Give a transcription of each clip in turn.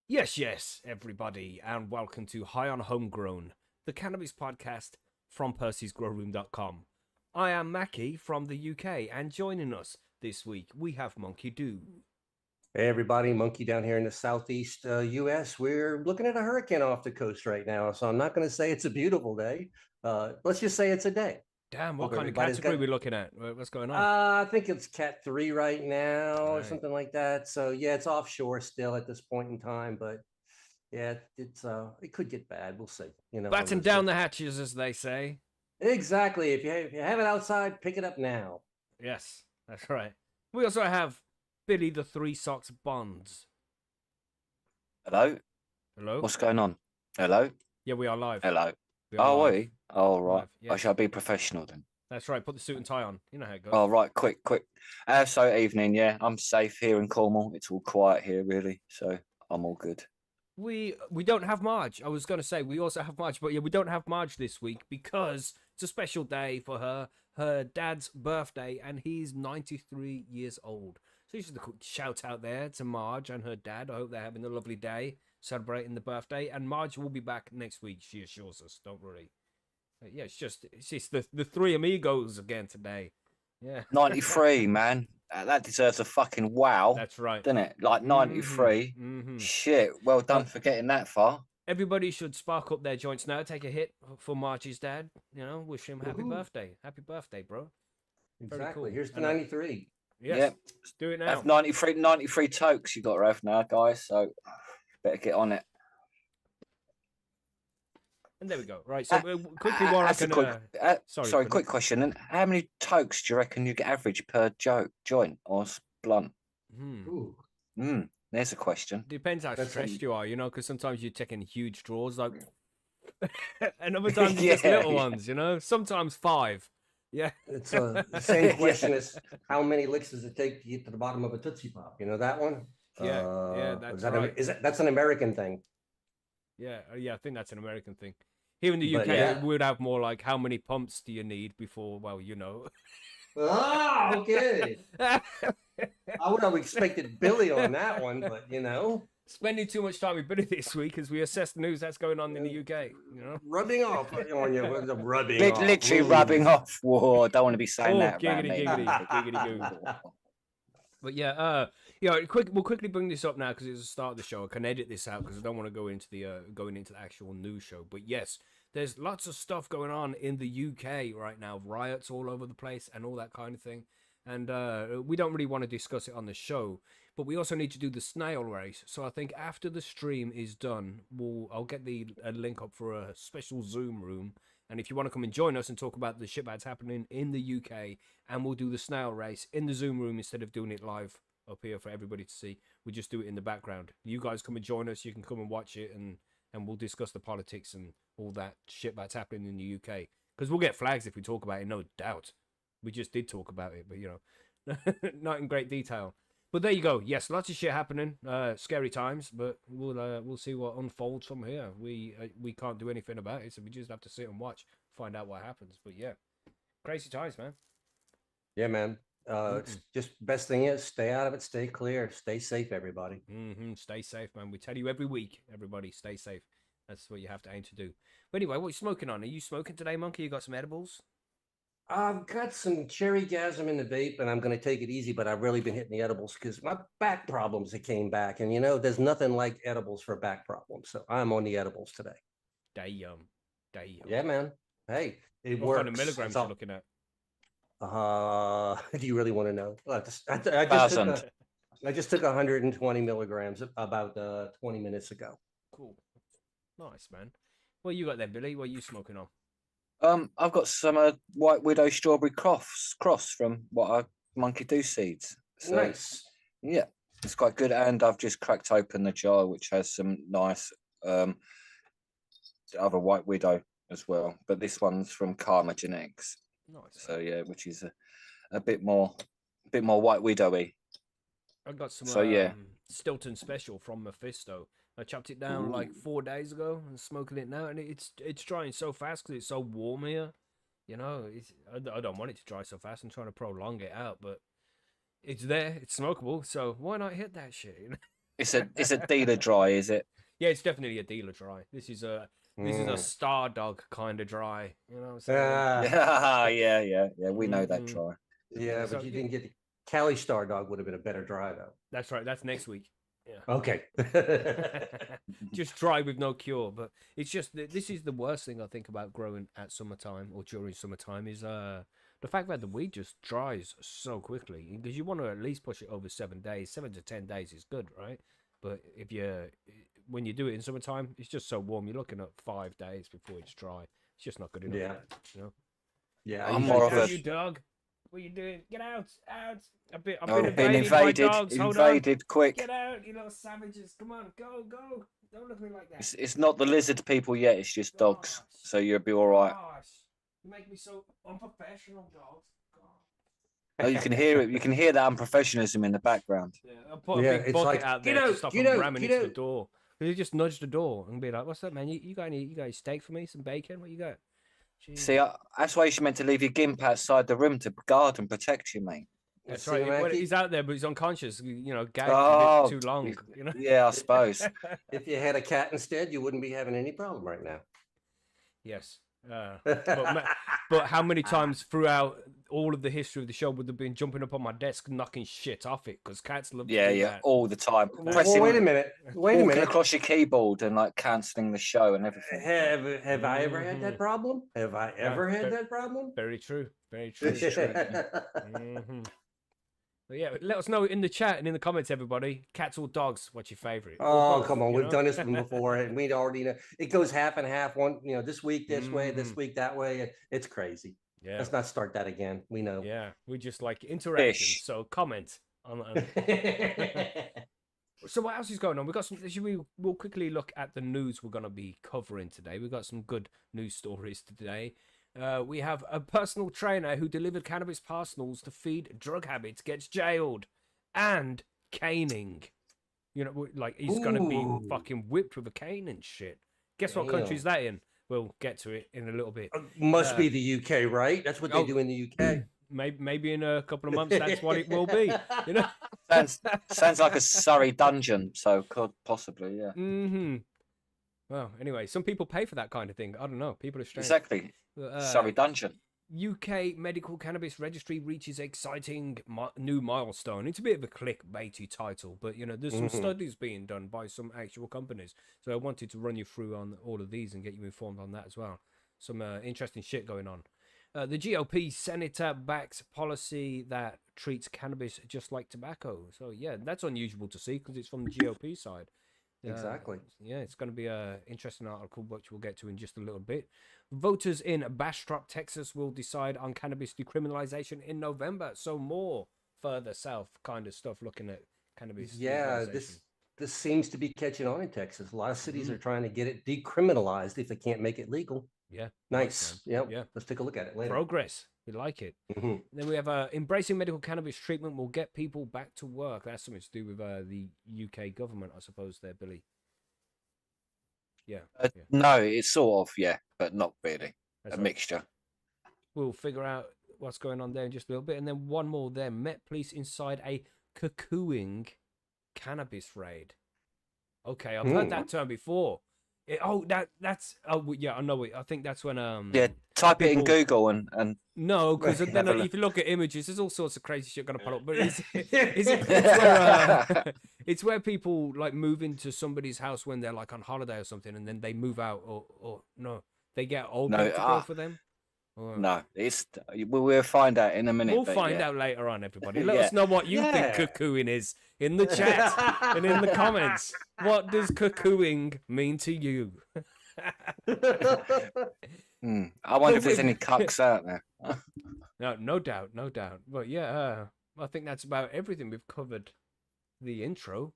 Yes, everybody, and welcome to High on Homegrown, the cannabis podcast from Percy'sGrowroom.com. I am Mackie from the UK, and joining us this week, we have Monkey Doo. Hey everybody, Monkey down here in the southeast US. We're looking at a hurricane off the coast right now, so I'm not going to say it's a beautiful day. Let's just say it's a day. Damn, what Hope kind of everybody's category got. we looking at? What's going on? I think it's Cat 3 right now or Right. something like that. So yeah, it's offshore still at this point in time, but yeah, it could get bad. We'll see. You know, Batten down the hatches, as they say. exactly. If you have it outside, pick it up now. Yes, that's right. We also have Billy the Three Socks Bonds. Hello? Hello? What's going on? Hello? Yeah, we are live. Hello? We are live. We? Oh, right. Live, yes. I shall be professional then. That's right, put the suit and tie on. You know how it goes. Oh, right, quick. So evening, yeah. I'm safe here in Cornwall. It's all quiet here, really. So I'm all good. We don't have Marge. I was going to say we also have Marge, but yeah, we don't have Marge this week because it's a special day for her dad's birthday, and he's 93 years old. So just a quick shout out there to Marge and her dad. I hope they're having a lovely day celebrating the birthday, and Marge will be back next week. She assures us. Don't worry. Yeah, it's just the three amigos again today. Yeah, 93, man. That deserves a fucking wow. that's right. Doesn't it? Like 93. Shit. Well done for getting that far. Everybody should spark up their joints now. Take a hit for Marge's dad. You know, wish him happy birthday. Happy birthday, bro. Exactly. Cool. Here's the 93. Yes. Yep. Let's do it now. That's 93 tokes you got to have now, guys. So better get on it. And there we go. Right. So quickly, while I can. Quick question. And how many tokes do you reckon you get average per joint or blunt? There's a question. Depends how stressed you are, you know, because sometimes you're taking huge draws, like, and other times it's just little ones, you know. Sometimes 5. Yeah. It's the same question as how many licks does it take to get to the bottom of a Tootsie Pop? You know that one? Yeah, that's right. That's an American thing? Yeah, I think that's an American ththing. Here in the UK, we would have more like, how many pumps do you need before, well, you know. Ah, okay. I would have expected Billy on that one, but you know. Spending too much time with Billy this week as we assess the news that's going on in the UK, you know. Rubbing off on you, rubbing off. Literally rubbing off. Whoa, I don't want to be saying that about me. Giggity. But yeah, we'll quickly bring this up now because it's the start of the show. I can edit this out because I don't want to go into the going into the actual news show. But yes, there's lots of stuff going on in the UK right now, riots all over the place and all that kind of thing. And we don't really want to discuss it on the show, but we also need to do the snail race. So I think after the stream is done, I'll get a link up for a special Zoom room. And if you want to come and join us and talk about the shit that's happening in the UK, and we'll do the snail race in the Zoom room instead of doing it live up here for everybody to see. We just do it in the background. You guys come and join us. You can come and watch it, and we'll discuss the politics and all that shit that's happening in the UK. Because we'll get flags if we talk about it, no doubt. We just did talk about it, but, you know, not in great detail. But there you go. Yes, lots of shit happening. Scary times, but we'll see what unfolds from here. We can't do anything about it, so we just have to sit and watch, find out what happens. But yeah, crazy times, man. Yeah, man. It's just best thing is stay out of it, stay clear, stay safe, everybody. Stay safe, man. We tell you every week, everybody, stay safe. That's what you have to aim to do. But anyway, what are you smoking on? Are you smoking today, Monkey? You got some edibles? I've got some cherry gasm in the vape, and I'm going to take it easy, but I've really been hitting the edibles because my back problems that came back. And, you know, there's nothing like edibles for back problems. So I'm on the edibles today. Damn. Yeah, man. Hey, it what works. Kind of milligrams you looking at? Do you really want to know? I just took 120 milligrams about 20 minutes ago. Cool. Nice, man. What you got there, Billy? What are you smoking on? I've got some White Widow strawberry cross from Monkey Do seeds. So, nice. Yeah, it's quite good. And I've just cracked open the jar, which has some nice other White Widow as well. But this one's from Karma Genetics. Nice. So yeah, which is a bit more White Widowy. I got some yeah. Stilton Special from Mephisto. I chopped it down like 4 days ago and smoking it now, and it's drying so fast because it's so warm here. You know, I don't want it to dry so fast. I'm trying to prolong it out, but it's there. It's smokable, so why not hit that shit? It's a dealer dry, is it? Yeah, it's definitely a dealer dry. This is a Star Dog kind of dry. You know what I'm saying? Ah, Yeah. We know that Mhm. dry. yeah, so but you didn't get the Cali Star Dog would have been a better dry though. That's right. That's next week. Yeah. Okay. Just dry with no cure. But it's just this is the worst thing I think about growing at summertime or during summertime is the fact that the weed just dries so quickly because you want to at least push it over 7 days. 7 to 10 days is good, right? But when you do it in summertime, it's just so warm. You're looking at 5 days before it's dry. It's just not good enough. Yeah. You know. Yeah. I'm I more usually of a- You dog. What are you doing? Get out! Out! I've been Been invaded by invaded. dogs. Hold on. Invaded quick. Get out, you little savages. Come on, go. Don't look at me like that. It's not the lizard people yet. It's just dogs. Gosh. So you'll be all right. Gosh. You make me so unprofessional, dogs. God. Oh, you can hear it. You can hear that unprofessionalism in the background. Yeah, I'll put a Yeah, big it's bucket like, out "Get there to out, stop get them out, ramming get into the out." door. They just nudge the door and be like, "What's up, man? You got any steak for me? Some bacon? What you got?" Jeez. See, that's why you're meant to leave your gimp outside the room to guard and protect you, mate. That's See, right. Mackie, He's out there, but he's unconscious. You know, gagged Oh, too long. You know. Yeah, I suppose. if you had a cat instead, you wouldn't be having any problem right now. Yes. But how many times throughout all of the history of the show would have been jumping up on my desk, knocking shit off it? Because cats love to do that. all the time. Well, Pressing, wait a minute. Wait a walking minute. across your keyboard and like canceling the show and everything. Have I ever had that problem? Have I ever had but- that problem? Very true. Very true. Mhm. But yeah, let us know in the chat and in the comments, everybody. Cats or dogs? What's your favorite? Or Oh, both, come on. you We've know? done this one before and we already know it goes half and half. One, this week this way, this Mhm. week that way. It's crazy. Yeah. Let's not start that again. We know. Yeah. We just like interaction. Fish. So comment on. So what else is going on? We got some. We'll quickly look at the news we're going to be covering today. We've got some good news stories today. We have a personal trainer who delivered cannabis parcels to feed drug habits gets jailed, and caning. Like he's going to be Ooh. fucking whipped with a cane and shit. Guess what country is that in? We'll get to it in a little bit. Must be the UK, right? That's what they oh, do in the UK. Maybe in a couple of months that's what it will be. You know. Sounds like a Surrey dungeon, so could possibly, yeah. Mm-hmm. Well, anyway, some people pay for that kind of thing. I don't know. People are strange. Exactly. Surrey dungeon. UK Medical Cannabis Registry reaches exciting new milestone. It's a bit of a clickbaity title, but there's some studies being done by some actual companies. So I wanted to run you through on all of these and get you informed on that as well. Some interesting shit going on. The GOP Senator backs policy that treats cannabis just like tobacco. So yeah, that's unusual to see because it's from the GOP side. Exactly. Yeah, it's going to be an interesting article, which we'll get to in just a little bit. Voters in Bastrop, Texas will decide on cannabis decriminalization in November. So more further south kind of stuff looking at cannabis. Yeah, this seems to be catching on in Texas. A lot of cities are trying to get it decriminalized if they can't make it legal. Yeah. Nice. Yep. Yeah. Let's take a look at it later. Progress. We like it. Mhm. Then we have embracing medical cannabis treatment will get people back to work. That's something to do with the UK government, I suppose, there, Billy. Yeah. No, it's sort of, yeah, but not really. That's a right. mixture. We'll figure out what's going on there in just a little bit. And then one more there. Met police inside a Cuckooing cannabis raid. Okay, I've heard that term before. That's yeah, I know it. I think that's when Yeah, type it in people- Google and no, because then Have a if you look at images, there's all sorts of crazy shit gonna pop up. But it's where people like move into somebody's house when they're like on holiday or something, and then they move out, or no, they get old No, people to go for them. Or- no, we'll find out in a minute. We'll but find yeah. out later on, everybody. Let Yeah. us know what you think Yeah. cuckooing is in the chat and in the comments. What does cuckooing mean to you? I wonder if there's any cucks out there. No doubt. But yeah, I think that's about everything. We've covered the intro.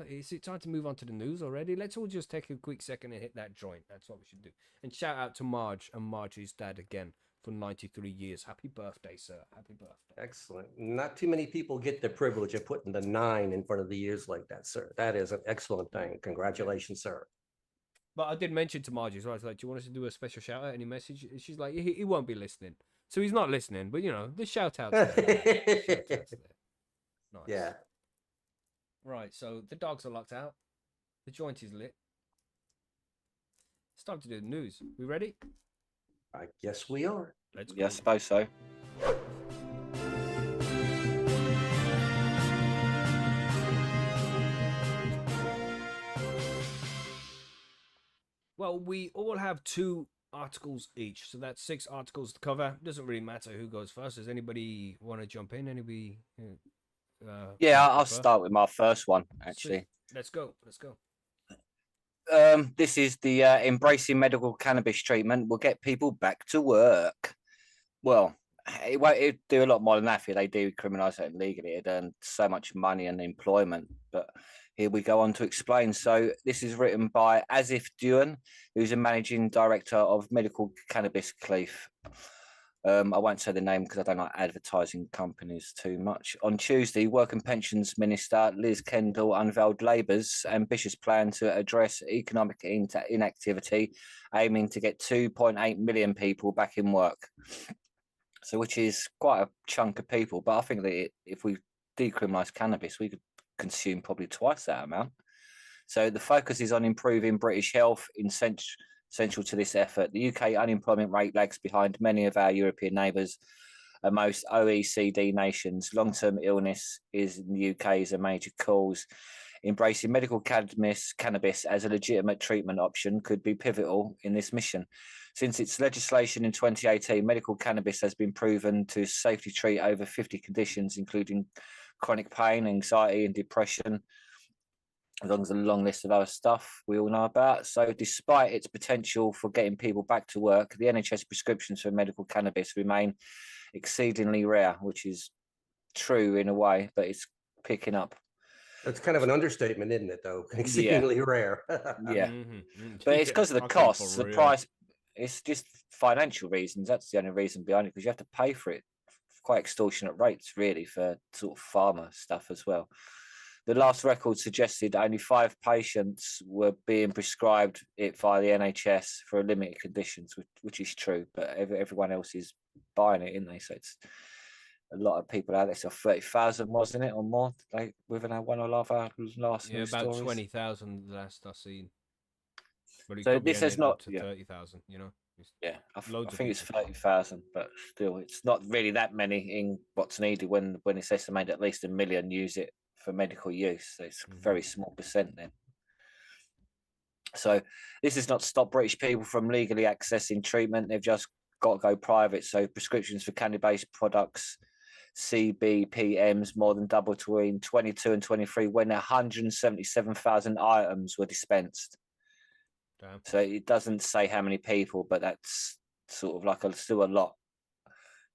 Is it time to move on to the news already? Let's all just take a quick second and hit that joint. That's what we should do. And shout out to Marge and Margie's dad again for 93 years. Happy birthday, sir. Happy birthday. Excellent. Not too many people get the privilege of putting the 9 in front of the years like that, sir. That is an excellent thing. Congratulations, sir. But I did mention to Margie as well. I was like, do you want us to do a special shout out? Any message? She's like, he won't be listening. So he's not listening. But, the shout out's there. The shout out's there. Nice. Yeah. Right, so the dogs are locked out. The joint is lit. It's time to do the news. We ready? I guess we are. Let's Yeah, I go. suppose so. Well, we all have 2 articles each, so that's 6 articles to cover. Doesn't really matter who goes first. Does anybody want to jump in? Anybody? Yeah, I'll prefer? start with my first one, Sweet. actually. Let's go. Let's go. This is the embracing medical cannabis treatment will get people back to work. Well, it'd do a lot more than that if they decriminalise it legally. It'd earn so much money and employment. But here we go on to explain. So this is written by Asif Dewan, who's a managing director of Medical Cannabis Cleef. I won't say the name because I don't like advertising companies too much. On Tuesday, Work and Pensions Minister Liz Kendall unveiled Labour's ambitious plan to address economic inactivity, aiming to get 2.8 million people back in work. So, which is quite a chunk of people. But I think that if we decriminalise cannabis, we could consume probably twice that amount. So the focus is on improving British health central to this effort. The UK unemployment rate lags behind many of our European neighbours and most OECD nations. Long-term illness is in the UK is a major cause. Embracing medical cannabis as a legitimate treatment option could be pivotal in this mission. Since its legislation in 2018, medical cannabis has been proven to safely treat over 50 conditions, including chronic pain, anxiety, and depression, as long as a long list of other stuff we all know about. So despite its potential for getting people back to work, the NHS prescriptions for medical cannabis remain exceedingly rare, which is true in a way, but it's picking up. That's kind of an understatement, isn't it, though? Exceedingly rare. Yeah. Mm-hmm. But it's because of the fucking costs, for the real. price. It's just financial reasons. That's the only reason behind it, because you have to pay for it. Quite extortionate rates, really, for sort of pharma stuff as well. The last record suggested only 5 patients were being prescribed it via the NHS for limited conditions, which is true, but everyone else is buying it, isn't they? So it's a lot of people out there. So 30,000, wasn't it, or more? Like within one of our last Yeah, news about stories. 20,000 last I seen. But it So could be this has anything not, up to 30,000. You know. yeah, I Loads of think it's people. 30,000, but still, it's not really that many in what's needed when it's estimated at least 1 million use it for medical use. So it's a very small percent then. So this has not stopped British people from legally accessing treatment. They've just got to go private. So prescriptions for cannabis products, CBPMs, more than doubled between 22 and 23 when 177,000 items were dispensed. Damn. So it doesn't say how many people, but that's sort of like still a lot.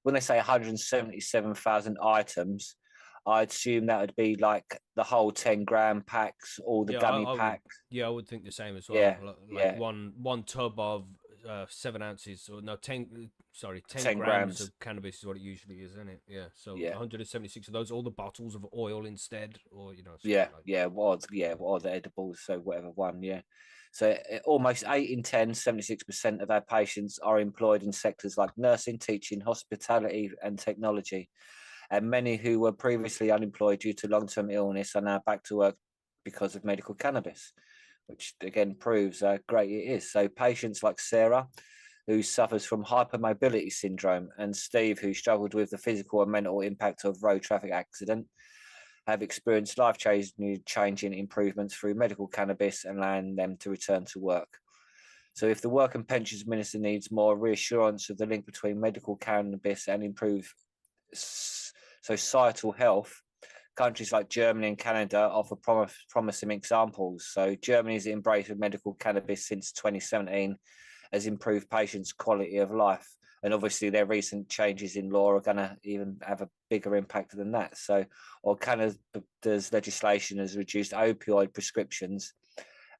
When they say 177,000 items, I assume that would be like the whole 10-gram packs, all the gummy packs. I would think the same as well. Yeah, Like yeah. one tub of 7 ounces, or no, 10 10 grams grams. of cannabis is what it usually is, isn't it? Yeah. So Yeah. 176 of those, all the bottles of oil instead, or Yeah, like what are the edibles? So whatever one, yeah. So almost 8 in 10, 76% of our patients are employed in sectors like nursing, teaching, hospitality, and technology. And many who were previously unemployed due to long-term illness are now back to work because of medical cannabis, which again proves how great it is. So patients like Sarah, who suffers from hypermobility syndrome, and Steve, who struggled with the physical and mental impact of road traffic accident, have experienced life-changing improvements through medical cannabis, allowing them to return to work. So if the Work and Pensions Minister needs more reassurance of the link between medical cannabis and improved societal health, countries like Germany and Canada offer promising examples. So Germany's embrace of medical cannabis since 2017 has improved patients' quality of life. And obviously their recent changes in law are going to even have a bigger impact than that. So, or Canada's legislation has reduced opioid prescriptions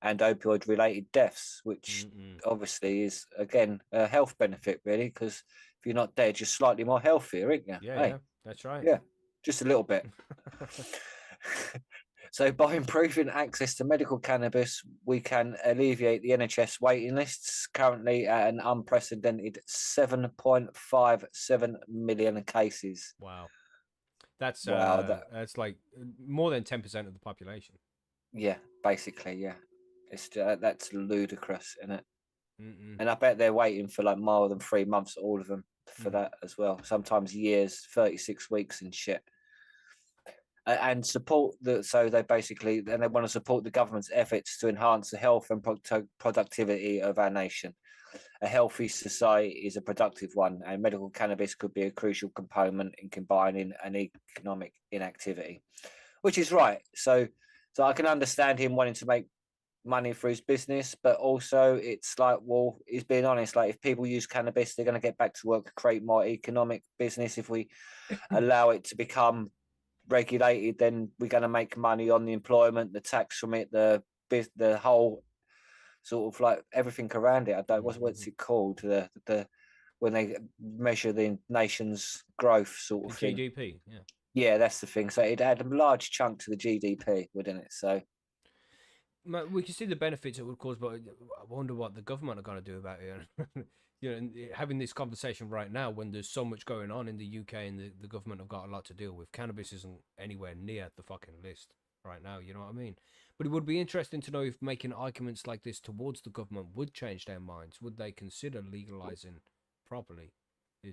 and opioid-related deaths, which obviously is, again, a health benefit, really, because if you're not dead, you're slightly more healthier, aren't you? yeah, that's right. Yeah, just a little bit. So by improving access to medical cannabis, we can alleviate the NHS waiting lists, currently at an unprecedented 7.57 million cases. Wow. That's Wow, that's like more than 10% of the population. yeah, basically, yeah. That's ludicrous, isn't it? Mm-mm. And I bet they're waiting for like more than 3 months, all of them, for Mm. that as well. Sometimes years, 36 weeks and shit. And support so they basically, then they want to support the government's efforts to enhance the health and productivity of our nation. A healthy society is a productive one, and medical cannabis could be a crucial component in combining an economic inactivity, which is right. So I can understand him wanting to make money for his business, but also it's like, well, he's being honest. Like, if people use cannabis, they're going to get back to work, create more economic business. If we allow it to become regulated, then we're going to make money on the employment, the tax from it, the whole sort of like everything around it. I don't what's it called, the when they measure the nation's growth sort The of thing. GDP, yeah. Yeah, that's the thing. So it add a large chunk to the GDP, wouldn't it? So We can see the benefits it would cause, but I wonder what the government are going to do about it. You know, and having this conversation right now when there's so much going on in the UK and the government have got a lot to deal with. Cannabis isn't anywhere near the fucking list right now, you know what I mean? But it would be interesting to know if making arguments like this towards the government would change their minds. Would they consider legalizing properly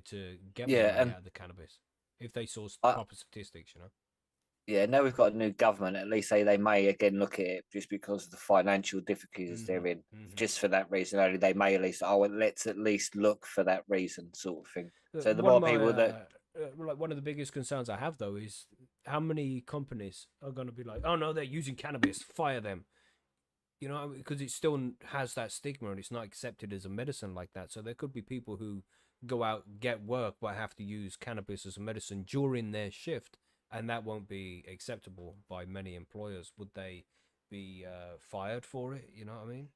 to get more yeah, money and out of the cannabis if they saw I, proper statistics, you know? yeah, now we've got a new government. At least they may again look at it just because of the financial difficulties they're in. Just for that reason only, they may at least, oh, well, let's at least look for that reason, sort of thing. So the One of more my people that, like one of the biggest concerns I have though is how many companies are going to be like, oh no, they're using cannabis, fire them. You know, because it still has that stigma and it's not accepted as a medicine like that. So there could be people who go out get work but have to use cannabis as a medicine during their shift, and that won't be acceptable by many employers. Would they be fired for it? You know what I mean?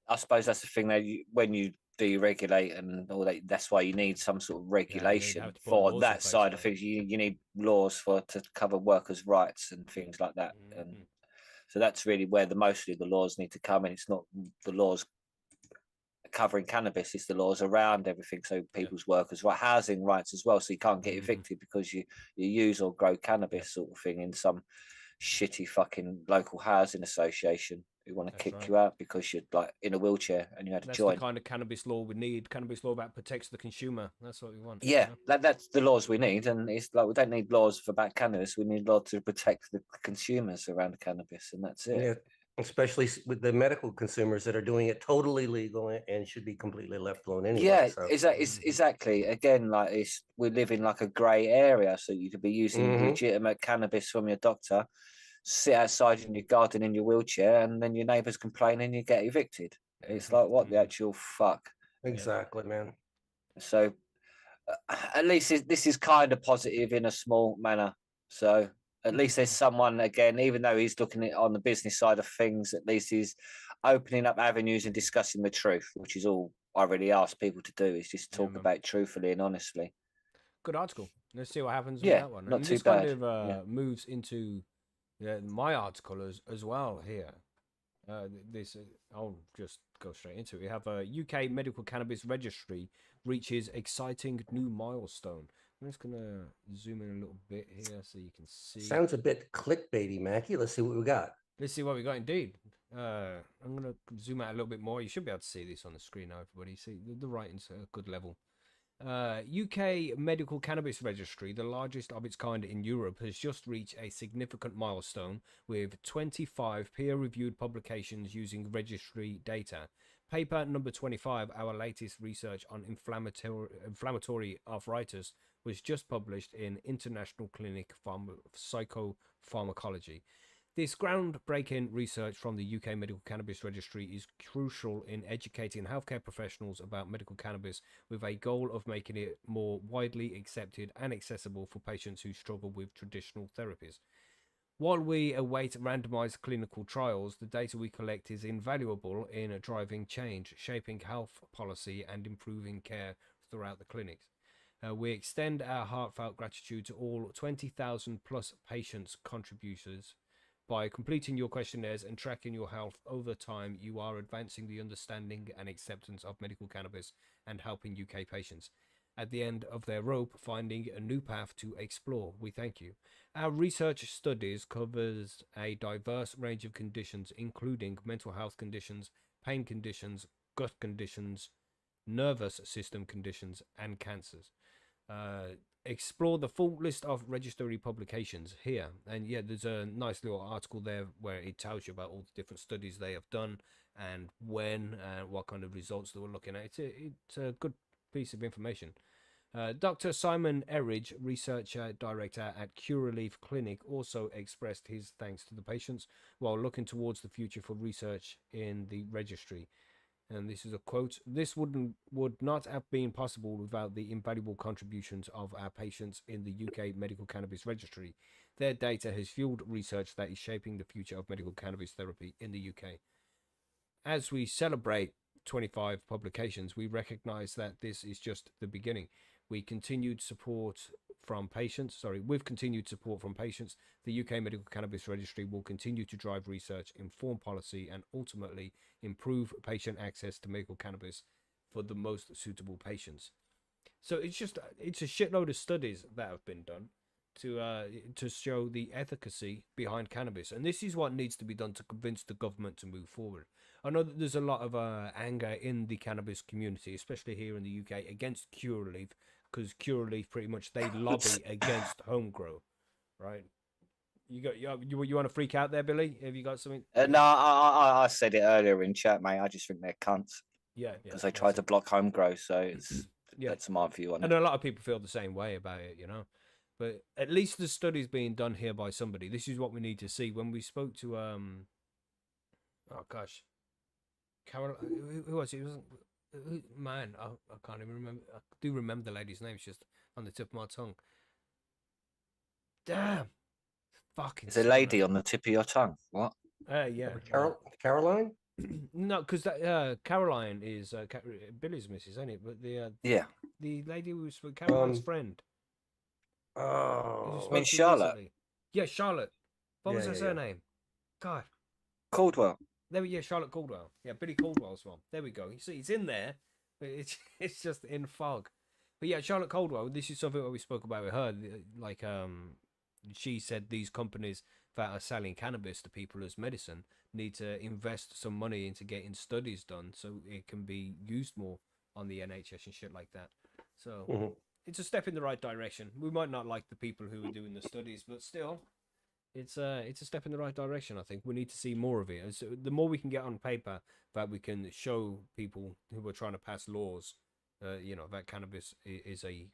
I suppose that's the thing that when you deregulate and all that, that's why you need some sort of Yeah, they'd regulation have to put for laws in that place for side of that. things. You need laws to cover workers' rights and things like that. And Mhm. so that's really where mostly the laws need to come in. It's not the laws covering cannabis, it's the laws around everything. So Yeah. people's workers' right, housing rights as well. So you can't get Mhm. evicted because you use or grow cannabis, Yeah, sort of thing, in some shitty fucking local housing association who want to that's kick right. you out because you're like in a wheelchair and you had to That's the join. kind of cannabis law we need. Cannabis law that protects the consumer. That's what we want. You Yeah, know? that's the laws we need, and it's like we don't need laws for about cannabis. We need laws to protect the consumers around cannabis, and that's it. Yeah, especially with the medical consumers that are doing it totally legal and should be completely left alone anyway. Yeah, So, exactly. Again, like we live in like a grey area, so you could be using mhm. legitimate cannabis from your doctor, sit outside in your garden in your wheelchair, and then your neighbours complain and you get evicted. It's like, what the actual fuck? Yeah. Exactly, man. So at least this is kind of positive in a small manner. So at least there's someone, again, even though he's looking at on the business side of things, at least he's opening up avenues and discussing the truth, which is all I really ask people to do, is just Yeah, talk man. about it truthfully and honestly. Good article. Let's see what happens with Yeah, that one. not And too this kind bad. of Yeah. moves into my article as well here. This I'll just go straight into it. We have a UK Medical Cannabis Registry reaches exciting new milestone. I'm just gonna zoom in a little bit here so you can see. Sounds a bit clickbaity, Mackie. Let's see what we got. Let's see what we got indeed. I'm gonna zoom out a little bit more. You should be able to see this on the screen now, everybody. See the writing's at a good level. UK Medical Cannabis Registry, the largest of its kind in Europe, has just reached a significant milestone with 25 peer-reviewed publications using registry data. Paper number 25, our latest research on inflammatory arthritis, was just published in International Clinic Psychopharmacology. This groundbreaking research from the UK Medical Cannabis Registry is crucial in educating healthcare professionals about medical cannabis with a goal of making it more widely accepted and accessible for patients who struggle with traditional therapies. While we await randomized clinical trials, the data we collect is invaluable in driving change, shaping health policy, and improving care throughout the clinics. We extend our heartfelt gratitude to all 20,000 plus patients' contributors. By completing your questionnaires and tracking your health over time, you are advancing the understanding and acceptance of medical cannabis and helping UK patients. at the end of their rope, finding a new path to explore. We thank you. Our research studies covers a diverse range of conditions, including mental health conditions, pain conditions, gut conditions, nervous system conditions, and cancers. Explore the full list of registry publications here. And yeah, there's a nice little article there where it tells you about all the different studies they have done and when and what kind of results they were looking at. It's a good piece of information. Dr. Simon Eridge, research director at Curaleaf Clinic, also expressed his thanks to the patients while looking towards the future for research in the registry. And this is a quote: "This would not have been possible without the invaluable contributions of our patients in the UK Medical Cannabis Registry. Their data has fueled research that is shaping the future of medical cannabis therapy in the UK." As we celebrate 25 publications, we recognize that this is just the beginning. With continued support from patients, the UK Medical Cannabis Registry will continue to drive research, inform policy, and ultimately improve patient access to medical cannabis for the most suitable patients. So it's a shitload of studies that have been done to show the efficacy behind cannabis, and this is what needs to be done to convince the government to move forward. I know that there's a lot of anger in the cannabis community, especially here in the UK, against Curaleaf, because Curaleaf pretty much they lobby against home grow, right? You want to freak out there, Billy? Have you got something? No, I said it earlier in chat, mate. I just think they're cunts. Yeah, because they tried to block home grow. So it's that's my view on and it. a lot of people feel the same way about it, you know. But at least the study's being done here by somebody. This is what we need to see. When we spoke to oh gosh, Carol, who was it? It wasn't man. I can't even remember. I do remember the lady's name. It's just on the tip of my tongue. Damn, fucking. Is a lady on the tip of your tongue? What? Yeah, Caroline. No, because that Caroline is Billy's missus, isn't it? But the lady who was Caroline's friend. Oh, mean Charlotte. Recently. Yeah, Charlotte. What was her surname? God. Caldwell. There we Charlotte Caldwell. Yeah, Billy Caldwell's one. There we go. You see, it's in there, but it's just in fog. But yeah, Charlotte Caldwell. This is something that we spoke about with her. Like, she said these companies that are selling cannabis to people as medicine need to invest some money into getting studies done so it can be used more on the NHS and shit like that. So it's a step in the right direction. We might not like the people who are doing the studies, but still, it's a step in the right direction. I think we need to see more of it. And so the more we can get on paper that we can show people who are trying to pass laws, that cannabis is a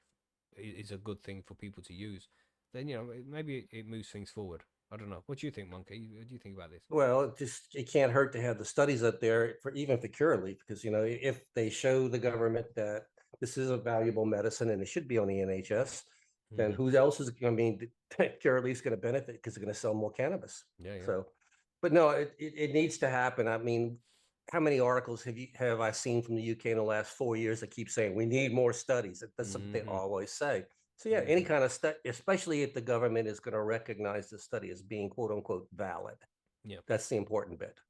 good thing for people to use, then maybe it moves things forward. I don't know. What do you think, Monkey? What do you think about this? Well, it can't hurt to have the studies up there for Curaleaf, because if they show the government that this is a valuable medicine and it should be on the NHS, then who else is? Curaleaf's going to benefit because they're going to sell more cannabis. Yeah. So, but no, it needs to happen. I mean, how many articles have I seen from the UK in the last 4 years that keep saying we need more studies? That's something they always say. So yeah, any kind of study, especially if the government is going to recognize the study as being quote unquote valid. Yeah, that's the important bit.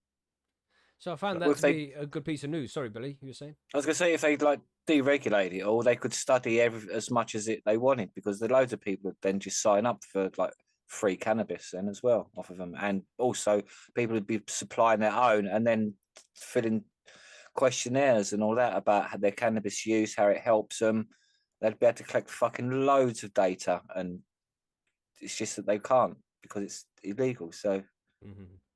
So I found that to be a good piece of news. Sorry, Billy, you were saying? I was going to say if they deregulate it, or they could study as much as they wanted, because there are loads of people would then just sign up for free cannabis then as well off of them, and also people would be supplying their own and then filling questionnaires and all that about their cannabis use, how it helps them. They'd be able to collect fucking loads of data, and it's just that they can't because it's illegal. So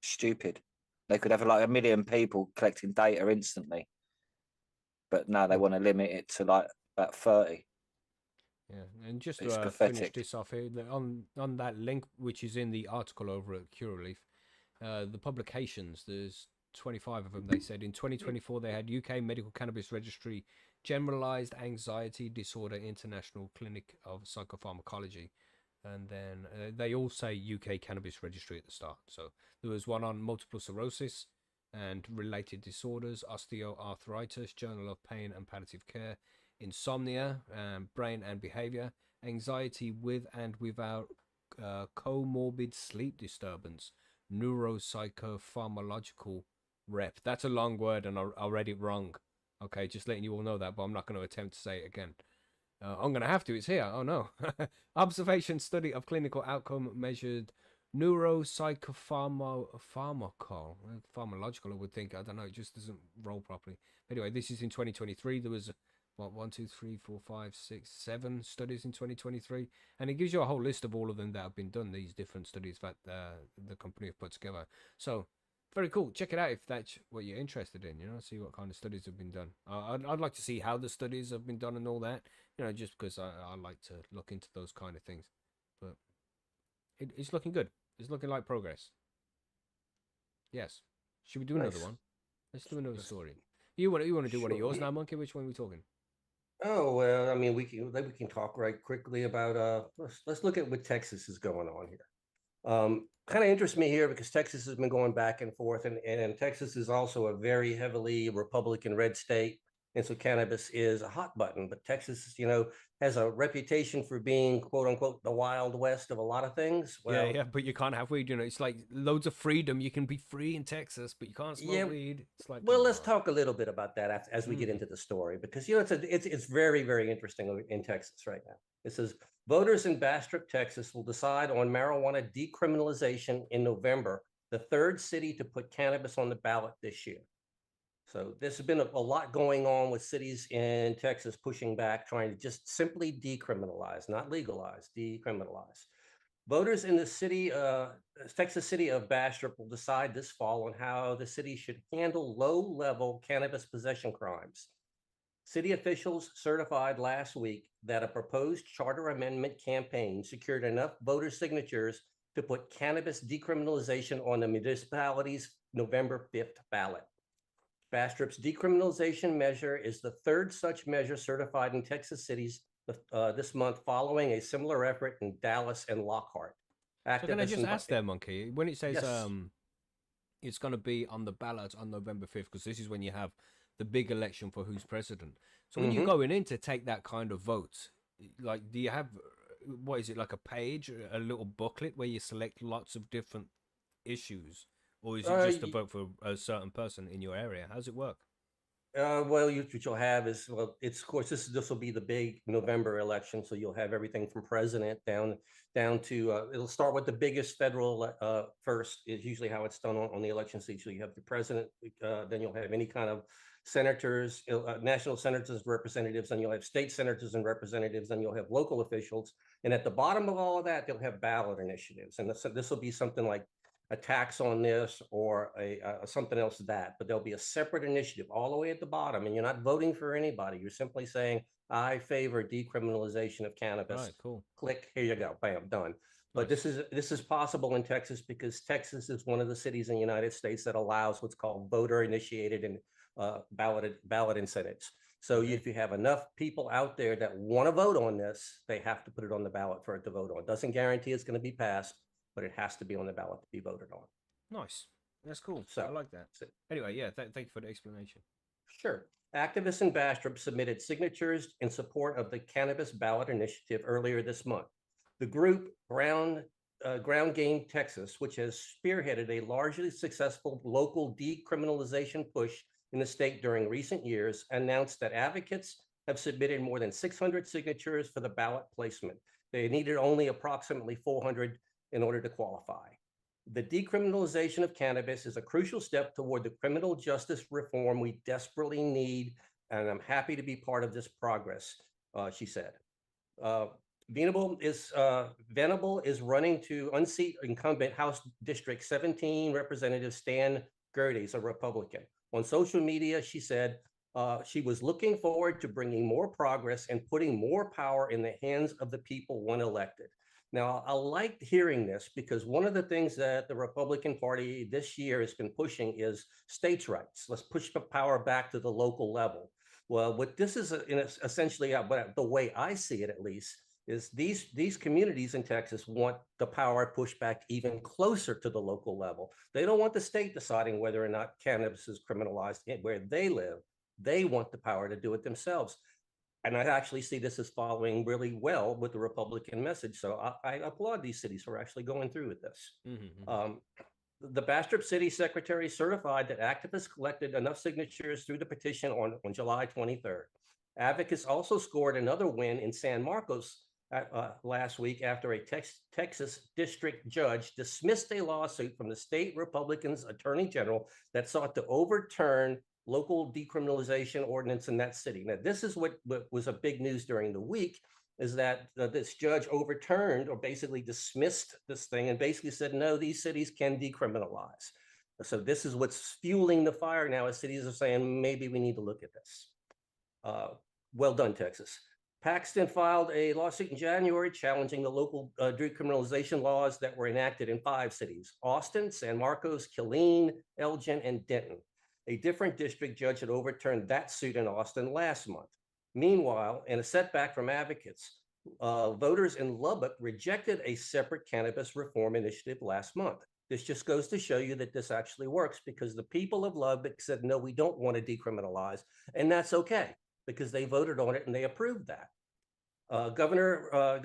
stupid. They could have 1 million people collecting data instantly, but now they want to limit it to about 30. Yeah, and just to finish this off here, on that link, which is in the article over at Curaleaf, the publications, there's 25 of them. They said in 2024 they had UK Medical Cannabis Registry, Generalized Anxiety Disorder International Clinic of Psychopharmacology, and then they all say UK Cannabis Registry at the start. So there was one on multiple sclerosis and related disorders, osteoarthritis, Journal of Pain and Palliative Care, insomnia, brain and behavior, anxiety with and without comorbid sleep disturbance, neuropsychopharmacological rep. That's a long word and I read it wrong. Okay, just letting you all know that, but I'm not going to attempt to say it again. I'm going to have to. It's here. Oh, no. Observation study of clinical outcome measured neuropsychopharmacological. Pharmacological, I would think. I don't know. It just doesn't roll properly. Anyway, this is in 2023. There was, what, 1, 2, 3, 4, 5, 6, 7 studies in 2023. And it gives you a whole list of all of them that have been done, these different studies that the company have put together. So, very cool. Check it out if that's what you're interested in, see what kind of studies have been done. I'd like to see how the studies have been done and all that, just because I like to look into those kind of things. But it's looking good. It's looking like progress. Yes. Should we do another one? Let's do another story. You want to do one of yours now, Monkey? Which one are we talking? Oh, well, I mean, we can talk right quickly about let's look at what Texas is going on here. Kind of interests me here because Texas has been going back and forth, and Texas is also a very heavily Republican red state. And so cannabis is a hot button, but Texas, has a reputation for being, quote unquote, the Wild West of a lot of things. Well, yeah, but you can't have weed. It's like loads of freedom. You can be free in Texas, but you can't smoke weed. It's like, well, let's talk a little bit about that as we get into the story, because it's very, very interesting in Texas right now. It says voters in Bastrop, Texas, will decide on marijuana decriminalization in November, the third city to put cannabis on the ballot this year. So there's been a lot going on with cities in Texas pushing back, trying to just simply decriminalize, not legalize, decriminalize. Voters in the Texas city of Bastrop will decide this fall on how the city should handle low-level cannabis possession crimes. City officials certified last week that a proposed charter amendment campaign secured enough voter signatures to put cannabis decriminalization on the municipality's November 5th ballot. Bastrop's decriminalization measure is the third such measure certified in Texas cities this month, following a similar effort in Dallas and Lockhart. So can I just ask there, Monkey, when it says yes. It's going to be on the ballot on November 5th, because this is when you have the big election for who's president. So when you're going in to take that kind of vote, like, do you have, what is it, like a page, a little booklet where you select lots of different issues? Or is it just a vote for a certain person in your area? How does it work? Well, what you'll have is, well, it's, of course, this will be the big November election. So you'll have everything from president down to, it'll start with the biggest federal first, is usually how it's done on the election seat. So you have the president, then you'll have any kind of senators, national senators, representatives, and you'll have state senators and representatives, and you'll have local officials. And at the bottom of all of that, they'll have ballot initiatives. And this will be something like a tax on this or something else that, but there'll be a separate initiative all the way at the bottom, and you're not voting for anybody. You're simply saying, I favor decriminalization of cannabis. Right, cool. Click, here you go, bam, done. Nice. But this is possible in Texas because Texas is one of the cities in the United States that allows what's called voter-initiated and ballot incentives. So if you have enough people out there that want to vote on this, they have to put it on the ballot for it to vote on. It doesn't guarantee it's going to be passed, but it has to be on the ballot to be voted on. Nice. That's cool. So I like that. Anyway, yeah, thank you for the explanation. Sure. Activists in Bastrop submitted signatures in support of the Cannabis Ballot Initiative earlier this month. The group, Ground Game Texas, which has spearheaded a largely successful local decriminalization push in the state during recent years, announced that advocates have submitted more than 600 signatures for the ballot placement. They needed only approximately 400 in order to qualify. The decriminalization of cannabis is a crucial step toward the criminal justice reform we desperately need, and I'm happy to be part of this progress, she said. Venable is running to unseat incumbent House District 17 Representative Stan Gerdes, a Republican. On social media, she said she was looking forward to bringing more progress and putting more power in the hands of the people when elected. Now, I liked hearing this because one of the things that the Republican Party this year has been pushing is states' rights. Let's push the power back to the local level. Well, what this is essentially, but the way I see it at least, is these communities in Texas want the power pushed back even closer to the local level. They don't want the state deciding whether or not cannabis is criminalized where they live. They want the power to do it themselves. And I actually see this as following really well with the Republican message. So I applaud these cities for actually going through with this. The Bastrop City Secretary certified that activists collected enough signatures through the petition on July 23rd. Advocates also scored another win in San Marcos last week after a Texas district judge dismissed a lawsuit from the state Republicans attorney general that sought to overturn local decriminalization ordinance in that city. Now, this is what was a big news during the week, is that this judge overturned or basically dismissed this thing and basically said, no, these cities can decriminalize. So this is what's fueling the fire now, as cities are saying, maybe we need to look at this. Well done, Texas. Paxton filed a lawsuit in January challenging the local decriminalization laws that were enacted in 5 cities: Austin, San Marcos, Killeen, Elgin, and Denton. A different district judge had overturned that suit in Austin last month. Meanwhile, in a setback from advocates, voters in Lubbock rejected a separate cannabis reform initiative last month. This just goes to show you that this actually works, because the people of Lubbock said, no, we don't want to decriminalize, and that's okay, because they voted on it and they approved that. Governor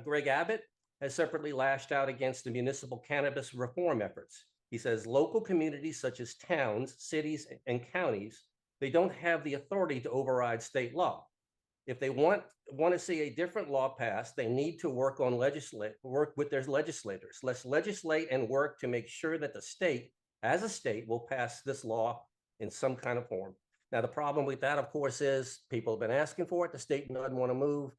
Greg Abbott has separately lashed out against the municipal cannabis reform efforts. He says local communities such as towns, cities, and counties, they don't have the authority to override state law. If they want to see a different law passed, they need to work with their legislators. Let's legislate and work to make sure that the state, as a state, will pass this law in some kind of form. Now, the problem with that, of course, is people have been asking for it. The state doesn't want to move.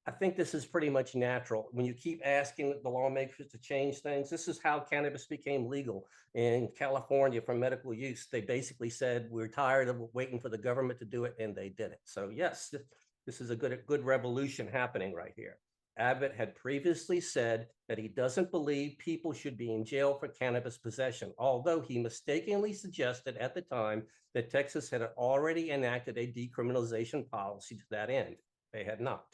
I think this is pretty much natural. When you keep asking the lawmakers to change things, this is how cannabis became legal in California for medical use. They basically said, we're tired of waiting for the government to do it, and they did it. So yes, this is a good revolution happening right here. Abbott had previously said that he doesn't believe people should be in jail for cannabis possession, although he mistakenly suggested at the time that Texas had already enacted a decriminalization policy to that end. They had not.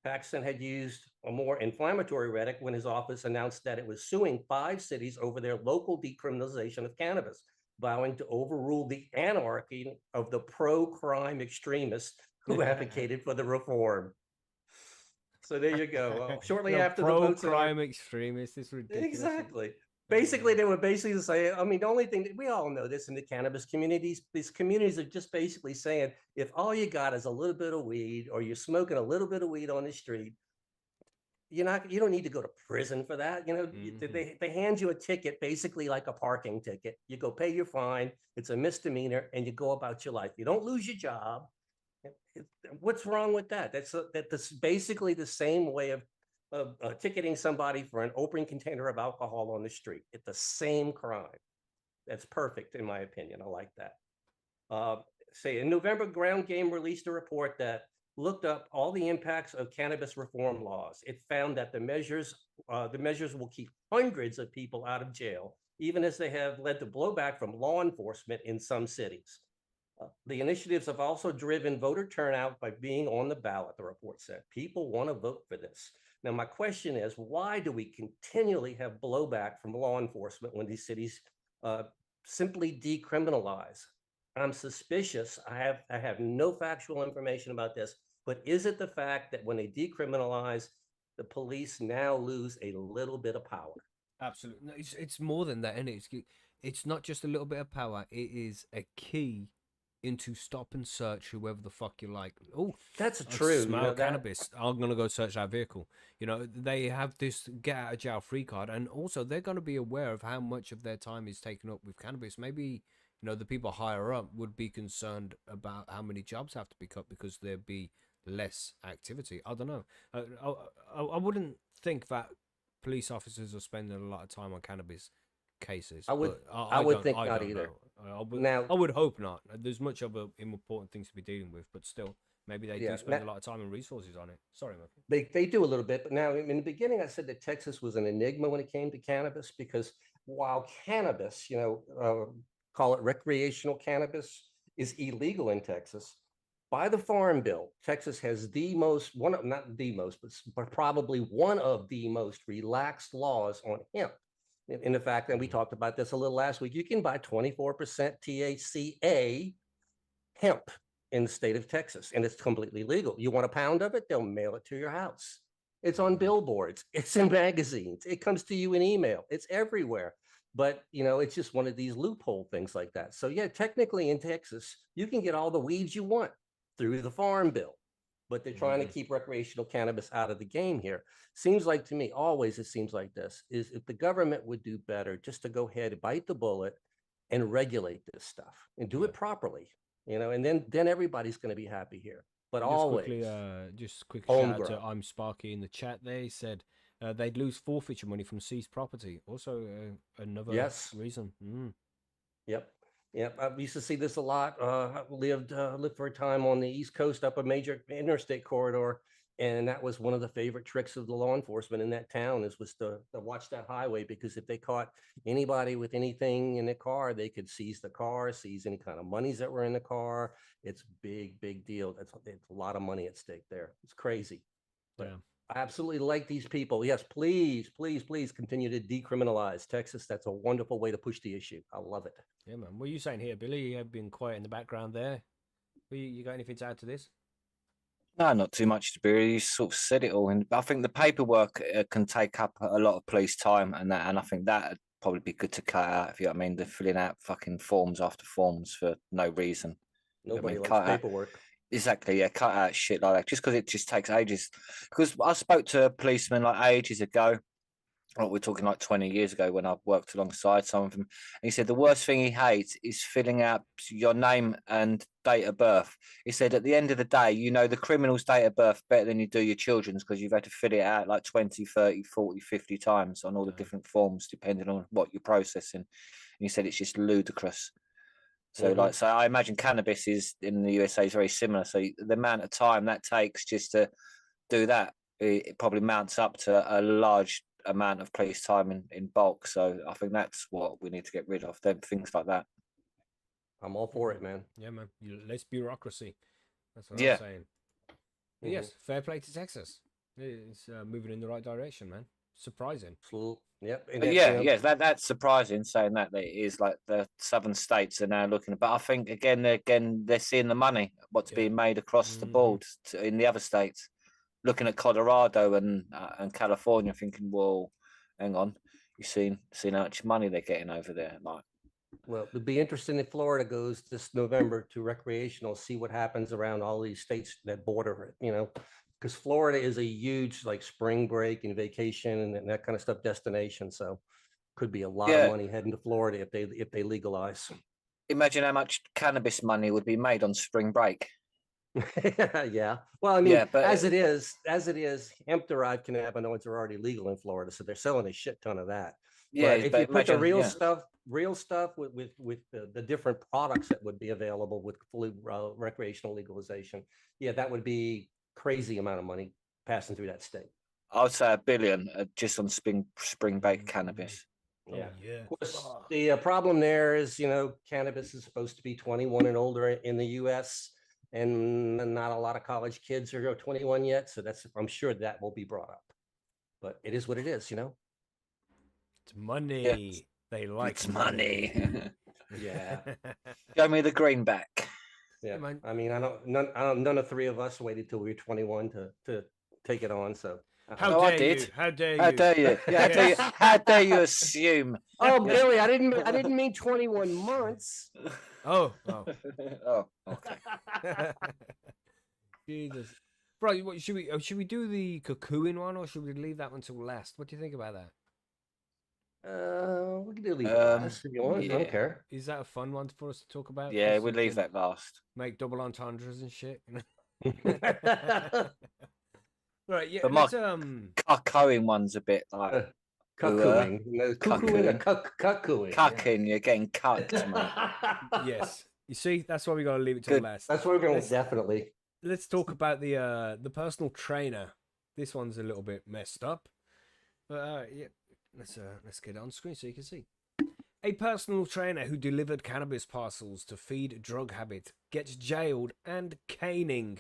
Paxton had used a more inflammatory rhetoric when his office announced that it was suing 5 cities over their local decriminalization of cannabis, vowing to overrule the anarchy of the pro-crime extremists who advocated for the reform. So there you go. Shortly after the votes, pro-crime extremists, it's ridiculous. Exactly. Basically, they were basically saying, I mean, the only thing that we all know this in the cannabis communities, these communities are just basically saying, if all you got is a little bit of weed, or you're smoking a little bit of weed on the street, you don't need to go to prison for that. You know, they hand you a ticket, basically like a parking ticket. You go pay your fine. It's a misdemeanor, and you go about your life. You don't lose your job. What's wrong with that? That's basically the same way of ticketing somebody for an open container of alcohol on the street. It's the same crime. That's perfect, in my opinion. I like that. Say in November, Ground Game released a report that looked up all the impacts of cannabis reform laws. It found that the measures will keep hundreds of people out of jail, even as they have led to blowback from law enforcement in some cities. The initiatives have also driven voter turnout by being on the ballot, the report said. People want to vote for this. Now, my question is, why do we continually have blowback from law enforcement when these cities simply decriminalize? I'm suspicious. I have no factual information about this, but is it the fact that when they decriminalize, the police now lose a little bit of power? Absolutely. No, it's more than that, and it's not just a little bit of power. It is a key into stop and search whoever the fuck you like. Oh, that's true. Smell cannabis. I'm gonna go search that vehicle. You know, they have this get out of jail free card, and also they're gonna be aware of how much of their time is taken up with cannabis. Maybe, you know, the people higher up would be concerned about how many jobs have to be cut because there'd be less activity. I don't know. I wouldn't think that police officers are spending a lot of time on cannabis cases. I would think not either. I would hope not. There's much of important things to be dealing with, but still, maybe they do spend a lot of time and resources on it. Sorry, Murphy. They do a little bit, but now in the beginning, I said that Texas was an enigma when it came to cannabis, because while cannabis, call it recreational cannabis, is illegal in Texas, by the Farm Bill, Texas has but probably one of the most relaxed laws on hemp. In the fact that we talked about this a little last week, you can buy 24% THCA hemp in the state of Texas, and it's completely legal. You want a pound of it, they'll mail it to your house. It's on billboards, it's in magazines, it comes to you in email, it's everywhere. But, it's just one of these loophole things like that. So yeah, technically in Texas, you can get all the weeds you want. through the Farm Bill. But they're trying to keep recreational cannabis out of the game here. Seems like to me, always it seems like this, is if the government would do better just to go ahead and bite the bullet and regulate this stuff and do it properly, and then everybody's going to be happy here. But Just quickly shout out to I'm Sparky in the chat there. He said they'd lose forfeiture money from seized property. Also another reason. Yep. I used to see this a lot. I lived for a time on the East Coast up a major interstate corridor. And that was one of the favorite tricks of the law enforcement in that town was to watch that highway, because if they caught anybody with anything in the car, they could seize the car, seize any kind of monies that were in the car. It's big deal. It's a lot of money at stake there. It's crazy. But I absolutely like these people. Yes, please continue to decriminalize Texas. That's a wonderful way to push the issue. I love it. Yeah, man. What are you saying here, Billy? You have been quiet in the background there. You got anything to add to this? No, not too much to be. You sort of said it all, and I think the paperwork can take up a lot of police time, and I think that'd probably be good to cut out. If you know what I mean, they're filling out fucking forms after forms for no reason. Nobody likes paperwork. Exactly, yeah, cut out shit like that just because it just takes ages. Because I spoke to a policeman like ages ago. We're talking like 20 years ago when I worked alongside some of them. And he said the worst thing he hates is filling out your name and date of birth. He said at the end of the day, you know the criminal's date of birth better than you do your children's, because you've had to fill it out like 20, 30, 40, 50 times on all the different forms, depending on what you're processing. And he said it's just ludicrous. So so I imagine cannabis is in the USA is very similar. So the amount of time that takes just to do that, it probably mounts up to a large amount of police time in bulk. So I think that's what we need to get rid of, them things like that. I'm all for it, man. Yeah, man. Less bureaucracy. That's what I'm saying. But yes, fair play to Texas. It's moving in the right direction, man. Surprising. Yep. That's surprising, saying that it is like the southern states are now looking. But I think again they're seeing the money, what's being made across the board in the other states. Looking at Colorado and California, thinking, well, hang on, you've seen how much money they're getting over there. Like, well, it'd be interesting if Florida goes this November to recreational, see what happens around all these states that border it, because Florida is a huge like spring break and vacation and that kind of stuff destination. So could be a lot of money heading to Florida if they legalize. Imagine how much cannabis money would be made on spring break. Yeah. Well, I mean, but as it is, hemp-derived cannabinoids are already legal in Florida, so they're selling a shit ton of that. Yeah, but if you put the real stuff with the different products that would be available with fully recreational legalization, that would be crazy amount of money passing through that state. I would say $1 billion just on spring break cannabis. Yeah. Of course, the problem there is, cannabis is supposed to be 21 and older in the U.S. and not a lot of college kids are 21 yet. So I'm sure that will be brought up, but it is what it is, It's money. Yeah. They like it's money. Yeah. Show me the greenback. Yeah. I mean, none of three of us waited till we were 21 to take it on. So How dare you? How dare you? Yeah, how dare you assume? Oh, Billy, I didn't mean 21 months. Oh, okay. Jesus, bro, should we do the Cuckooing one, or should we leave that one till last? What do you think about that? We can do leave last if you want. I don't care. Is that a fun one for us to talk about? Yeah, we'll leave that last. Make double entendres and shit. Right, yeah. But my cuckooing one's a bit like cuckooing. Cuckooing. Cucking, you're getting cucked, mate. Yes. You see, that's why we got to leave it till last. That's what we're going to definitely. Let's talk about the personal trainer. This one's a little bit messed up, but yeah, let's get it on screen so you can see. A personal trainer who delivered cannabis parcels to feed drug habit gets jailed and caning.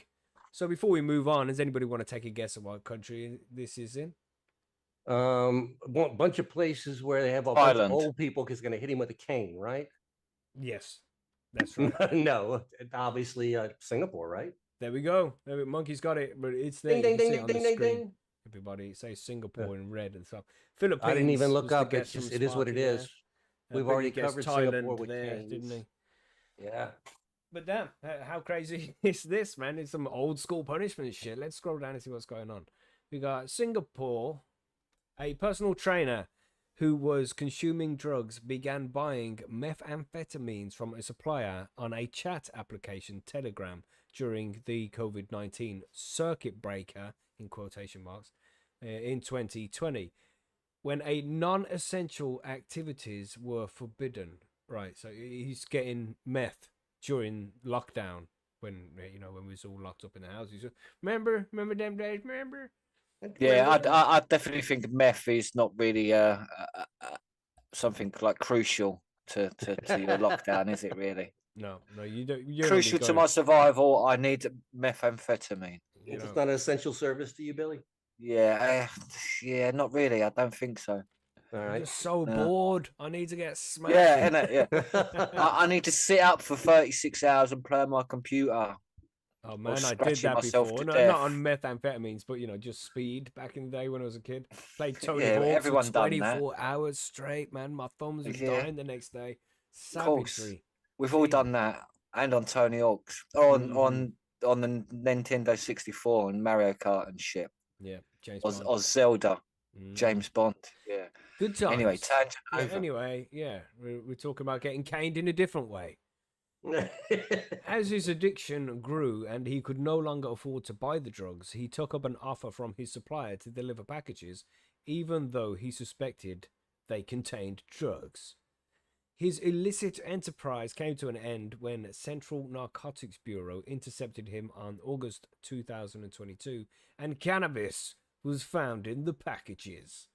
So before we move on, does anybody want to take a guess at what country this is in? A bunch of places where they have a bunch of old people because going to hit him with a cane, right? Yes, that's right. No, obviously Singapore, right? There we go. Monkey's got it, but it's there. Ding, ding, ding, ding, ding, ding. Everybody say Singapore in red and stuff. Philippines. I didn't even look up. It is what it is. We've already covered Thailand Singapore with there, canes. didn't we? Yeah. But damn, how crazy is this, man? It's some old school punishment shit. Let's scroll down and see what's going on. We got Singapore. A personal trainer who was consuming drugs began buying methamphetamines from a supplier on a chat application, Telegram, during the COVID-19 circuit breaker, in quotation marks, in 2020, when a non-essential activities were forbidden. Right, so he's getting meth during lockdown when, when we was all locked up in the houses. Remember them days, remember? Yeah, I definitely think meth is not really something like crucial to your lockdown, is it really? No, you don't. You Crucial to my survival, I need methamphetamine. It's not an essential service to you, Billy? Yeah, yeah, not really. I don't think so. All I'm right. just so bored. I need to get smashed. Yeah, innit? Yeah. I need to sit up for 36 hours and play on my computer. Oh man, I did scratching that myself before. to No, death. not on methamphetamines, but just speed back in the day when I was a kid. Played Tony Yeah, Hawk for everyone done that. 24 hours straight, man. My thumbs were Yeah. dying the next day. Of course. Savagery. We've all done that. And on Tony Hawk's. On Mm-hmm. on the Nintendo 64 and Mario Kart and shit. Yeah, James Or Bond. Zelda. Mhm. James Bond. Yeah. Good times. Anyway, tangent Yeah, over. anyway, yeah, we're talking about getting caned in a different way. As his addiction grew and he could no longer afford to buy the drugs, he took up an offer from his supplier to deliver packages, even though he suspected they contained drugs. His illicit enterprise came to an end when Central Narcotics Bureau intercepted him on August 2022, and cannabis was found in the packages.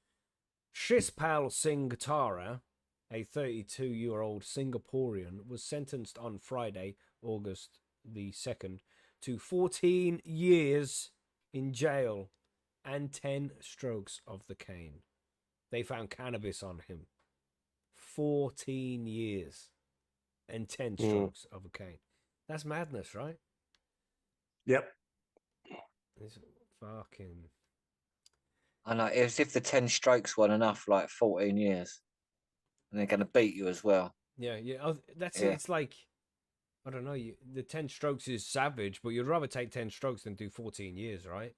Shispal Singh Tara, a 32-year-old Singaporean, was sentenced on Friday, August the 2nd, to 14 years in jail and 10 strokes of the cane. They found cannabis on him. 14 years and 10 strokes of a cane. That's madness, right? Yep. It's fucking... I know, as if the 10 strokes weren't enough, like 14 years. And they're going to beat you as well. Yeah. Oh, that's it. It's like, I don't know, the 10 strokes is savage, but you'd rather take 10 strokes than do 14 years, right?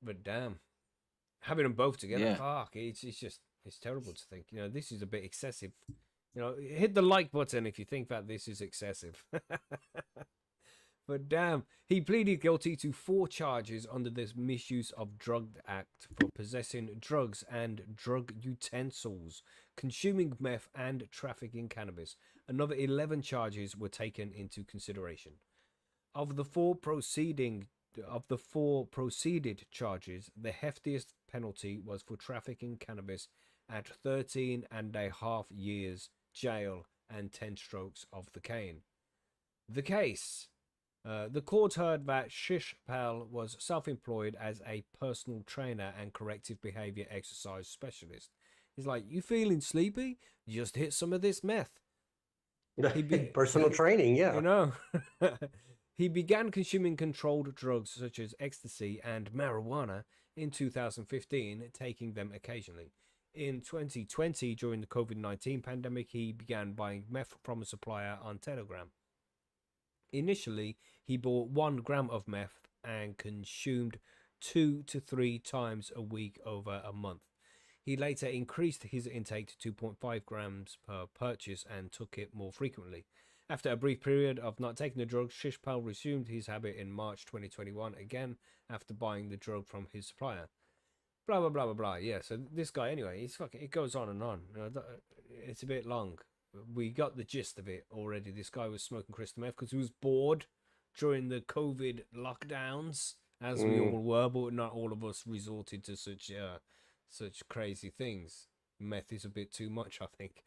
But damn. Having them both together, fuck, it's terrible to think. This is a bit excessive. Hit the like button if you think that this is excessive. But damn, he pleaded guilty to 4 charges under the Misuse of Drug Act for possessing drugs and drug utensils, consuming meth, and trafficking cannabis. Another 11 charges were taken into consideration. Of the four proceeded charges, the heftiest penalty was for trafficking cannabis at 13.5 years jail and 10 strokes of the cane. The case. The court heard that Shishpal was self-employed as a personal trainer and corrective behavior exercise specialist. He's like, you feeling sleepy? Just hit some of this meth. Personal training, yeah. He began consuming controlled drugs such as ecstasy and marijuana in 2015, taking them occasionally. In 2020, during the COVID-19 pandemic, he began buying meth from a supplier on Telegram. Initially, he bought 1 gram of meth and consumed 2 to 3 times a week over a month. He later increased his intake to 2.5 grams per purchase and took it more frequently. After a brief period of not taking the drug, Shishpal resumed his habit in March 2021, again after buying the drug from his supplier. Blah, blah, blah, blah, blah. Yeah, so this guy, anyway, it goes on and on. It's a bit long. We got the gist of it already. This guy was smoking crystal meth because he was bored during the COVID lockdowns, as we all were, but not all of us resorted to such crazy things. Meth is a bit too much, I think.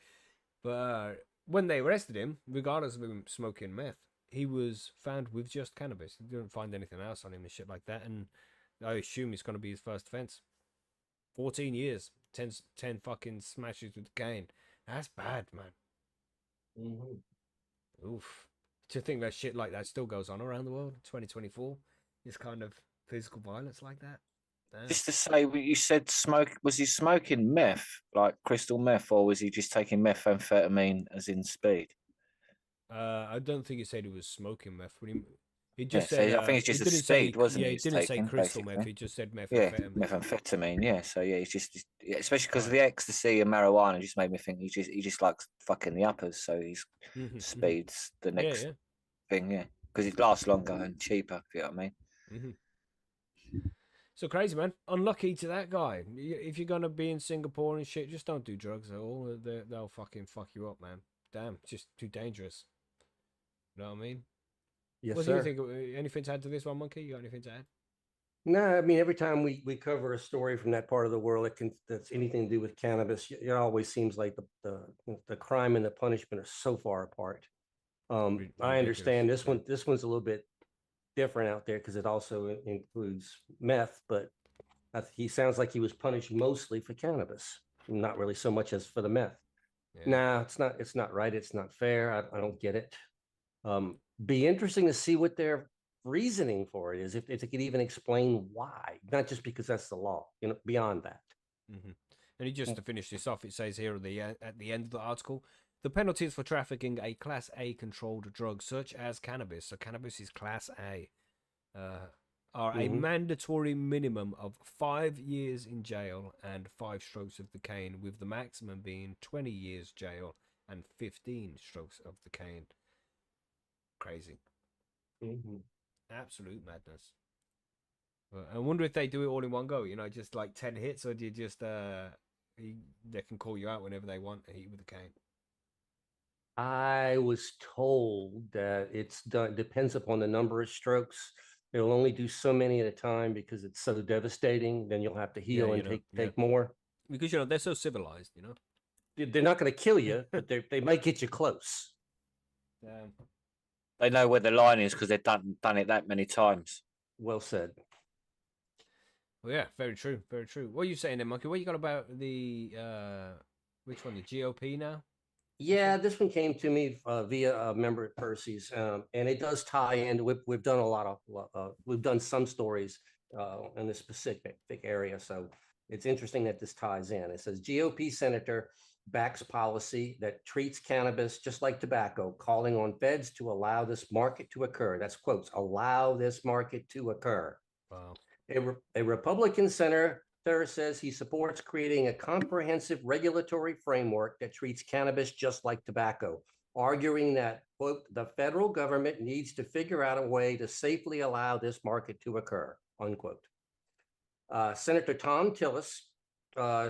But when they arrested him, regardless of him smoking meth, he was found with just cannabis. They didn't find anything else on him and shit like that. And I assume it's going to be his first offense. 14 years, 10 fucking smashes with the cane. That's bad, man. Oof. To think that shit like that still goes on around the world, 2024, this kind of physical violence like that. Damn. Just to say, you said smoke. Was he smoking meth, like crystal meth, or was he just taking methamphetamine as in speed? I don't think he said he was smoking meth, but he Yeah, just so said I think it's he just a didn't say speed, wasn't yeah, it? he He's didn't say taking crystal meth. basically. He just said Yeah, methamphetamine. methamphetamine. Yeah, so yeah, it's just yeah, especially because of Right. the ecstasy and marijuana, just made me think he just likes fucking the uppers. So he's Mm-hmm. speeds the Yeah, next yeah. thing. Yeah, because it lasts longer and cheaper. If you know what I mean. Mm-hmm. So crazy, man. Unlucky to that guy. If you're gonna be in Singapore and shit, just don't do drugs at all. They'll fucking fuck you up, man. Damn, just too dangerous. You know what I mean? Yes, What do you sir. think? Anything to add to this one, Monkey? You got anything to add? No, I mean, every time we cover a story from that part of the world that's anything to do with cannabis, it always seems like the crime and the punishment are so far apart. I Ridiculous. understand this Yeah. one's a little bit different out there because it also includes meth, but he sounds like he was punished mostly for cannabis, not really so much as for the meth. Yeah. Nah, it's not right. It's not fair. I don't get it. Be interesting to see what their reasoning for it is, if they could even explain why, not just because that's the law, beyond that. Mm-hmm. And just to finish this off, it says here at the end of the article, the penalties for trafficking a Class A controlled drug such as cannabis, so cannabis is Class A, are a Mm-hmm. mandatory minimum of 5 years in jail and 5 strokes of the cane, with the maximum being 20 years jail and 15 strokes of the cane. Crazy. Mm-hmm. Absolute madness. I wonder if they do it all in one go, just like 10 hits, or do you just, they can call you out whenever they want to hit you with a cane? I was told that it's done depends upon the number of strokes. It'll only do so many at a time because it's so devastating. Then you'll have to Yeah, heal and yeah. take more. Because, they're so civilized. They're not going to kill you, but they might get you close. Um, They know where the line is because they've done it that many times. Well said. well, yeah, very true, very true. What are you saying then, Monkey? What you got about the, which one, the GOP now? Yeah, this one came to me via a member at Percy's, and it does tie in. We've done a lot of we've done some stories in this specific area, so it's interesting that this ties in. It says GOP Senator backs policy that treats cannabis just like tobacco, calling on feds to allow this market to occur. That's quotes, allow this market to occur. Wow. A Republican senator says he supports creating a comprehensive regulatory framework that treats cannabis just like tobacco, arguing that, quote, the federal government needs to figure out a way to safely allow this market to occur, unquote. Senator Tom Tillis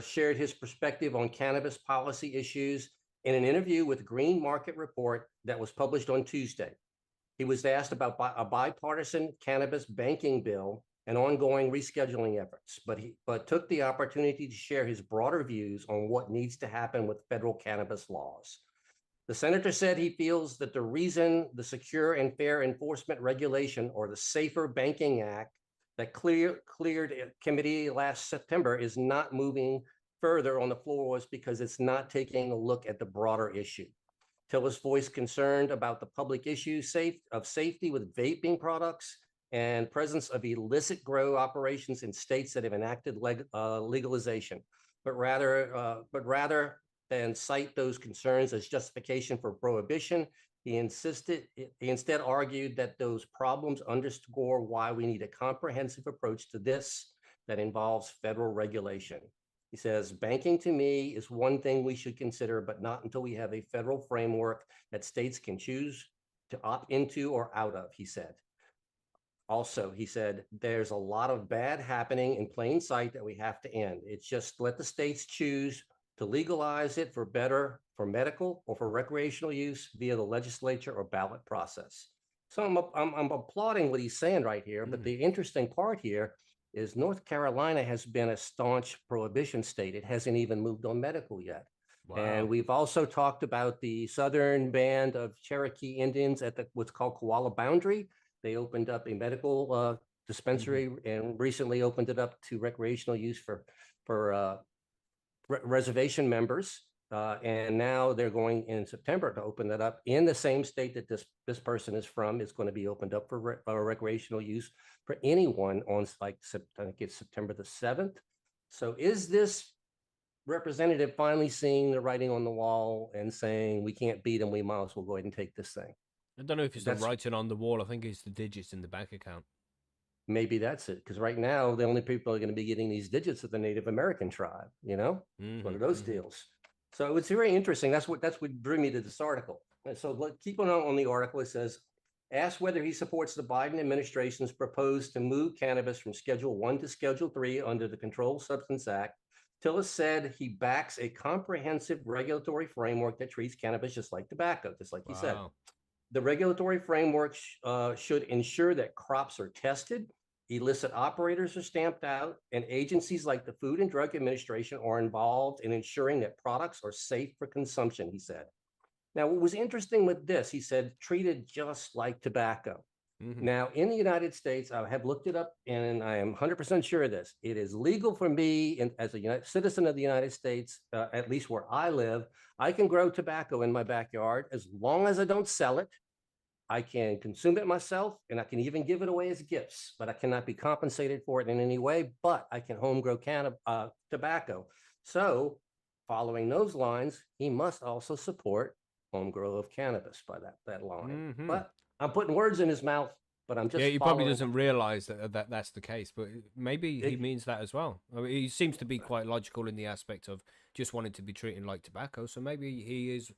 shared his perspective on cannabis policy issues in an interview with Green Market Report that was published on Tuesday. He was asked about a bipartisan cannabis banking bill and ongoing rescheduling efforts, but took the opportunity to share his broader views on what needs to happen with federal cannabis laws. The senator said he feels that the reason the Secure and Fair Enforcement Regulation, or the Safer Banking Act, that cleared committee last September is not moving further on the floor was because it's not taking a look at the broader issue. Tillis voiced concerned about the public issue of safety with vaping products and presence of illicit grow operations in states that have enacted legalization, but rather than cite those concerns as justification for prohibition, he instead argued that those problems underscore why we need a comprehensive approach to this that involves federal regulation. He says, banking to me is one thing we should consider, but not until we have a federal framework that states can choose to opt into or out of, he said. Also, he said, there's a lot of bad happening in plain sight that we have to end. It's just let the states choose to legalize it for medical or for recreational use via the legislature or ballot process. So I'm applauding what he's saying right here, but the interesting part here is North Carolina has been a staunch prohibition state. It hasn't even moved on medical yet. Wow. And we've also talked about the southern band of Cherokee Indians at what's called Koala Boundary. They opened up a medical dispensary and recently opened it up to recreational use for reservation members. And now they're going in September to open that up in the same state that this person is from. It's going to be opened up for recreational use for anyone on, like, I think it's September the 7th. So is this representative finally seeing the writing on the wall and saying, we can't beat them, we might as well go ahead and take this thing. I don't know if it's the That's- writing on the wall. I think it's the digits in the bank account. Maybe that's it. Because right now, the only people are going to be getting these digits are the Native American tribe, you know? One of those deals. So it's very interesting. That's what drew me to this article. And so keep on the article. It says, asked whether he supports the Biden administration's proposed to move cannabis from Schedule 1 to Schedule 3 under the Controlled Substance Act. Tillis said he backs a comprehensive regulatory framework that treats cannabis just like tobacco, just like he said. The regulatory framework should ensure that crops are tested, illicit operators are stamped out, and agencies like the Food and Drug Administration are involved in ensuring that products are safe for consumption, he said. Now, what was interesting with this, he said, treated just like tobacco. Now, in the United States, I have looked it up and I am 100% sure of this. It is legal for me as a citizen of the United States, at least where I live, I can grow tobacco in my backyard as long as I don't sell it. I can consume it myself and I can even give it away as gifts, but I cannot be compensated for it in any way, but I can home grow tobacco. So following those lines, he must also support home grow of cannabis by that line. But I'm putting words in his mouth, but I'm just he probably doesn't realize that that's the case, but maybe he means that as well. I mean, he seems to be quite logical in the aspect of just wanting to be treated like tobacco, so maybe he is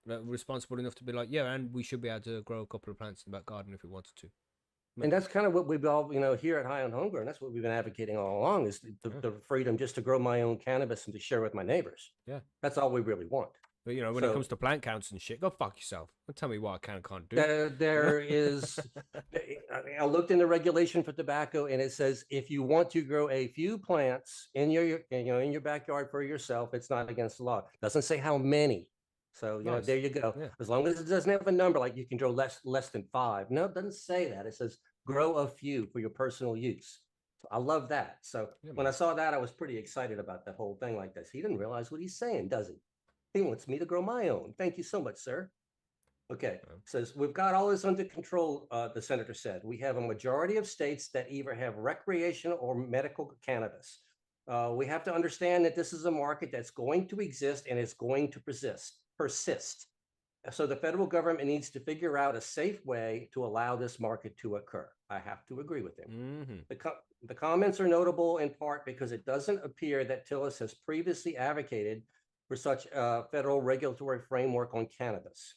responsible enough to be like, yeah, and we should be able to grow a couple of plants in the back garden if we wanted to. And that's kind of what we've all, here at High on Homegrown, and that's what we've been advocating all along, is the freedom just to grow my own cannabis and to share with my neighbors. Yeah, that's all we really want. But when it comes to plant counts and shit, go fuck yourself. Don't tell me what I can and can't do. There is, I looked in the regulation for tobacco, and it says if you want to grow a few plants in your backyard for yourself, it's not against the law. It doesn't say how many. So nice. There you go. Yeah. As long as it doesn't have a number, like you can grow less than 5. No, it doesn't say that. It says grow a few for your personal use. So I love that. So when I saw that, I was pretty excited about that whole thing like this. He didn't realize what he's saying, does he? He wants me to grow my own. Thank you so much, sir. Okay, says we've got all this under control, the senator said. We have a majority of states that either have recreational or medical cannabis. We have to understand that this is a market that's going to exist and it's going to persist. So the federal government needs to figure out a safe way to allow this market to occur. I have to agree with him. The comments are notable in part because it doesn't appear that Tillis has previously advocated for such a federal regulatory framework on cannabis.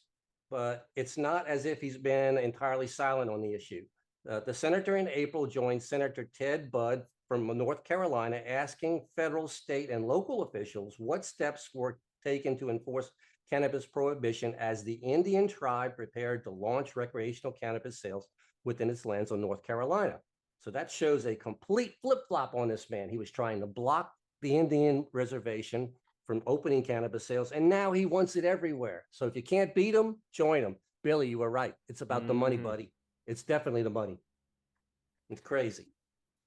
But it's not as if he's been entirely silent on the issue. The senator in April joined Senator Ted Budd from North Carolina, asking federal, state, and local officials what steps were taken to enforce cannabis prohibition as the Indian tribe prepared to launch recreational cannabis sales within its lands on North Carolina. So that shows a complete flip-flop on this man. He was trying to block the Indian reservation from opening cannabis sales, and now he wants it everywhere. So if you can't beat him, join him. Billy, you were right. It's about the money, buddy. It's definitely the money. It's crazy.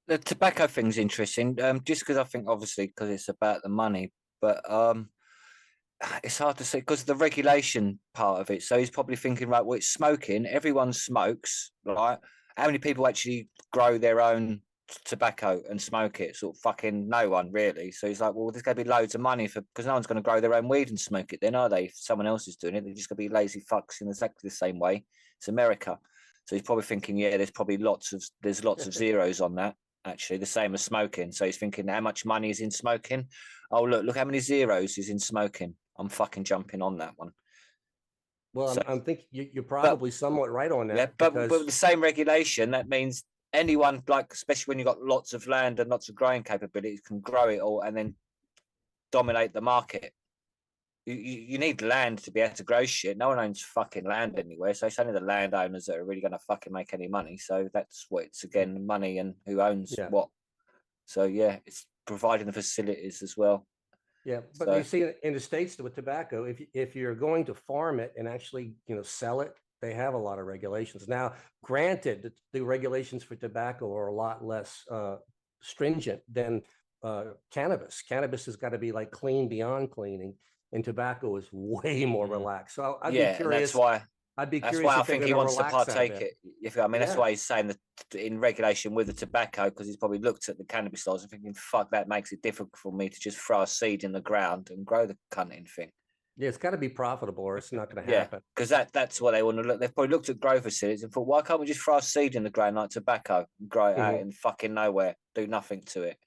The tobacco thing's interesting, just because I think obviously because it's about the money, but it's hard to say because the regulation part of it. So he's probably thinking, right, well, it's smoking. Everyone smokes, right? How many people actually grow their own tobacco and smoke it? Sort of fucking no one really. So he's like, well, there's going to be loads of money because no one's going to grow their own weed and smoke it then, are they? If someone else is doing it, they're just going to be lazy fucks in exactly the same way. It's America. So he's probably thinking, yeah, there's probably lots of zeros on that. Actually, the same as smoking. So he's thinking, how much money is in smoking? Oh, look how many zeros is in smoking. I'm fucking jumping on that one. Well, so, I'm thinking you're probably somewhat right on that. Yeah, but with the same regulation, that means anyone, like especially when you've got lots of land and lots of growing capabilities, can grow it all and then dominate the market. You need land to be able to grow shit. No one owns fucking land anywhere, so it's only the landowners that are really going to fucking make any money. So that's what it's again, money and who owns what. So yeah, it's providing the facilities as well. Yeah, but you see in the States with tobacco, if you're going to farm it and actually sell it, they have a lot of regulations. Now, granted, the regulations for tobacco are a lot less stringent than cannabis. Cannabis has got to be like clean beyond cleaning, and tobacco is way more relaxed. So I'd be curious. That's why I'd be curious. That's why I think he wants to partake it. If I mean, that's Yeah. why he's saying that in regulation with the tobacco, because he's probably looked at the cannabis laws and thinking, "Fuck, that makes it difficult for me to just throw a seed in the ground and grow the cunning thing." Yeah, it's got to be profitable, or it's not going to Yeah, happen. because that's what they want to look. They've probably looked at grow facilities and thought, "Why can't we just throw a seed in the ground like tobacco and grow it out in fucking nowhere, do nothing to it,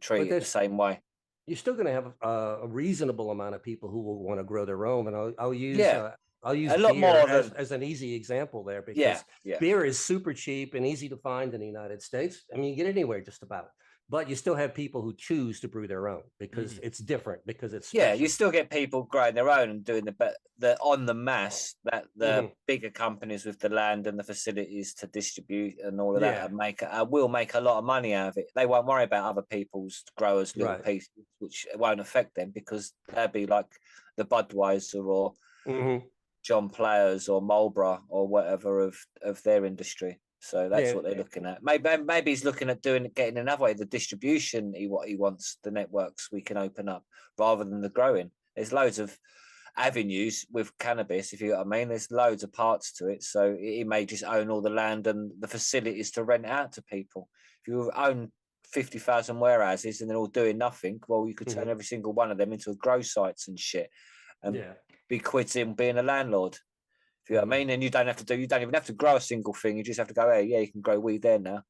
treat But it the same way?" you're still going to have a reasonable amount of people who will want to grow their own, and I'll use Yeah, a lot beer more than as an easy example there, yeah, because yeah. beer is super cheap and easy to find in the United States. I mean, you get it anywhere just about, but you still have people who choose to brew their own because it's different, because it's Yeah, special. you still get people growing their own and doing the on the mass that the bigger companies with the land and the facilities to distribute and all of that will make a lot of money out of it. They won't worry about other people's growers' little pieces, which won't affect them because they'll be like the Budweiser or John Players or Marlboro or whatever of their industry. So that's what they're looking at. Maybe he's looking at getting another way, the distribution. What he wants, the networks we can open up rather than the growing. There's loads of avenues with cannabis, if you know what I mean. There's loads of parts to it. So he may just own all the land and the facilities to rent out to people. If you own 50,000 warehouses and they're all doing nothing, well, you could turn every single one of them into grow sites and shit, and be quitting being a landlord. If you know what I mean, and you don't even have to grow a single thing. You just have to go, hey, yeah, you can grow weed there now.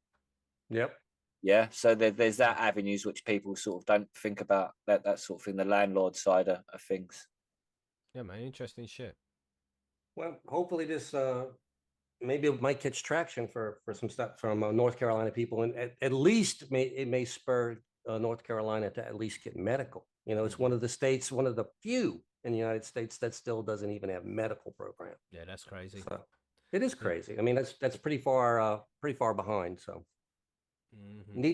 Yep. Yeah. So there's that avenues which people sort of don't think about, that sort of thing, the landlord side of things. Yeah, man, interesting shit. Well, hopefully this maybe it might catch traction for some stuff from North Carolina people, and at least it may spur North Carolina to at least get medical. You know, it's one of the states, one of the few in the United States that still doesn't even have medical program. Yeah, that's crazy. So it is crazy. I mean, that's pretty far behind. So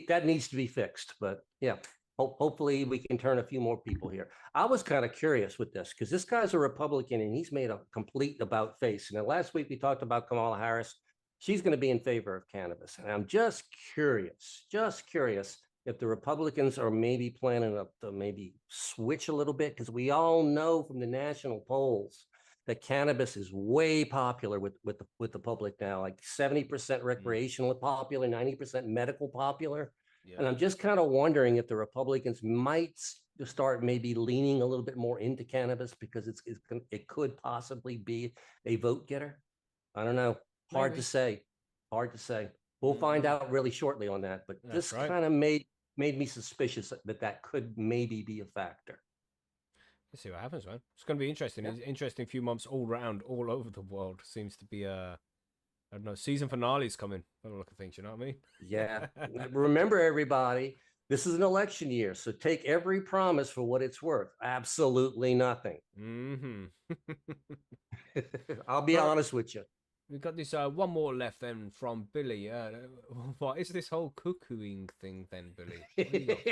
that needs to be fixed. But yeah, hopefully we can turn a few more people here. I was kind of curious with this because this guy's a Republican and he's made a complete about face. And then last week we talked about Kamala Harris. She's going to be in favor of cannabis, and I'm just curious if the Republicans are maybe planning to maybe switch a little bit, because we all know from the national polls that cannabis is way popular with the public now, like 70% recreational popular, 90% medical popular. Yeah. And I'm just kind of wondering if the Republicans might start maybe leaning a little bit more into cannabis because it could possibly be a vote getter. I don't know. Hard to say. We'll find out really shortly on that. But this kind of made me suspicious that could maybe be a factor. Let's see what happens, man. It's going to be interesting. Yeah. It's an interesting few months all round, all over the world. Seems to be I don't know, season finale's coming. I don't look at things, you know what I mean? Yeah. Remember, everybody, this is an election year, so take every promise for what it's worth. Absolutely nothing. I'll be honest with you. We've got this one more left then from Billy. What is this whole cuckooing thing then, Billy? What do you got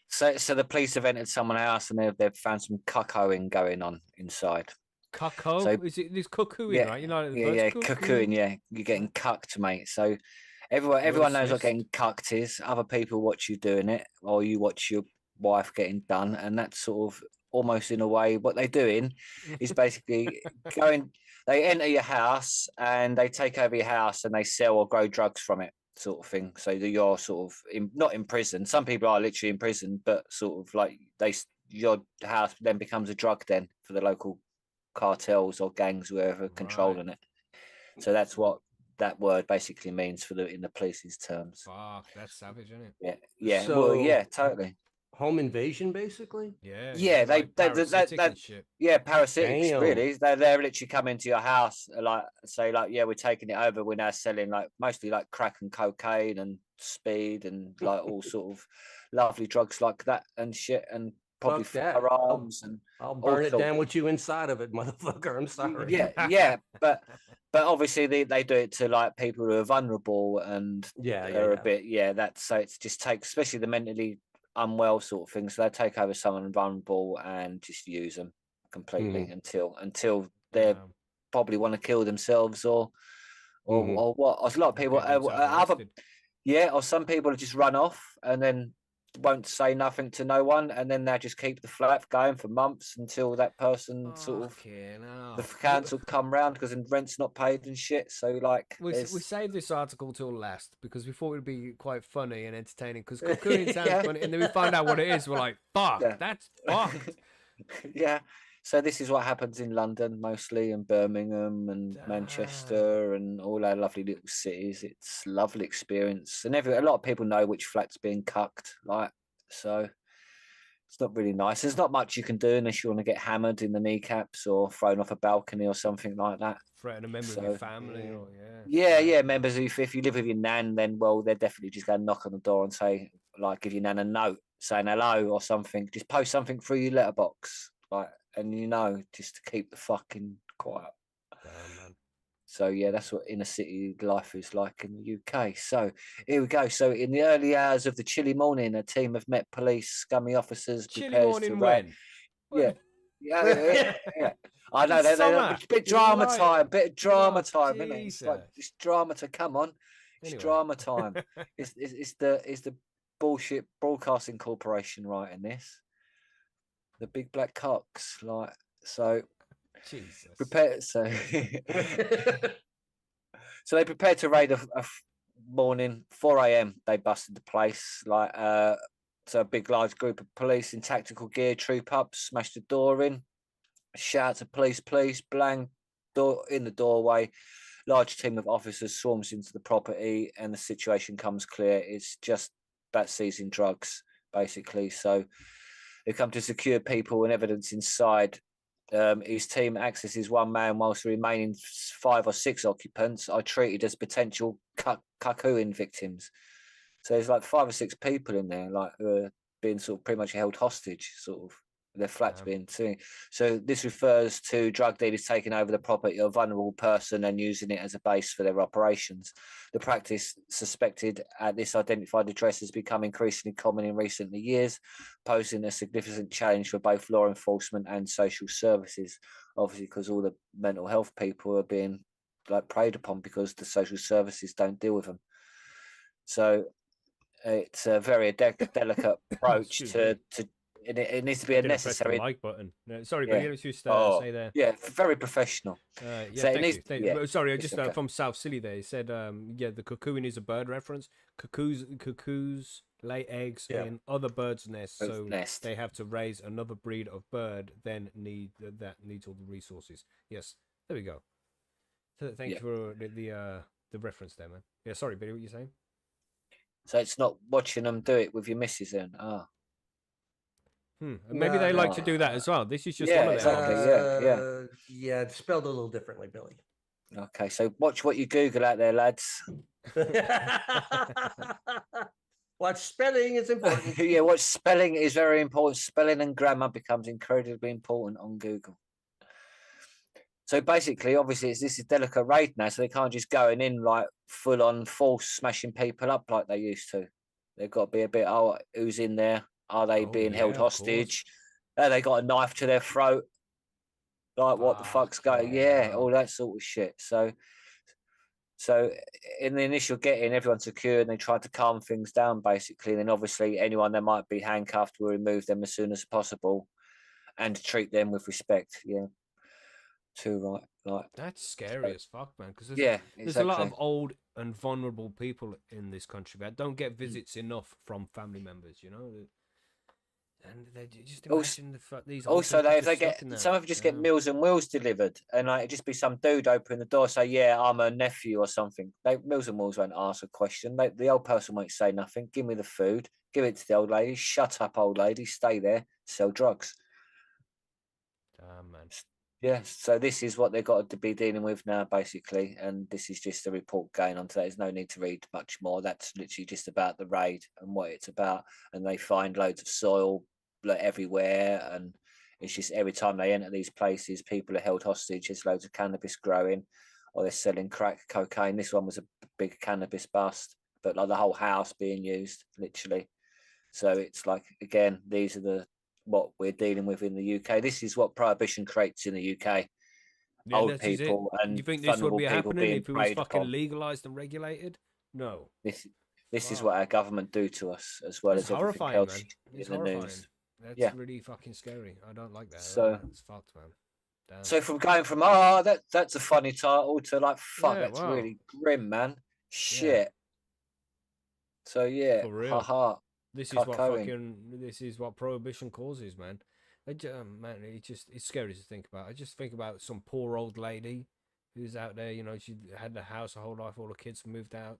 for us? So the police have entered someone's house and they've found some cuckooing going on inside. Cuckoo? So, is it this cuckooing, right? You know, cuckooing. Yeah, you're getting cucked, mate. So everyone knows what getting cucked is. Other people watch you doing it, or you watch your wife getting done, and that's sort of almost in a way what they're doing is basically going. They enter your house and they take over your house and they sell or grow drugs from it, sort of thing. So that you're sort of not in prison. Some people are literally in prison, but sort of like your house then becomes a drug den for the local cartels or gangs, whoever controlling it. So that's what that word basically means in the police's terms. Fuck, that's savage, isn't it? Yeah, yeah. So, well, yeah, totally. Home invasion, basically. Yeah, parasitic shit. Yeah, parasitic. Really, they're literally come into your house, like say, like, yeah, we're taking it over. We're now selling like mostly like crack and cocaine and speed and like all sort of lovely drugs like that and shit, and probably firearms and I'll burn it down with you inside of it, motherfucker. I'm sorry. Yeah, but obviously they do it to like people who are vulnerable and they're a bit that's so it just takes, especially the mentally unwell sort of thing, so they take over someone vulnerable and just use them completely until they probably want to kill themselves or what. A lot of people or some people just run off and then won't say nothing to no one, and then they just keep the flat going for months until that person sort of the council come round because the rent's not paid and shit. So like, we saved this article till last because we thought it'd be quite funny and entertaining because Cuckooing sounds funny, and then we find out what it is. We're like, fuck, that's fucked. Yeah. So this is what happens in London mostly, and Birmingham and Manchester and all our lovely little cities. It's a lovely experience, and a lot of people know which flat's being cucked. Like, so it's not really nice. There's not much you can do unless you want to get hammered in the kneecaps or thrown off a balcony or something like that. Threaten a member of your family, or members. If you live with your nan, then they're definitely just going to knock on the door and say, like, give your nan a note saying hello or something. Just post something through your letterbox, like. And just to keep the fucking quiet. Damn, man. So yeah, that's what inner city life is like in the UK. So here we go. So in the early hours of the chilly morning, a team of Met Police scummy officers chilly morning when? Yeah. I know they're a bit drama time, isn't it? It's like just drama time. Come on, it's drama time. it's the bullshit broadcasting corporation writing this. The big black cocks, like, so. Jesus. Prepare. So they prepared to raid a morning 4 a.m. They busted the place, like, so a big large group of police in tactical gear troop up, smashed the door in, shout to police, blang door in the doorway. Large team of officers swarms into the property, and the situation comes clear. It's just about seizing drugs, basically. So they come to secure people and evidence inside. His team accesses one man whilst the remaining 5 or 6 occupants are treated as potential cuckooing victims. So there's like 5 or 6 people in there, like, who are being sort of pretty much held hostage, sort of. Their flats being seen. So this refers to drug dealers taking over the property of a vulnerable person and using it as a base for their operations. The practice suspected at this identified address has become increasingly common in recent years, posing a significant challenge for both law enforcement and social services. Obviously, because all the mental health people are being like preyed upon because the social services don't deal with them. So it's a very delicate approach to it needs to be a necessary like button. No, sorry, but you just say there. Yeah, very professional. So thank you. Sorry, I just from South City there. He said, the cuckooing is a bird reference. Cuckoos lay eggs in other birds' nests, so they have to raise another breed of bird. Then needs all the resources. Yes, there we go. So thank you for the reference there, man. Yeah, sorry, Billy, what you saying? So it's not watching them do it with your missus then. Maybe they like to do that as well. This is just one of them. Yeah, it's spelled a little differently, Billy. Okay, so watch what you Google out there, lads. Watch spelling is important. Watch spelling is very important. Spelling and grammar becomes incredibly important on Google. So basically, obviously, this is delicate raid now, so they can't just go in like full on force smashing people up like they used to. They've got to be a bit, who's in there? Are they being held hostage? Have they got a knife to their throat? Like, what the fuck's going? Yeah, all that sort of shit. So in the initial getting, everyone's secure, and they tried to calm things down, basically. And then obviously, anyone that might be handcuffed will remove them as soon as possible, and treat them with respect. Yeah, too right. Like, that's scary as fuck, man. Because there's a lot of old and vulnerable people in this country that don't get visits enough from family members. You know. And they just imagine these. Also, they get some of them just get Meals and Wills delivered, and like it just be some dude opening the door, say, "Yeah, I'm a nephew" or something. Meals and Wills won't ask a question. The old person won't say nothing. Give me the food. Give it to the old lady. Shut up, old lady. Stay there. Sell drugs. Man. Yeah. So this is what they've got to be dealing with now, basically, and this is just a report going on today. There's no need to read much more. That's literally just about the raid and what it's about, and they find loads of soil everywhere, and it's just every time they enter these places, people are held hostage. There's loads of cannabis growing, or they're selling crack cocaine. This one was a big cannabis bust, but like the whole house being used, literally. So it's like, again, these are what we're dealing with in the UK. This is what prohibition creates in the UK. Yeah, old people and you think this would be happening if it was fucking legalized and regulated? No. This is Fuck. what our government do to us, as well That's as everything horrifying, else man. in It's the horrifying. news. That's Yeah. really fucking scary. I don't like that. So- That's fucked, man. Damn. So from going from that's a funny title to like fuck, Yeah, that's wow. really grim, man. Shit. So yeah, For real. haha. This is what Cuckooing. this is what prohibition causes, man. Man, it's scary to think about. I just think about some poor old lady who's out there. You know, she had the house her whole life. All the kids moved out,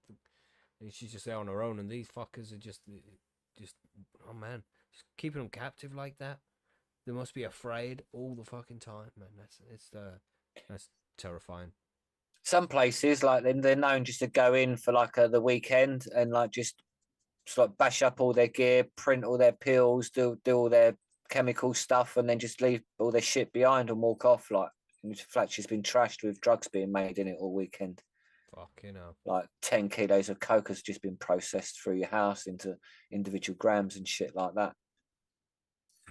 and she's just there on her own. And these fuckers are just, oh man, just keeping them captive like that. They must be afraid all the fucking time, man. That's terrifying. Some places like they're known just to go in for like the weekend and like just like bash up all their gear, print all their pills, do all their chemical stuff, and then just leave all their shit behind and walk off. Like in fact, she's been trashed with drugs being made in it all weekend. Fucking hell. Like 10 kilos of coke has just been processed through your house into individual grams and shit like that.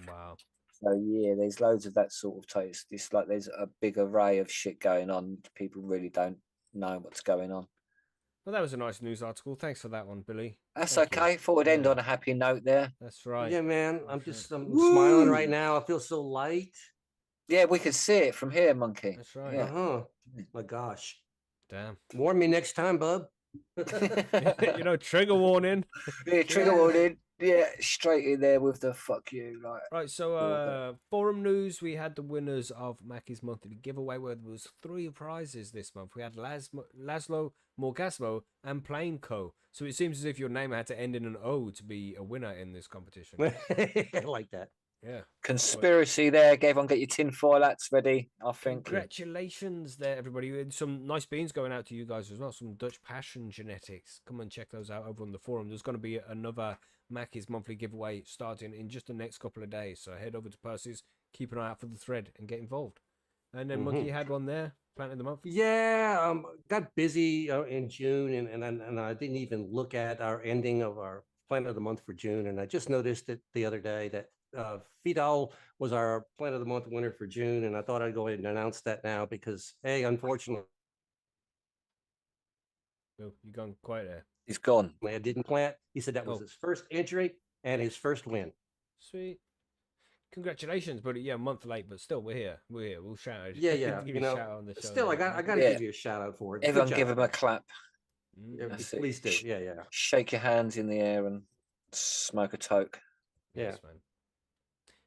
Wow. So yeah, there's loads of that sort of taste. It's like there's a big array of shit going on. People really don't know what's going on. Well, that was a nice news article. Thanks for that one, Billy. That's Thank you. okay. Thought we'd end Yeah. on a happy note there. That's right. Yeah, man. That's I'm right. smiling Woo! right now. I feel so light. Yeah, we could see it from here, Monkey. That's right. Yeah. Uh-huh. My gosh. Damn. Warn me next time, bub. You know, trigger warning. Yeah, trigger warning. Yeah, straight in there with the fuck you. Like, Right, so forum news, we had the winners of Mackie's monthly giveaway, where there was 3 prizes this month. We had Laszlo Morgasmo and Plain Co. So it seems as if your name had to end in an O to be a winner in this competition. I like that. Yeah. conspiracy there. Everyone get your tinfoil hats ready, I think. Congratulations there, everybody. We had some nice beans going out to you guys as well. Some Dutch Passion Genetics. Come and check those out over on the forum. There's going to be another Mackie's monthly giveaway starting in just the next couple of days. So head over to Percy's, keep an eye out for the thread, and get involved. And then Monkey had one there, plant of the month. Yeah, got busy in June, and I didn't even look at our ending of our plant of the month for June, and I just noticed it the other day that Fidal was our plant of the month winner for June, and I thought I'd go ahead and announce that now because, hey, unfortunately, Oh, you gone quiet there. He's gone. I didn't plant. He said that was Oh. his first entry and his first win. Sweet. Congratulations, buddy. Yeah, a month late, but still, we're here. We're here. We'll shout out. Yeah, Give you you a know, shout out on the show. Still, I got to Yeah. give you a shout out for it. Good Everyone job. give him a clap. Yeah, That's it. please do. Yeah. Shake your hands in the air and smoke a toke. Yes, man.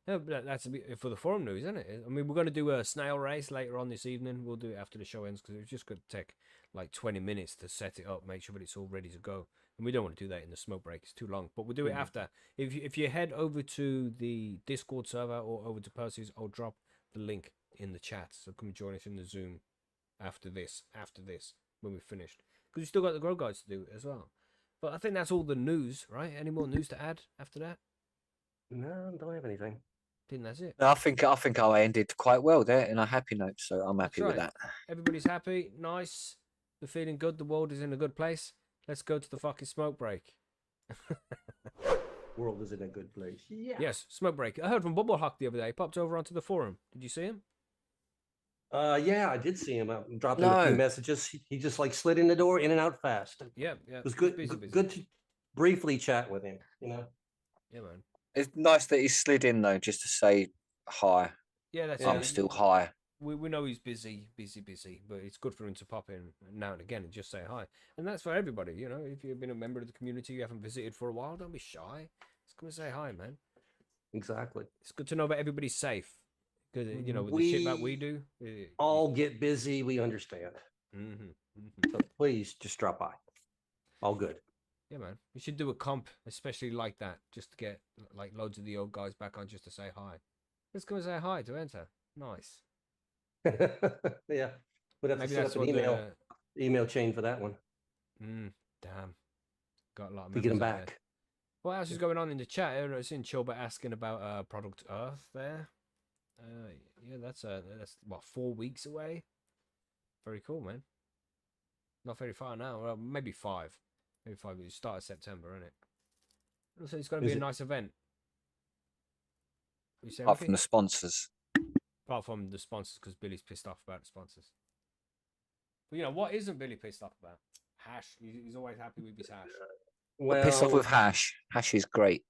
Yeah, but that's a bit for the forum news, isn't it? I mean, we're going to do a snail race later on this evening. We'll do it after the show ends because it's just going to take like 20 minutes to set it up, make sure that it's all ready to go. And we don't want to do that in the smoke break. It's too long. But we'll do it after. If you head over to the Discord server or over to Percy's, I'll drop the link in the chat. So come join us in the Zoom after this, when we've finished. Because we've still got the Grow Guides to do as well. But I think that's all the news, right? Any more news to add after that? No, don't have anything. I think that's it. I think I ended quite well there in a happy note, so I'm happy with right. that. Everybody's happy, nice. We're feeling good. The world is in a good place. Let's go to the fucking smoke break. World is in a good place. Yeah. Yes, smoke break. I heard from Bubble Hawk the other day. He popped over onto the forum. Did you see him? Yeah, I did see him. I dropped him a few No. messages. He just like slid in the door, in and out fast. Yeah. It was good. Busy. Good to briefly chat with him. You know. Yeah, man. It's nice that he slid in though, just to say hi. Yeah, that's I'm it. still high. We know he's busy, but it's good for him to pop in now and again and just say hi. And that's for everybody, you know. If you've been a member of the community, you haven't visited for a while, don't be shy. Just come and say hi, man. Exactly. It's good to know that everybody's safe. Because, you know, with the shit that we do. All get busy. We understand. So please just drop by. All good. Yeah, man. We should do a comp, especially like that, just to get like loads of the old guys back on just to say hi. Let's go and say hi to enter. Nice. Yeah. We'd have Maybe to set that's up an what email chain for that one damn. Got a lot of to get them members out there. back. What else is going on in the chat? I've seen Chilbert asking about Product Earth there. Yeah, that's what, 4 weeks away. Very cool, man. Not very far now. Well, maybe 5. Maybe 5. It's start of September, isn't it? Also, it's going to be a nice event. You say Apart from anything? the sponsors. Apart from the sponsors, because Billy's pissed off about the sponsors. But you know what isn't Billy pissed off about? Hash. He's always happy with his hash. Well, pissed off Well, with hash. Hash is great.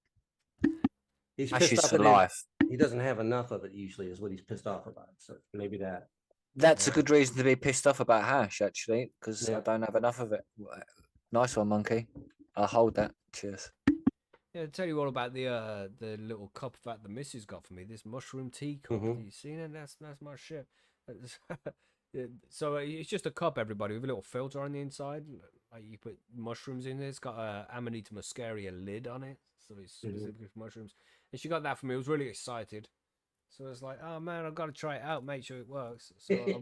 he's Hash pissed is off for at life. he doesn't have enough of it usually is what he's pissed off about. So maybe that. That's a Yeah. good reason to be pissed off about hash, actually, because Yeah. I don't have enough of it. Nice one, monkey. I'll hold that. Cheers. Yeah, I'll tell you all about the little cup that the missus got for me. This mushroom tea cup. Mhm. Have you seen it? That's my shit. Yeah, so it's just a cup, everybody, with a little filter on the inside. Like you put mushrooms in there. It's got a Amanita muscaria lid on it, so it's specific for mushrooms. And she got that for me. I was really excited. So it's like, oh man, I've got to try it out, make sure it works. So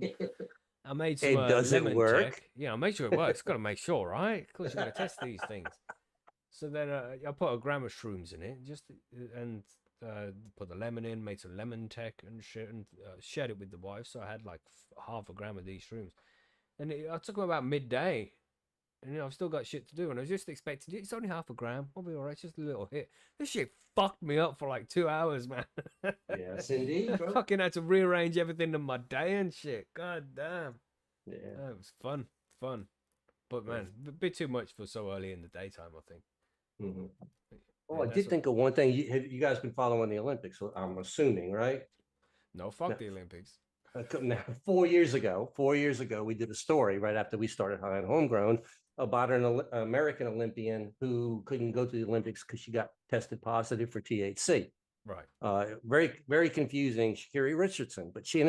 I made some Does it lemon work? check. Yeah, I make sure it works. Got to make sure, right? Of course, you got to test these things. So then I put a gram of shrooms in it, and put the lemon in, made some lemon tech and shit, and shared it with the wife. So I had like half a gram of these shrooms, and I took them about midday, and I've still got shit to do. And I was just expecting it's only half a gram. I'll be all right. It's just a little hit. This shit fucked me up for like 2 hours, man. Yes, indeed. I Bro. fucking had to rearrange everything in my day and shit. God damn. Yeah. It was fun, but man, a bit too much for so early in the daytime, I think. Mhm. Yeah, Oh, I that's did think of one thing. You guys been following the Olympics? I'm assuming, right? No, fuck the Olympics. Now, 4 years ago, we did a story right after we started High and Homegrown about an American Olympian who couldn't go to the Olympics because she got tested positive for THC. Right. Very, very confusing. Shakiri Richardson, but she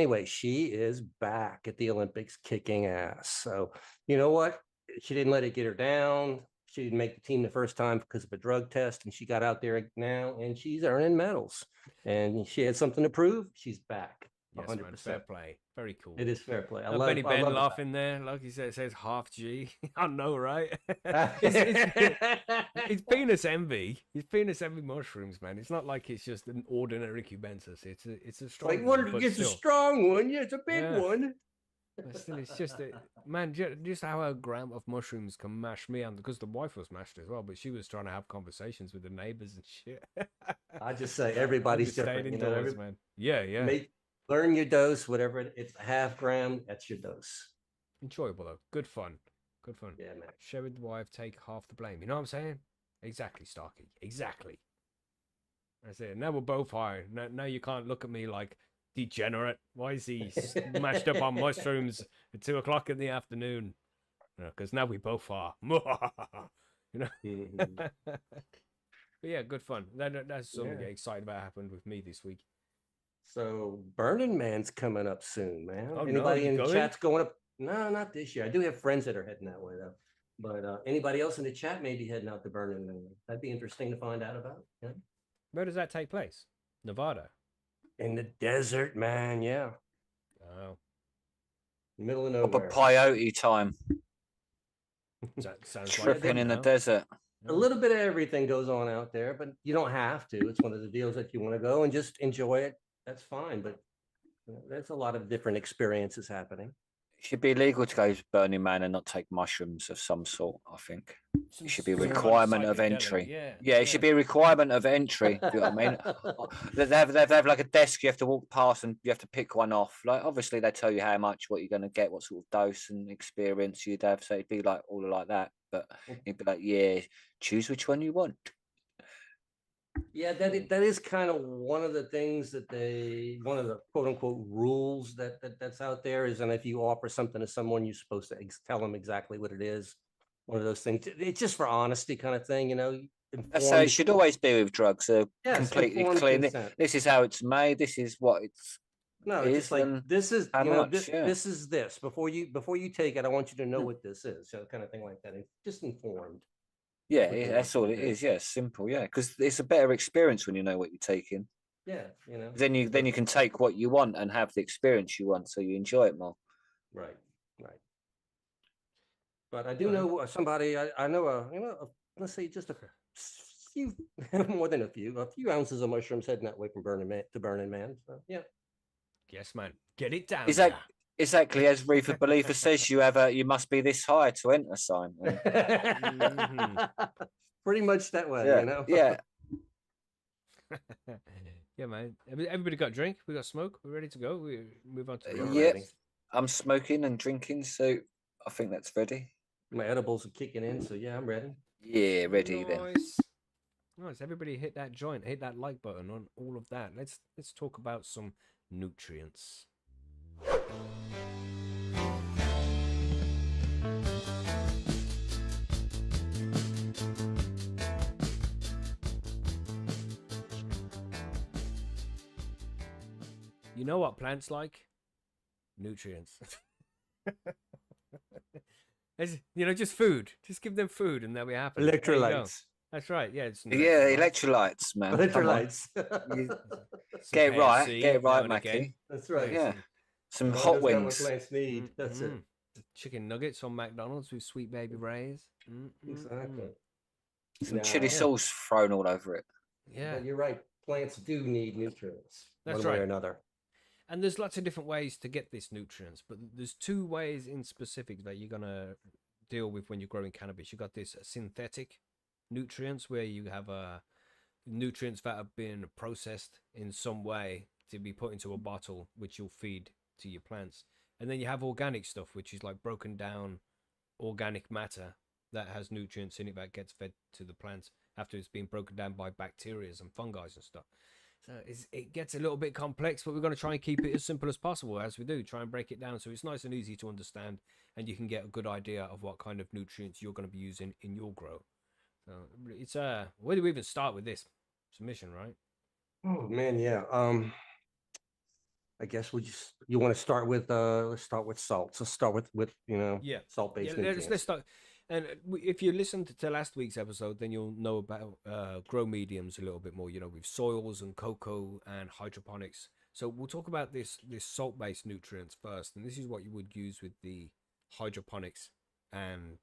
is back at the Olympics kicking ass. So you know what? She didn't let it get her down. She didn't make the team the first time because of a drug test, and she got out there now, and she's earning medals. And she had something to prove. She's back. Yes, 100%. man. Fair play. Very cool. It is fair play. Benny Ben love laughing there, like he said, it says half G. I know, right? that. It's penis envy. It's penis envy mushrooms, man. It's not like it's just an ordinary cubensis. It's a strong Like one, what? but It's a still. strong one. Yeah, it's a big Yeah. one. But still, it's just man, just how a gram of mushrooms can mash me, and because the wife was mashed as well, but she was trying to have conversations with the neighbors and shit. I just say everybody's Stayed different. indoors, man. Yeah. Learn your dose, whatever it's a half gram. That's your dose. Enjoyable though. Good fun. Yeah, man. Share with the wife, take half the blame. You know what I'm saying? Exactly, Starkey. Exactly. That's it. Now we're both high. Now you can't look at me like degenerate. Why is he mashed up on mushrooms at 2:00 in the afternoon? Because now we both are. You know. Mhm. But yeah, good fun. That's something to Yeah. get excited about happened with me this week. So Burning Man's coming up soon, man. Oh, no, Anybody you in the going? chat's going up? No, not this year. I do have friends that are heading that way though. But anybody else in the chat may be heading out to Burning Man. That'd be interesting to find out about. Yeah. Where does that take place? Nevada. In the desert, man. Yeah. Oh, Middle of Proper nowhere. peyote time. that sounds Tripping like in the now. desert. A little bit of everything goes on out there, but you don't have to. It's one of the deals that you want to go and just enjoy it. That's fine. But there's a lot of different experiences happening. It should be illegal to go to Burning Man and not take mushrooms of some sort, I think. It should be a Some kind requirement of psychedelic, entry. Yeah, It should be a requirement of entry. Do you know what I mean? They have like a desk you have to walk past and you have to pick one off. Like obviously they tell you how much, what you're going to get, what sort of dose and experience you'd have. So it'd be like all like that. But it'd be like, yeah, choose which one you want. Yeah, that is kind of one of the things that one of the quote unquote rules that's out there is, and if you offer something to someone, you're supposed to tell them exactly what it is. One of those things. It's just for honesty kind of thing, you know. That's how it should always be with drugs. They're Yes, completely informed clean. consent. This is how it's made. This is what it's. No, is it's just like and this is how you know much, yeah. this is this before you take it. I want you to know what this is, so kind of thing like that. It's just informed. Yeah, what they that's want all you it to do. is. Yeah, simple. Yeah, because it's a better experience when you know what you're taking. Yeah, you know. Then you can take what you want and have the experience you want, so you enjoy it more. Right. But I do know somebody. I know let's say just a few, more than a few ounces of mushrooms heading that way from Burning Man. So yeah. Yes, man. Get it down. Is that exactly as Reefer Believer says? You must be this high to enter sign. Pretty much that way, Yeah, you know. yeah. Yeah, man. Everybody got a drink? We got smoke? We're ready to go? We move on to the Yeah. ready. I'm smoking and drinking, so I think that's ready. My edibles are kicking in, so yeah, I'm ready. Yeah, ready then. Nice. Everybody hit that joint, hit that like button on all of that. Let's talk about some nutrients. You know what plants like? Nutrients. Just food. Just give them food and they'll be happy. There you go. Electrolytes. That's right. Yeah, it's Electrolytes, man. Electrolytes. Get it right, KFC get it now right, and again. Mackie. That's right. Yeah, some God hot knows what wings. plants need. That's it. Chicken nuggets on McDonald's with Sweet Baby Ray's. Exactly. Some chili sauce thrown all over it. Yeah, but you're right. Plants do need nutrients That's one way right. or another. and there's lots of different ways to get this nutrients, but there's two ways in specific that you're gonna deal with when you're growing cannabis. You got this synthetic nutrients where you have nutrients that have been processed in some way to be put into a bottle, which you'll feed to your plants. And then you have organic stuff, which is like broken down organic matter that has nutrients in it that gets fed to the plants after it's been broken down by bacteria and fungi and stuff. So it gets a little bit complex, but we're going to try and keep it as simple as possible as we do. Try and break it down so it's nice and easy to understand, and you can get a good idea of what kind of nutrients you're going to be using in your grow. So it's where do we even start with this submission, right? Oh man, yeah. I guess you want to start with let's start with salts. Let's start with salt-based nutrients. Let's start. And if you listened to last week's episode, then you'll know about grow mediums a little bit more. With soils and cocoa and hydroponics. So we'll talk about this salt-based nutrients first, and this is what you would use with the hydroponics and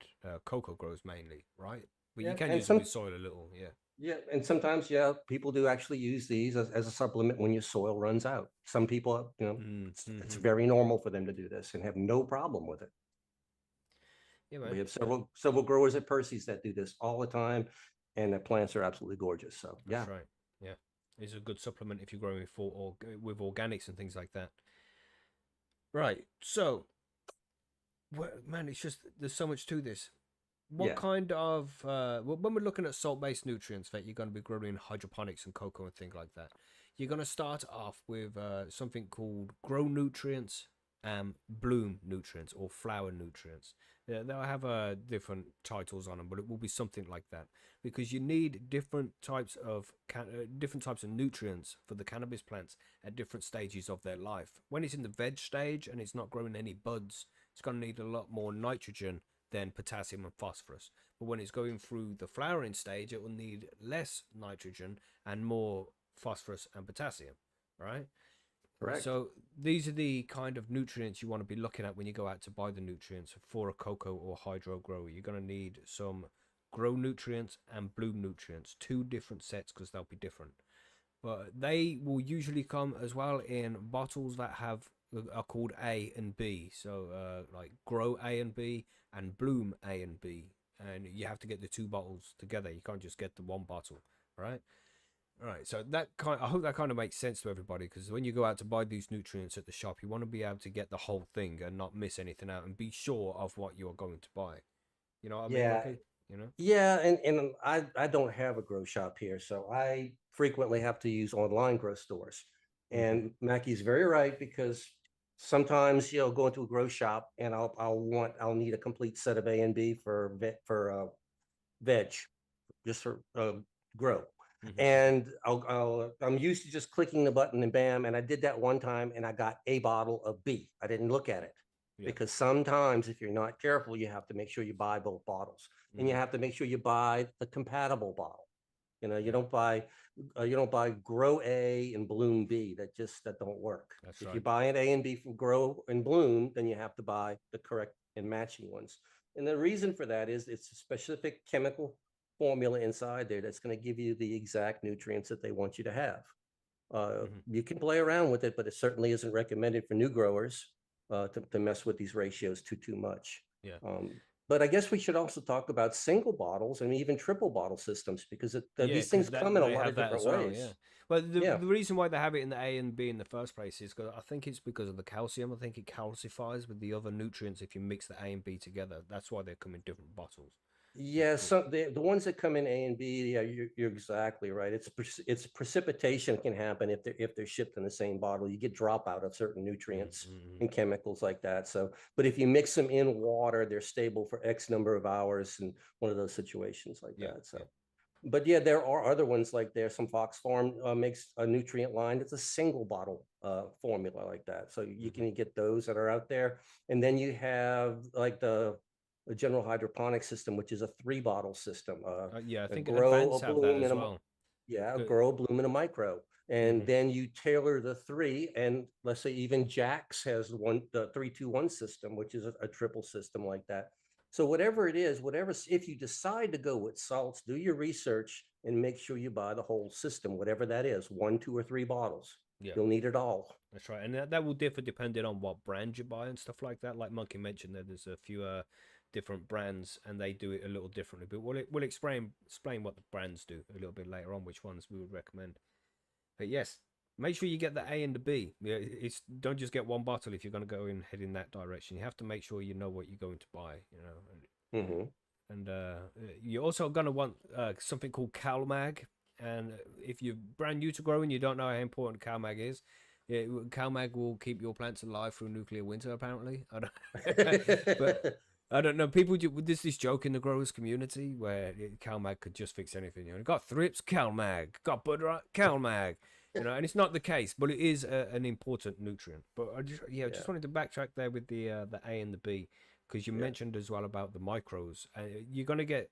cocoa grows mainly, right? But you can use it with soil a little, yeah. Yeah, and sometimes, people do actually use these as a supplement when your soil runs out. Some people, it's very normal for them to do this and have no problem with it. Yeah, man. We have several growers at Percy's that do this all the time, and the plants are absolutely gorgeous. So yeah, that's right. Yeah, it's a good supplement if you're growing with organics and things like that. Right. So, man, it's just there's so much to this. What kind of when we're looking at salt-based nutrients that you're going to be growing in hydroponics and cocoa and things like that, you're going to start off with something called grow nutrients and bloom nutrients or flower nutrients. They'll have different titles on them, but it will be something like that because you need different types of nutrients for the cannabis plants at different stages of their life. When it's in the veg stage and it's not growing any buds, it's going to need a lot more nitrogen than potassium and phosphorus. But when it's going through the flowering stage, it will need less nitrogen and more phosphorus and potassium, right? Correct. So these are the kind of nutrients you want to be looking at when you go out to buy the nutrients for a cocoa or hydro grower. You're going to need some grow nutrients and bloom nutrients, two different sets because they'll be different. But they will usually come as well in bottles that are called A and B. So like grow A and B and bloom A and B, and you have to get the two bottles together. You can't just get the one bottle, right? All right. So I hope that kind of makes sense to everybody, because when you go out to buy these nutrients at the shop, you want to be able to get the whole thing and not miss anything out and be sure of what you're going to buy. You know what I mean? Okay? Yeah, and I don't have a grow shop here, so I frequently have to use online grow stores. And Mackie's very right, because sometimes go into a grow shop and I'll need a complete set of A and B for veg, just for grow. And I'm used to just clicking the button and bam, and I did that one time and I got a bottle of B. I didn't look at it. Because sometimes if you're not careful, you have to make sure you buy both bottles, and you have to make sure you buy the compatible bottle. You don't buy grow A and bloom B. That don't work. If you buy an A and B from grow and bloom, then you have to buy the correct and matching ones. And the reason for that is it's a specific chemical formula inside there that's going to give you the exact nutrients that they want you to have. You can play around with it, but it certainly isn't recommended for new growers to mess with these ratios too much. Yeah. But I guess we should also talk about single bottles and even triple bottle systems, because these things come in a lot of different ways. Yeah. Well, the reason why they have it in the A and B in the first place is because I think it's because of the calcium. I think it calcifies with the other nutrients if you mix the A and B together. That's why they come in different bottles. Yeah, so the ones that come in A and B, yeah, you're exactly right. It's precipitation can happen if they're shipped in the same bottle. You get dropout of certain nutrients and chemicals like that. So, but if you mix them in water, they're stable for X number of hours, and one of those situations like that. So, but yeah, there are other ones like there's some Fox Farm makes a nutrient line. It's a single bottle formula like that. So you can get those that are out there, and then you have like the general hydroponic system, which is a 3 bottle system. Yeah, I A think grow, a Advance have that bloom, as and well. a grow, a bloom, and a micro. And then you tailor the 3, and let's say even Jack's has the 3-2-1 system, which is a triple system like that. So whatever it is, if you decide to go with salts, do your research and make sure you buy the whole system, whatever that is, 1, 2, or 3 bottles. Yeah, you'll need it all. that's right, and that will differ depending on what brand you buy and stuff like that. Like Monkey mentioned, there's a few different brands, and they do it a little differently. But we'll explain what the brands do a little bit later on, which ones we would recommend. But yes, make sure you get the A and the B. Yeah, don't just get one bottle if you're going to go in head in that direction. You have to make sure you know what you're going to buy. And you're also going to want something called CalMag. And if you're brand new to growing, you don't know how important CalMag is. CalMag will keep your plants alive through nuclear winter. Apparently, but I don't know. People do this joke in the growers community where CalMag could just fix anything. Got thrips, CalMag. Got butter, CalMag. And it's not the case, but it is an important nutrient. But I just wanted to backtrack there with the A and the B, because you mentioned as well about the micros. You're going to get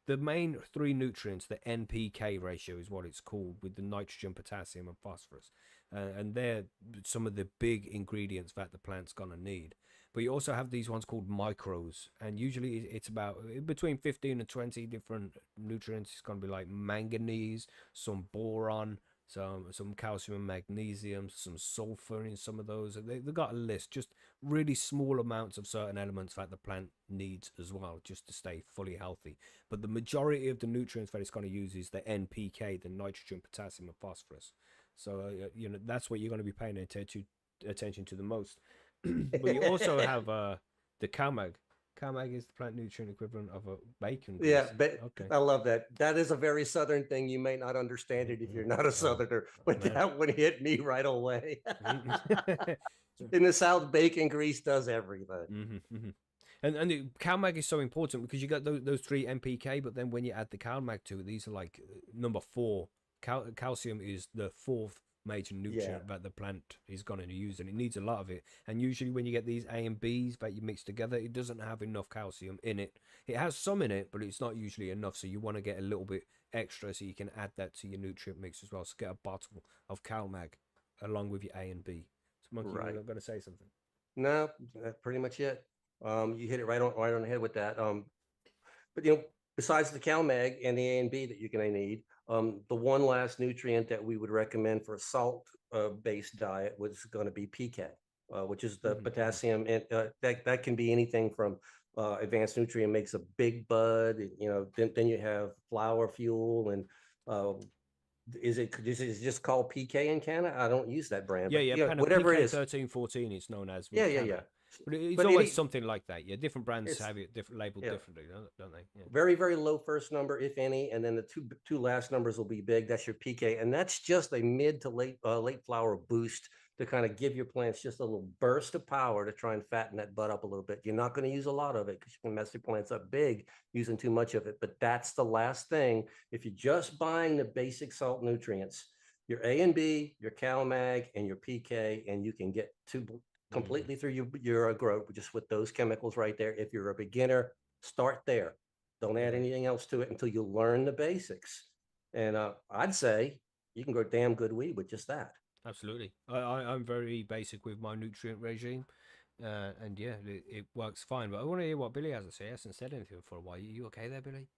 the main 3 nutrients. The NPK ratio is what it's called, with the nitrogen, potassium, and phosphorus. And they're some of the big ingredients that the plant's going to need. But you also have these ones called micros, and usually it's about between 15 and 20 different nutrients. It's going to be like manganese, some boron, some calcium and magnesium, some sulfur in some of those. They've got a list, just really small amounts of certain elements that the plant needs as well, just to stay fully healthy. But the majority of the nutrients that it's going to use is the NPK, the nitrogen, potassium, and phosphorus. So that's what you're going to be paying attention to the most. But you also have the CalMag. CalMag is the plant nutrient equivalent of a bacon grease. Yeah, but okay. I love that. That is a very Southern thing. You may not understand it if you're not a Southerner, but that one hit me right away. In the South, bacon grease does everything. And the CalMag is so important because you got those 3 NPK, but then when you add the CalMag to it, these are like number 4. Calcium is the 4th major nutrient that the plant is going to use, and it needs a lot of it. And usually when you get these A and B's that you mix together, it doesn't have enough calcium in it. It has some in it, but it's not usually enough, so you want to get a little bit extra so you can add that to your nutrient mix as well. So get a bottle of CalMag along with your A and B. So Monkey, you're going to say something? No, that's pretty much it. You hit it right on the head with that. But besides the CalMag and the A and B that you're going to need, the one last nutrient that we would recommend for a salt-based diet was going to be PK, which is the potassium, and that can be anything from advanced nutrient makes a big bud. Then you have flower fuel, and is it just called PK in Canada? I don't use that brand. Whatever PK it is, 1314 it's known as. Yeah. But it's always something like that. Yeah, different brands have it labeled differently, don't they? Yeah. Very, very low first number, if any, and then the two last numbers will be big. That's your PK, and that's just a mid to late flower boost to kind of give your plants just a little burst of power to try and fatten that bud up a little bit. You're not going to use a lot of it because you can mess your plants up big using too much of it, but that's the last thing. If you're just buying the basic salt nutrients, your A and B, your CalMag, and your PK, and you can get completely through your growth just with those chemicals right there. If you're a beginner, start there. Don't add anything else to it until you learn the basics. And I'd say you can grow damn good weed with just that. Absolutely. I'm very basic with my nutrient regime. And yeah, it works fine. But I want to hear what Billy has to say. He hasn't said anything for a while. You okay there, Billy?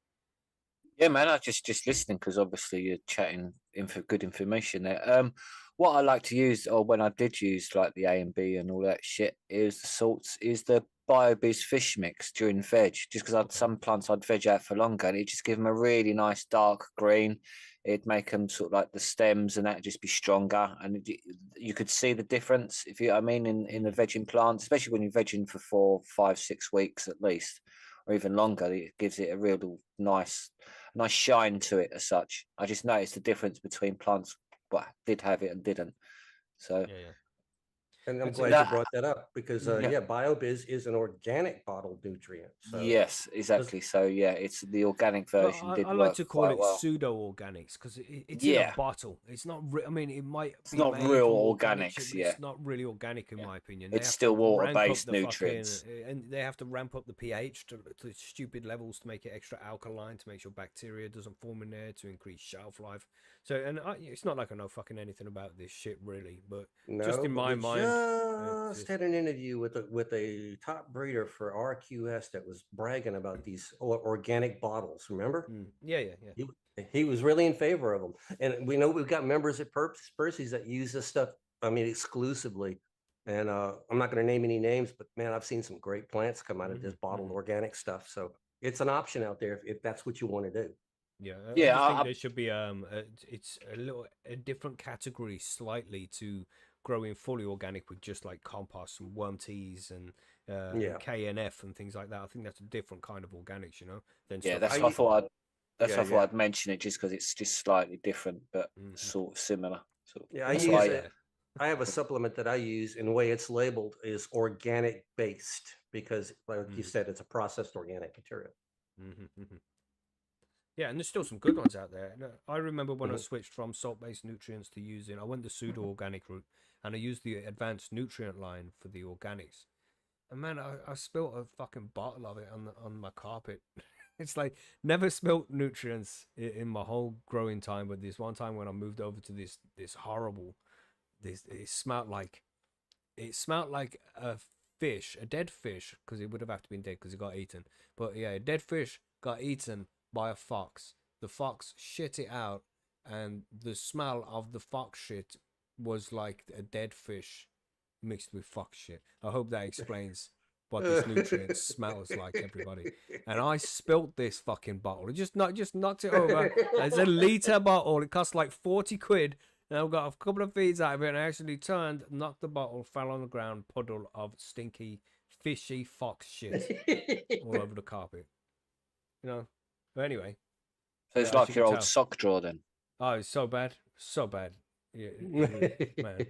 Yeah, man, I just listening because obviously you're chatting for good information there. What I like to use, or when I did use like the A and B and all that shit, is the salts, is the BioBiz fish mix during veg. Just because some plants I'd veg out for longer, and it just give them a really nice dark green. It'd make them sort of like the stems and that just be stronger, and you could see the difference, if you know what I mean, in the vegging plants, especially when you're vegging for 4, 5, 6 weeks at least. or even longer. It gives it a real nice shine to it as such. I just noticed the difference between plants what did have it and didn't. So Yeah. And I'm It's glad you brought that up because, Yeah. yeah, BioBiz is an organic bottled nutrient. So yes, exactly. So yeah, it's the organic But version did I like work to call quite it well. pseudo organics because it's in a Yeah. bottle. It's not. I mean, it might It's be not made real from organic shit, organics, but yeah. it's not really organic in Yeah. my opinion. They It's have still to rank up water-based the nutrients. fucking, and they have to ramp up the pH to stupid levels to make it extra alkaline, to make sure bacteria doesn't form in there, to increase shelf life. So, and it's not like I know fucking anything about this shit really, but just no, in but my we mind, just had an interview with a top breeder for RQS that was bragging about these organic bottles. Remember? yeah. He was really in favor of them, and we know we've got members at Percy's that use this stuff. I mean, exclusively. And I'm not going to name any names, but man, I've seen some great plants come out of this bottled organic stuff. So it's an option out there if that's what you want to do. Yeah, I Yeah, just think there should be it's a different category slightly to growing fully organic with just like compost and worm teas and Yeah. KNF and things like that. I think that's a different kind of organics, you know. Than yeah, stuff that's like what I thought. That's Yeah, what I thought yeah. I'd mention it just because it's just slightly different, but sort of similar. So Yeah, I that's use why. it. I have a supplement that I use, and the way it's labeled is organic based because, like you said, it's a processed organic material. Yeah, and there's still some good ones out there. I remember when I switched from salt-based nutrients to using, I went the pseudo-organic route, and I used the advanced nutrient line for the organics. And man, I spilt a fucking bottle of it on my carpet. It's like never spilt nutrients in my whole growing time, but this one time when I moved over to this horrible, it smelled like a fish, a dead fish, because it would have to been dead because it got eaten. But yeah, a dead fish got eaten by a fox. The fox shit it out, and the smell of the fox shit was like a dead fish mixed with fox shit. I hope that explains what this nutrient smells like, everybody. And I spilt this fucking bottle. It just knocked it over. It's a liter bottle. It cost like 40 quid. And I got a couple of feeds out of it, and I actually turned, knocked the bottle, fell on the ground, puddle of stinky, fishy fox shit all over the carpet. You know. But anyway. So it's like your old sock drawer then. Oh, it's so bad, so bad. Yeah, man,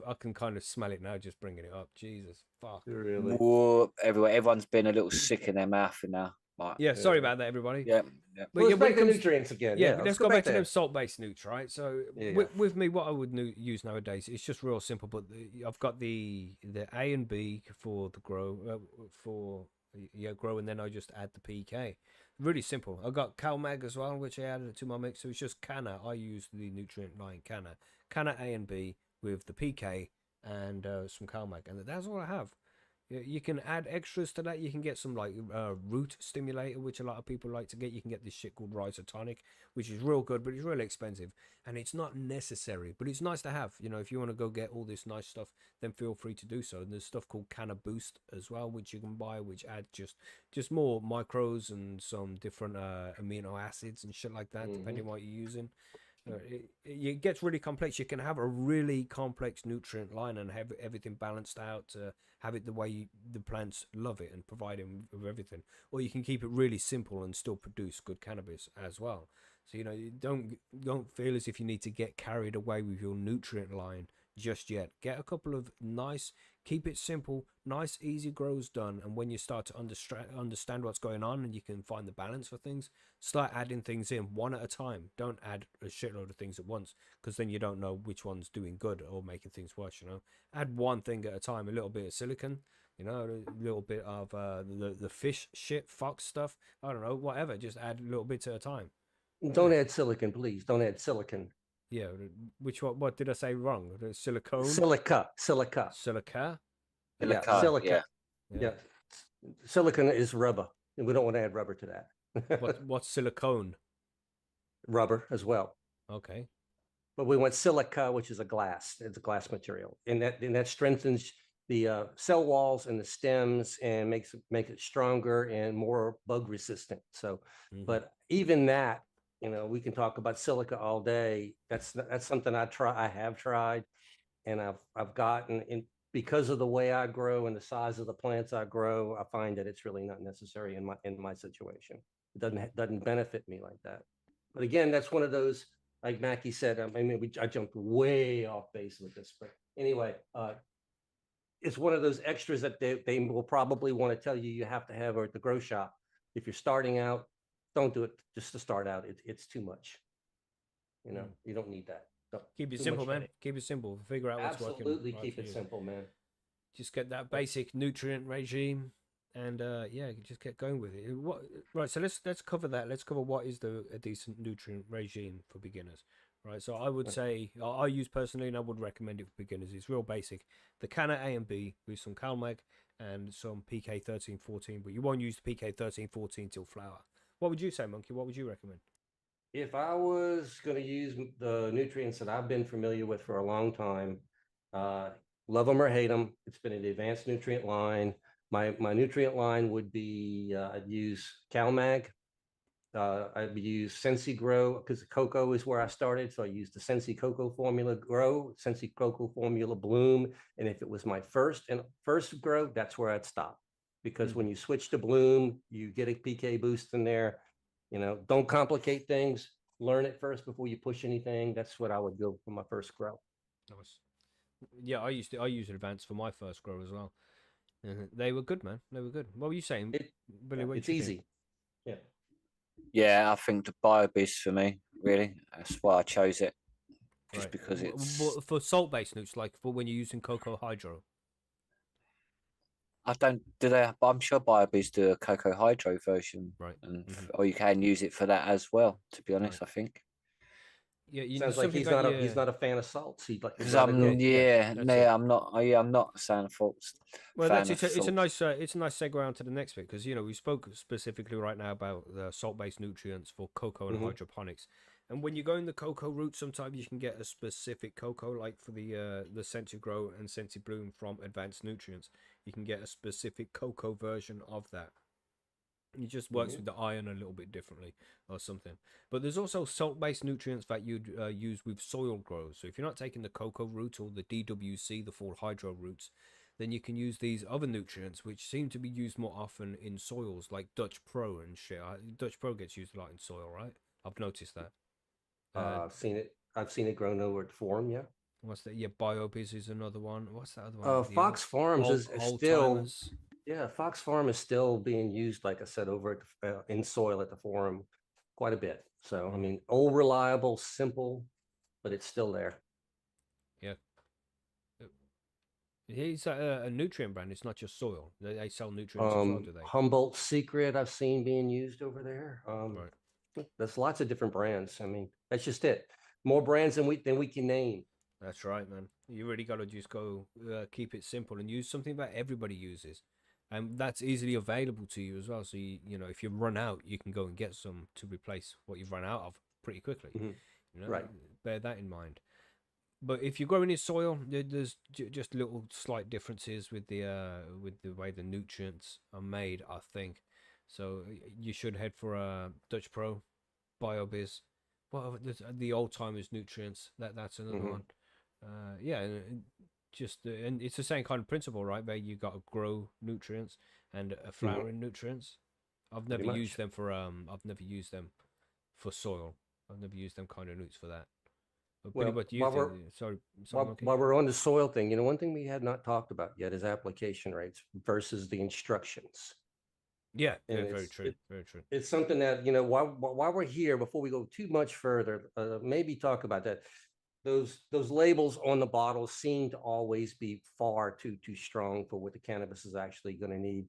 I can kind of smell it now just bringing it up. Jesus, fuck. Really? Whoa, everywhere. Everyone's been a little sick in their mouth now. Like, Yeah, sorry about that, everybody. yeah. But Well, yeah, let's when back it to comes nutrients again. yeah, Yeah, let's go back to them salt-based nutes, right? So with me, what I would use nowadays, it's just real simple. But I've got the A and B for the grow grow, and then I just add the PK. Really simple. I got CalMag as well, which I added to my mix. So it's just Canna. I use the nutrient line Canna A and B with the PK and some CalMag, and that's all I have. You can add extras to that. You can get some like root stimulator, which a lot of people like to get. You can get this shit called Rhizotonic, which is real good, but it's really expensive and it's not necessary. But it's nice to have. You know, if you want to go get all this nice stuff, then feel free to do so. And there's stuff called Canna Boost as well, which you can buy, which add just more micros and some different amino acids and shit like that, depending on what you're using. It gets really complex. You can have a really complex nutrient line and have everything balanced out to have it the way the plants love it and provide them with everything. Or you can keep it really simple and still produce good cannabis as well. So, you know, you don't feel as if you need to get carried away with your nutrient line just yet. Get a couple of nice, keep it simple, nice, easy grows done. And when you start to understand what's going on and you can find the balance for things, start adding things in one at a time. Don't add a shitload of things at once, because then you don't know which one's doing good or making things worse. You know, add one thing at a time. A little bit of silicon, you know, a little bit of the fish shit, fox stuff. I don't know, whatever. Just add little bits at a time. Don't add silicon, please. Don't add silicon. Yeah, which one? What did I say wrong? The silicone, Silica. silica. Yeah, Silica, silica. Yeah. Yeah, silicon is rubber, and we don't want to add rubber to that. What's silicone? Rubber as well. Okay. But we want silica, which is a glass. It's a glass material, and that strengthens the cell walls and the stems and make it stronger and more bug resistant. So, but even that, you know, we can talk about silica all day. That's something I have tried, and I've gotten in. because of the way I grow and the size of the plants I grow, I find that it's really not necessary in my situation. It doesn't benefit me like that. But again, that's one of those, like Mackie said. I mean, I jumped way off base with this, but anyway, it's one of those extras that they will probably want to tell you have to have at the grow shop. If you're starting out, don't do it just to start out. It's too much. You know, you don't need that. Keep it simple, man. Keep it simple. Figure out what's working. Absolutely, keep it simple, man. Just get that basic nutrient regime, and yeah, just get going with it. Right? So let's cover that. Let's cover what is a decent nutrient regime for beginners. Right. So I would say I use personally, and I would recommend it for beginners. It's real basic. The Canna A and B with some CalMag and some PK 1314, but you won't use the PK 1314 till flower. What would you say, Monkey? What would you recommend? If I was going to use the nutrients that I've been familiar with for a long time, love them or hate them, it's been an advanced nutrient line. My nutrient line would be I'd use CalMag. I'd use Sensi Grow because cocoa is where I started. So I used the Sensi Cocoa Formula Grow, Sensi Cocoa Formula Bloom. And if it was my first grow, that's where I'd stop. Because when you switch to Bloom, you get a PK boost in there. You know, don't complicate things. Learn it first before you push anything. That's what I would go for my first grow. Nice. Yeah, I used Advance for my first grow as well. They were good, man. They were good. What were you saying, Billy? It's easy. Yeah. Yeah, I think the BioBiz for me, really. That's why I chose it. Just because it's for salt-based nuts, like for when you're using cocoa hydro. I don't do they, but I'm sure BioBiz do a cocoa hydro version, right? And or you can use it for that as well. To be honest, Right. I think. Yeah, sounds like he's not a fan of salts. Because I'm not a fan of salts. Well, it's a nice segue on to the next bit because we spoke specifically right now about the salt-based nutrients for cocoa and hydroponics, and when you go in the cocoa route, sometimes you can get a specific cocoa, like for the Sensi Grow and Sensi Bloom from Advanced Nutrients. You can get a specific cocoa version of that. It just works with the iron a little bit differently or something. But there's also salt-based nutrients that you'd use with soil grows. So if you're not taking the cocoa route or the DWC, the full hydro routes, then you can use these other nutrients which seem to be used more often in soils like Dutch Pro and shit. Dutch Pro gets used a lot in soil, right? I've noticed that. I've seen it grown over at Forum, yeah. What's that? Yeah, BioBiz is another one. What's that other one? Fox Farms is still... Yeah, Fox Farm is still being used, like I said, over in soil at the Forum quite a bit. So, I mean, old, reliable, simple, but it's still there. Yeah. It's a nutrient brand. It's not just soil. They sell nutrients as well, do they? Humboldt Secret I've seen being used over there. Right. There's lots of different brands. I mean, that's just it. More brands than we can name. That's right, man. You really got to just go keep it simple and use something that everybody uses. And that's easily available to you as well. So, if you run out, you can go and get some to replace what you've run out of pretty quickly. Right. Bear that in mind. But if you're growing in soil, there's just little slight differences with the way the nutrients are made, I think. So you should head for a Dutch Pro, BioBiz. Well, the old timers nutrients. That's another one. Yeah. And it's the same kind of principle, right? Where you got to grow nutrients and flowering nutrients. I've never used them for soil. I've never used them kind of nuts for that. But well, what do you think? Sorry, while we're on the soil thing, one thing we had not talked about yet is application rates versus the instructions. Yeah, very true. Very true. It's something that while we're here, before we go too much further, maybe talk about that. Those labels on the bottles seem to always be far too strong for what the cannabis is actually going to need.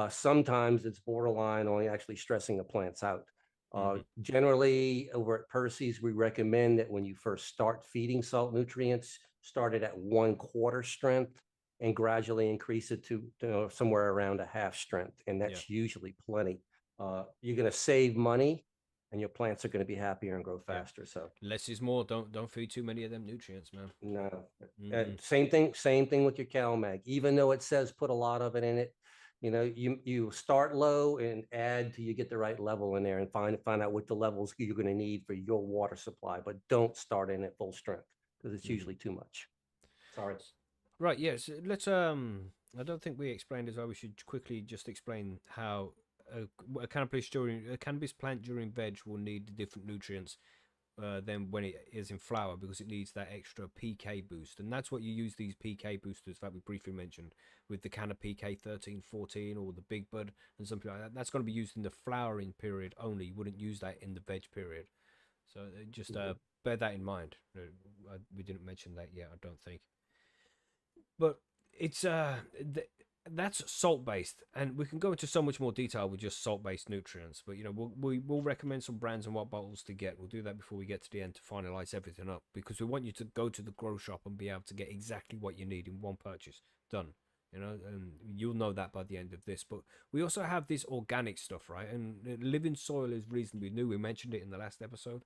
Sometimes it's borderline on actually stressing the plants out. Generally, over at Percy's, we recommend that when you first start feeding salt nutrients, start it at 1/4 strength and gradually increase it to somewhere around a half strength, and that's usually plenty. You're going to save money. And your plants are going to be happier and grow faster. So less is more. Don't feed too many of them nutrients, man. No. Same thing with your CalMag. Even though it says put a lot of it in it, you start low and add till you get the right level in there and find out what the levels you're going to need for your water supply. But don't start in at full strength because it's usually too much. Sorry. Right, yes. Let's I don't think we explained as well. We should quickly just explain how a cannabis plant during veg will need different nutrients than when it is in flower, because it needs that extra PK boost, and that's what you use these PK boosters that we briefly mentioned with the Canna PK 13, 14, or the Big Bud and something like that. That's going to be used in the flowering period only. You wouldn't use that in the veg period. So just bear that in mind. We didn't mention that yet, I don't think. But it's that's salt based, and we can go into so much more detail with just salt based nutrients. But we'll recommend some brands and what bottles to get. We'll do that before we get to the end to finalize everything up, because we want you to go to the grow shop and be able to get exactly what you need in one purchase. Done. And you'll know that by the end of this. But we also have this organic stuff, right? And living soil is reasonably new. We mentioned it in the last episode.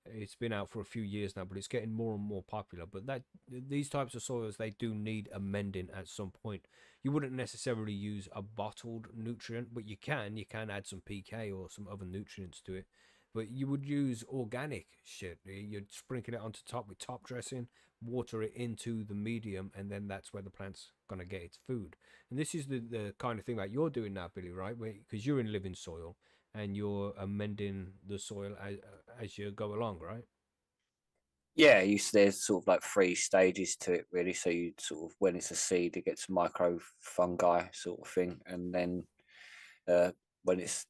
It's been out for a few years now, but it's getting more and more popular. But these types of soils, they do need amending at some point. You wouldn't necessarily use a bottled nutrient, but you can add some PK or some other nutrients to it. But you would use organic shit. You'd sprinkle it onto top with top dressing, water it into the medium, and then that's where the plant's gonna get its food. And this is the kind of thing that you're doing now, Billy, right? Because you're in living soil and you're amending the soil as you go along, right? Yeah, there's sort of like three stages to it, really. So you sort of, when it's a seed, it gets micro fungi sort of thing, and then when it's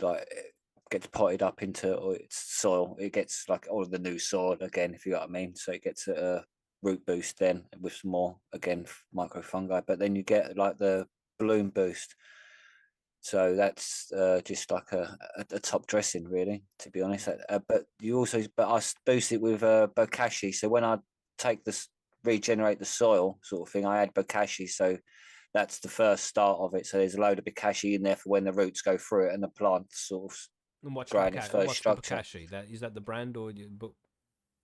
like it gets potted up into its soil, it gets like all of the new soil again, if you know what I mean. So it gets a root boost then with some more again micro fungi, but then you get like the bloom boost. So that's just like a top dressing, really, to be honest. But I boost it with bokashi. So when I take this, regenerate the soil sort of thing, I add bokashi. So that's the first start of it. So there's a load of bokashi in there for when the roots go through it and the plant sort of And growing its first what's the structure. Bokashi? That the brand, or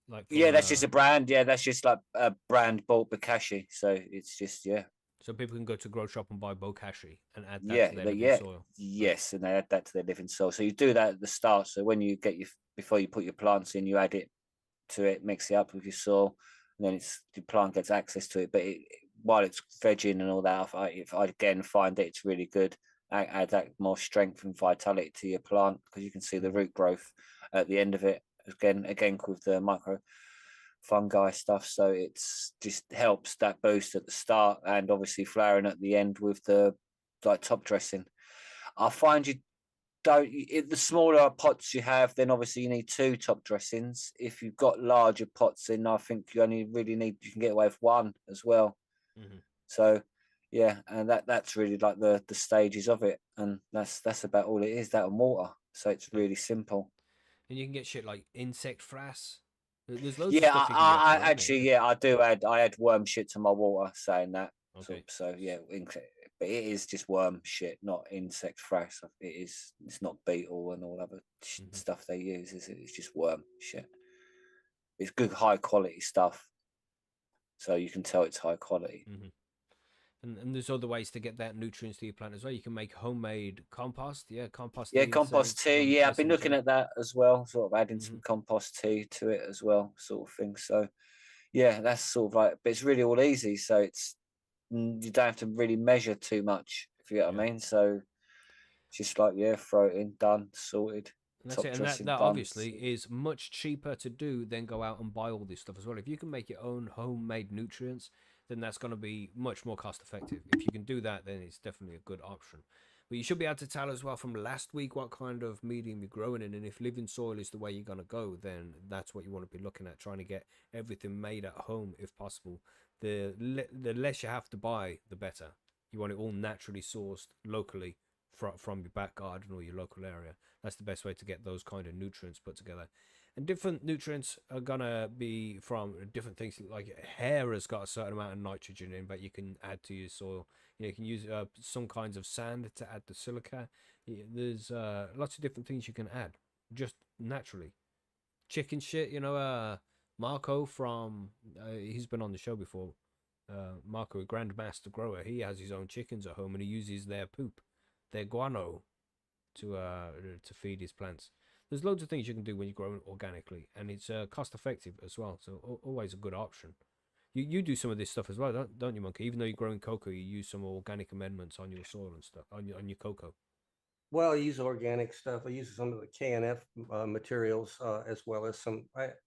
like Yeah, for that's just a brand. Yeah, that's just like a brand bought bokashi. So it's just so people can go to grow shop and buy Bokashi and add that Yeah, to their living yeah, soil. yes, and they add that to their living soil. So you do that at the start. So when you get before you put your plants in, you add it to it, mix it up with your soil, and then the plant gets access to it. But while it's vegging and all that, if I again find that it's really good, add that more strength and vitality to your plant, because you can see the root growth at the end of it. Again with the micro fungi stuff, so it's just helps that boost at the start, and obviously flowering at the end with the like top dressing. I find you don't the smaller pots you have, then obviously you need two top dressings. If you've got larger pots, then I think you only really you can get away with one as well. Mm-hmm. So yeah, and that's really like the stages of it, and that's about all it is. That and water, so it's really simple. And you can get shit like insect frass. There's loads of Yeah, stuff you can get for it, isn't it? actually, yeah, I do I add worm shit to my water, saying that. Okay. So yeah, but it is just worm shit, not insect frass. It's not beetle and all other stuff they use, is it? It's just worm shit. It's good, high quality stuff, so you can tell it's high quality. Mm-hmm. And there's other ways to get that nutrients to your plant as well. You can make homemade compost. Yeah, compost Yeah, tea. compost tea. Yeah, I've been looking at that as well, sort of adding some Mm-hmm. compost tea to it as well, sort of thing. So yeah, that's sort of like, but it's really all easy. So you don't have to really measure too much, if you get what I mean. So just like, yeah, throw it in, done, sorted. And that's Top it. And that dressing done. obviously is much cheaper to do than go out and buy all this stuff as well. If you can make your own homemade nutrients, then that's going to be much more cost effective. If you can do that, then it's definitely a good option. But you should be able to tell as well from last week what kind of medium you're growing in. And if living soil is the way you're going to go, then that's what you want to be looking at, trying to get everything made at home if possible. The less you have to buy, the better. You want it all naturally sourced locally from your back garden or your local area. That's the best way to get those kind of nutrients put together. And different nutrients are gonna be from different things. Like hair has got a certain amount of nitrogen in, but you can add to your soil. You can use some kinds of sand to add the silica. There's lots of different things you can add just naturally. Chicken shit, Marco from he's been on the show before. Marco, a Grandmaster grower, he has his own chickens at home and he uses their poop, their guano, to feed his plants. There's loads of things you can do when you grow organically, and it's cost effective as well. So always a good option. You do some of this stuff as well, don't you, Monkey? Even though you're growing cocoa, you use some organic amendments on your soil and stuff on your cocoa. Well, I use organic stuff. I use some of the KNF materials, as well as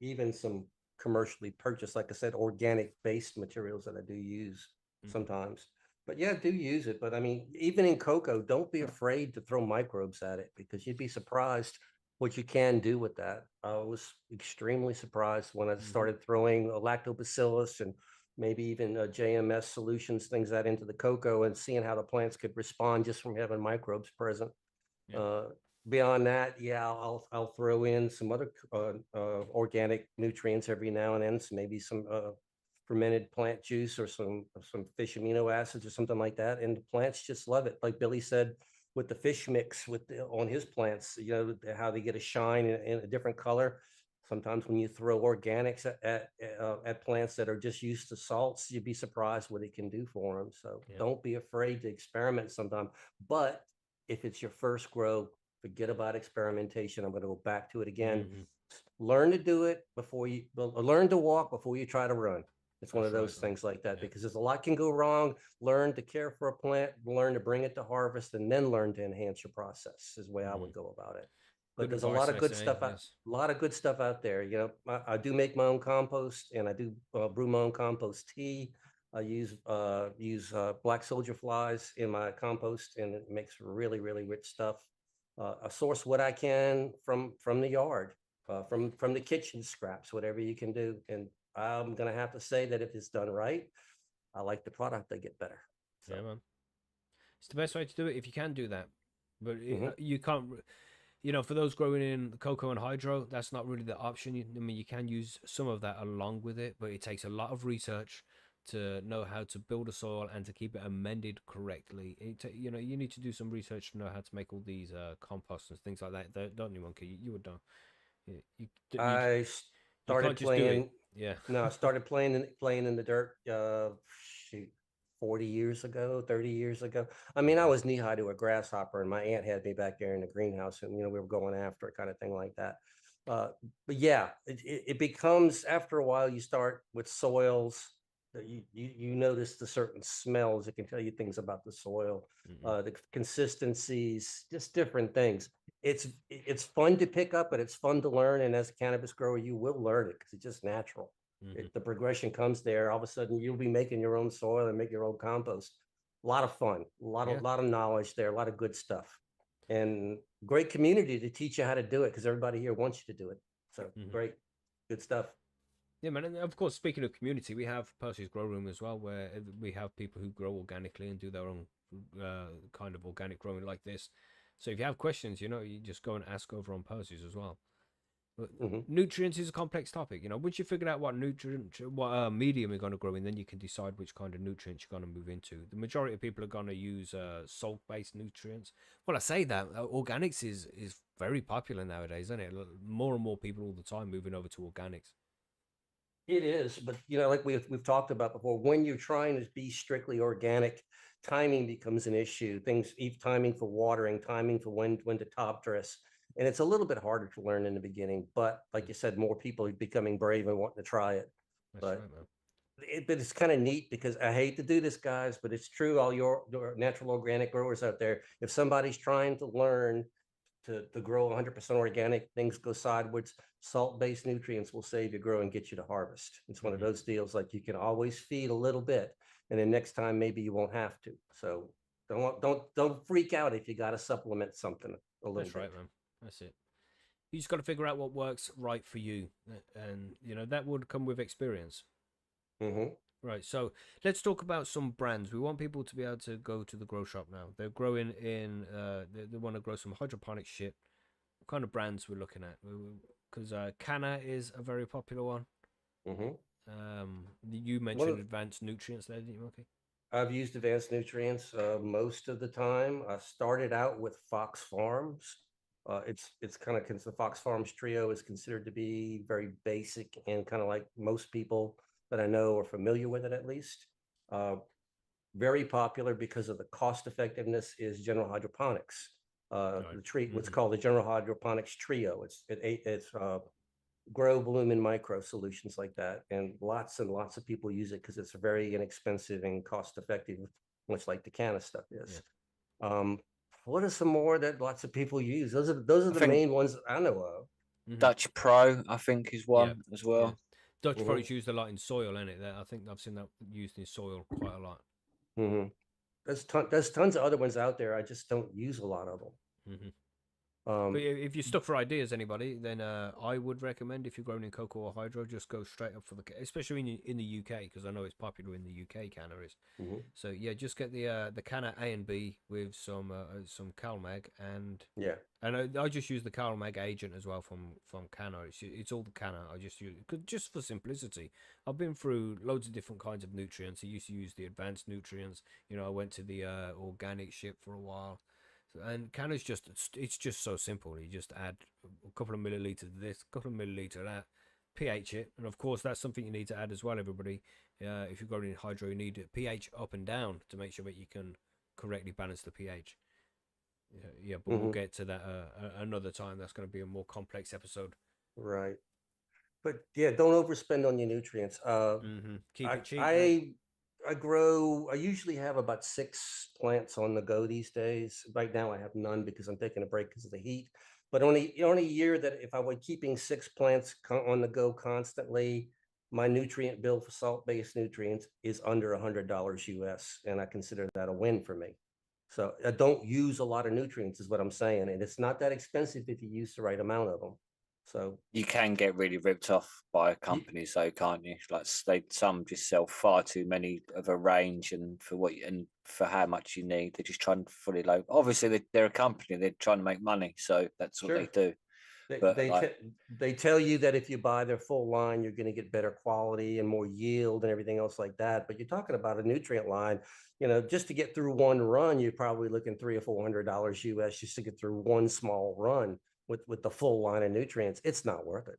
even some commercially purchased, like I said, organic based materials that I do use sometimes. But yeah, I do use it. But I mean, even in cocoa, don't be afraid to throw microbes at it, because you'd be surprised what you can do with that. I was extremely surprised when I started throwing lactobacillus and maybe even JMS solutions, things that into the cocoa, and seeing how the plants could respond just from having microbes present. Yeah. Beyond that, yeah, I'll throw in some other organic nutrients every now and then, so maybe some fermented plant juice or some fish amino acids or something like that, and the plants just love it. Like Billy said, with the fish mix on his plants, how they get a shine in a different color. Sometimes when you throw organics at plants that are just used to salts, you'd be surprised what it can do for them. So don't be afraid to experiment sometime. But if it's your first grow, forget about experimentation. I'm going to go back to it again. Learn to do it learn to walk before you try to run. It's one of those things like that, because there's a lot can go wrong. Learn to care for a plant, learn to bring it to harvest, and then learn to enhance your process is the way I would go about it. But there's a lot of good stuff out, a lot of good stuff out there. I do make my own compost, and I do brew my own compost tea. I use black soldier flies in my compost, and it makes really, really rich stuff. I source what I can from the yard, from the kitchen scraps, whatever you can do. And I'm gonna have to say that if it's done right, I like the product. I get better. So. Yeah, man. It's the best way to do it if you can do that. But you can't, for those growing in cocoa and hydro, that's not really the option. I mean, you can use some of that along with it, but it takes a lot of research to know how to build a soil and to keep it amended correctly. You need to do some research to know how to make all these composts and things like that. Don't you, Monkey? You would know. I started playing. Yeah. No, I started playing in the dirt. Shoot, 40 years ago, 30 years ago. I mean, I was knee high to a grasshopper, and my aunt had me back there in the greenhouse, and we were going after it, kind of thing like that. But yeah, it becomes, after a while, you start with soils. You notice the certain smells. It can tell you things about the soil, the consistencies, just different things. It's fun to pick up, but it's fun to learn. And as a cannabis grower, you will learn it because it's just natural. The progression comes there. All of a sudden, you'll be making your own soil and make your own compost. A lot of fun, a lot of knowledge there, a lot of good stuff, and great community to teach you how to do it, because everybody here wants you to do it. So great, good stuff. Yeah, man. And of course, speaking of community, we have Percy's Grow Room as well, where we have people who grow organically and do their own kind of organic growing like this. So if you have questions, you just go and ask over on Percy's as well. But nutrients is a complex topic. Once you figure out what medium you're going to grow in, then you can decide which kind of nutrients you're going to move into. The majority of people are going to use salt-based nutrients. Well, I say that organics is very popular nowadays, isn't it? More and more people all the time moving over to organics. It is, but like we've talked about before, when you're trying to be strictly organic, timing becomes an issue. Timing for watering, timing for when to top dress. And it's a little bit harder to learn in the beginning, but like you said, more people are becoming brave and wanting to try it. That's right, man. But it's kind of neat, because I hate to do this, guys, but it's true. All your natural organic growers out there, if somebody's trying to learn to grow 100% organic, things go sideways, salt-based nutrients will save you grow and get you to harvest. It's one of those deals, like you can always feed a little bit, and then next time maybe you won't have to. So don't freak out if you got to supplement something a little bit. That's right, man. That's it. You just got to figure out what works right for you, and that would come with experience. Right. So let's talk about some brands. We want people to be able to go to the grow shop now. They're growing in. They want to grow some hydroponic shit. What kind of brands we're looking at? Because Canna is a very popular one. You mentioned advanced nutrients there, didn't you, Monkey? I've used advanced nutrients most of the time. I started out with Fox Farms. It's kind of, the Fox Farms trio is considered to be very basic, and kind of like most people that I know are familiar with it, at least. Very popular because of the cost effectiveness is General Hydroponics. The Treat, what's called the General Hydroponics trio. It's grow, bloom, and micro solutions like that. And lots of people use it because it's very inexpensive and cost effective, much like the cannabis stuff is. What are some more that lots of people use? Those are I the think main ones I know of. Dutch Pro, I think, is one as well. Yeah. Dutch Pro is used a lot in soil, isn't it? I think I've seen that used in soil quite a lot. Mm-hmm. There's tons of other ones out there. I just don't use a lot of them. Mm-hmm. Um, But if you're stuck for ideas, anybody, then I would recommend if you're growing in cocoa or hydro, just go straight up for especially in the UK, because I know it's popular in the UK, cannabis. So yeah, just get the canna A and B with some CalMag and I just use the CalMag agent as well from canna. It's all the canna. I just use just for simplicity. I've been through loads of different kinds of nutrients. I used to use the advanced nutrients. I went to the organic ship for a while. And canna's it's just so simple. You just add a couple of milliliters of this, a couple of milliliters of that, pH it, and of course that's something you need to add as well, everybody. If you're growing in hydro, you need pH up and down to make sure that you can correctly balance the pH. But we'll get to that another time. That's going to be a more complex episode. Right. But yeah, don't overspend on your nutrients. Keep it cheap. I usually have about 6 plants on the go these days. Right now I have none because I'm taking a break because of the heat. But only a year that if I were keeping 6 plants on the go constantly, my nutrient bill for salt-based nutrients is under $100 US, and I consider that a win for me. So I don't use a lot of nutrients, is what I'm saying, and it's not that expensive if you use the right amount of them. So you can get really ripped off by companies, though, can't you? Like some just sell far too many of a range, and for how much you need, they're just trying to fully load. Obviously, they're a company; they're trying to make money, so that's what they do. They tell you that if you buy their full line, you're going to get better quality and more yield and everything else like that. But you're talking about a nutrient line, just to get through one run, you're probably looking $300 or $400 US just to get through one small run with the full line of nutrients. It's not worth it.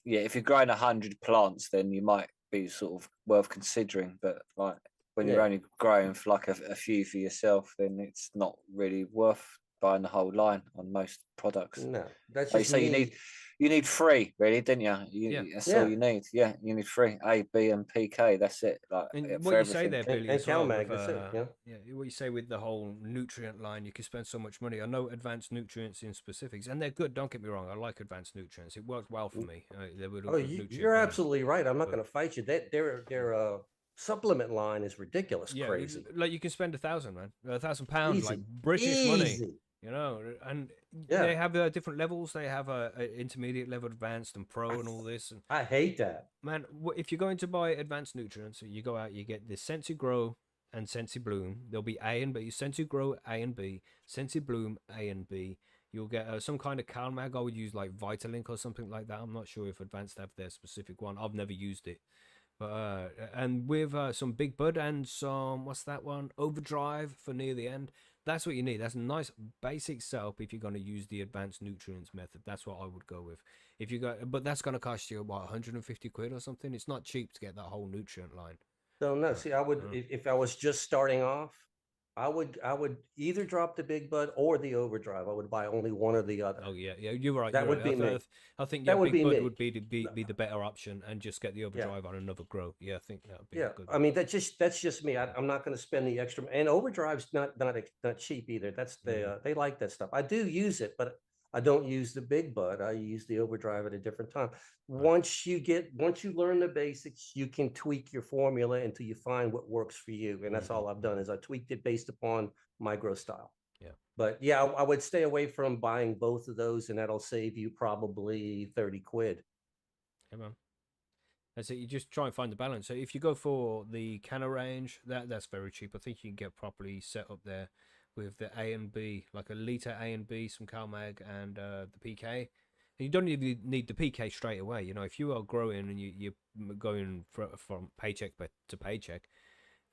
Yeah, if you're growing 100 plants, then you might be sort of worth considering. But like when you're only growing for like a few for yourself, then it's not really worth buying the whole line on most products. No, that's like just me. You need 3, really, didn't you? That's all you need. Yeah, you need 3: A, B, and PK. That's it. Like and what you say there, Billy, and CalMag. That's it. What you say with the whole nutrient line, you can spend so much money. I know advanced nutrients in specifics, and they're good. Don't get me wrong. I like advanced nutrients. It works well for me. You're absolutely right. I'm not going to fight you. Their supplement line is ridiculous, crazy. Like you can spend £1,000, man, £1,000, like British money. And they have different levels. They have a intermediate level, advanced, and pro, and all this. And I hate that, man. If you're going to buy advanced nutrients, you go out, you get the Sensi Grow and Sensi Bloom. There'll be A and B. Sensi Grow A and B, Sensi Bloom A and B. You'll get some kind of CalMag. I would use like Vitalink or something like that. I'm not sure if advanced have their specific one. I've never used it. But and with some Big Bud and some, what's that one, Overdrive for near the end. That's what you need. That's a nice basic setup if you're going to use the advanced nutrients method. That's what I would go with. But that's going to cost you what, 150 quid or something. It's not cheap to get that whole nutrient line. So no, see, I would if I was just starting off, I would either drop the Big Bud or the Overdrive. I would buy only one or the other. Oh yeah, you're right. That would be me. I think Big Bud would be the better option, and just get the Overdrive on another grow. Yeah, I think that would be good. I mean, that's just me. I'm not going to spend the extra. And Overdrive's not cheap either. That's they like that stuff. I do use it, but I don't use the Big Bud. I use the Overdrive at a different time. Once you learn the basics, you can tweak your formula until you find what works for you. And that's all I've done is I tweaked it based upon my grow style. Yeah. But yeah, I would stay away from buying both of those, and that'll save you probably 30 quid. Come on. That's it. You just try and find the balance. So if you go for the canna range, that's very cheap. I think you can get properly set up there with the A and B, like a liter A and B, some CalMag, and the PK. And you don't even need the PK straight away. If you are growing and you're going from paycheck to paycheck,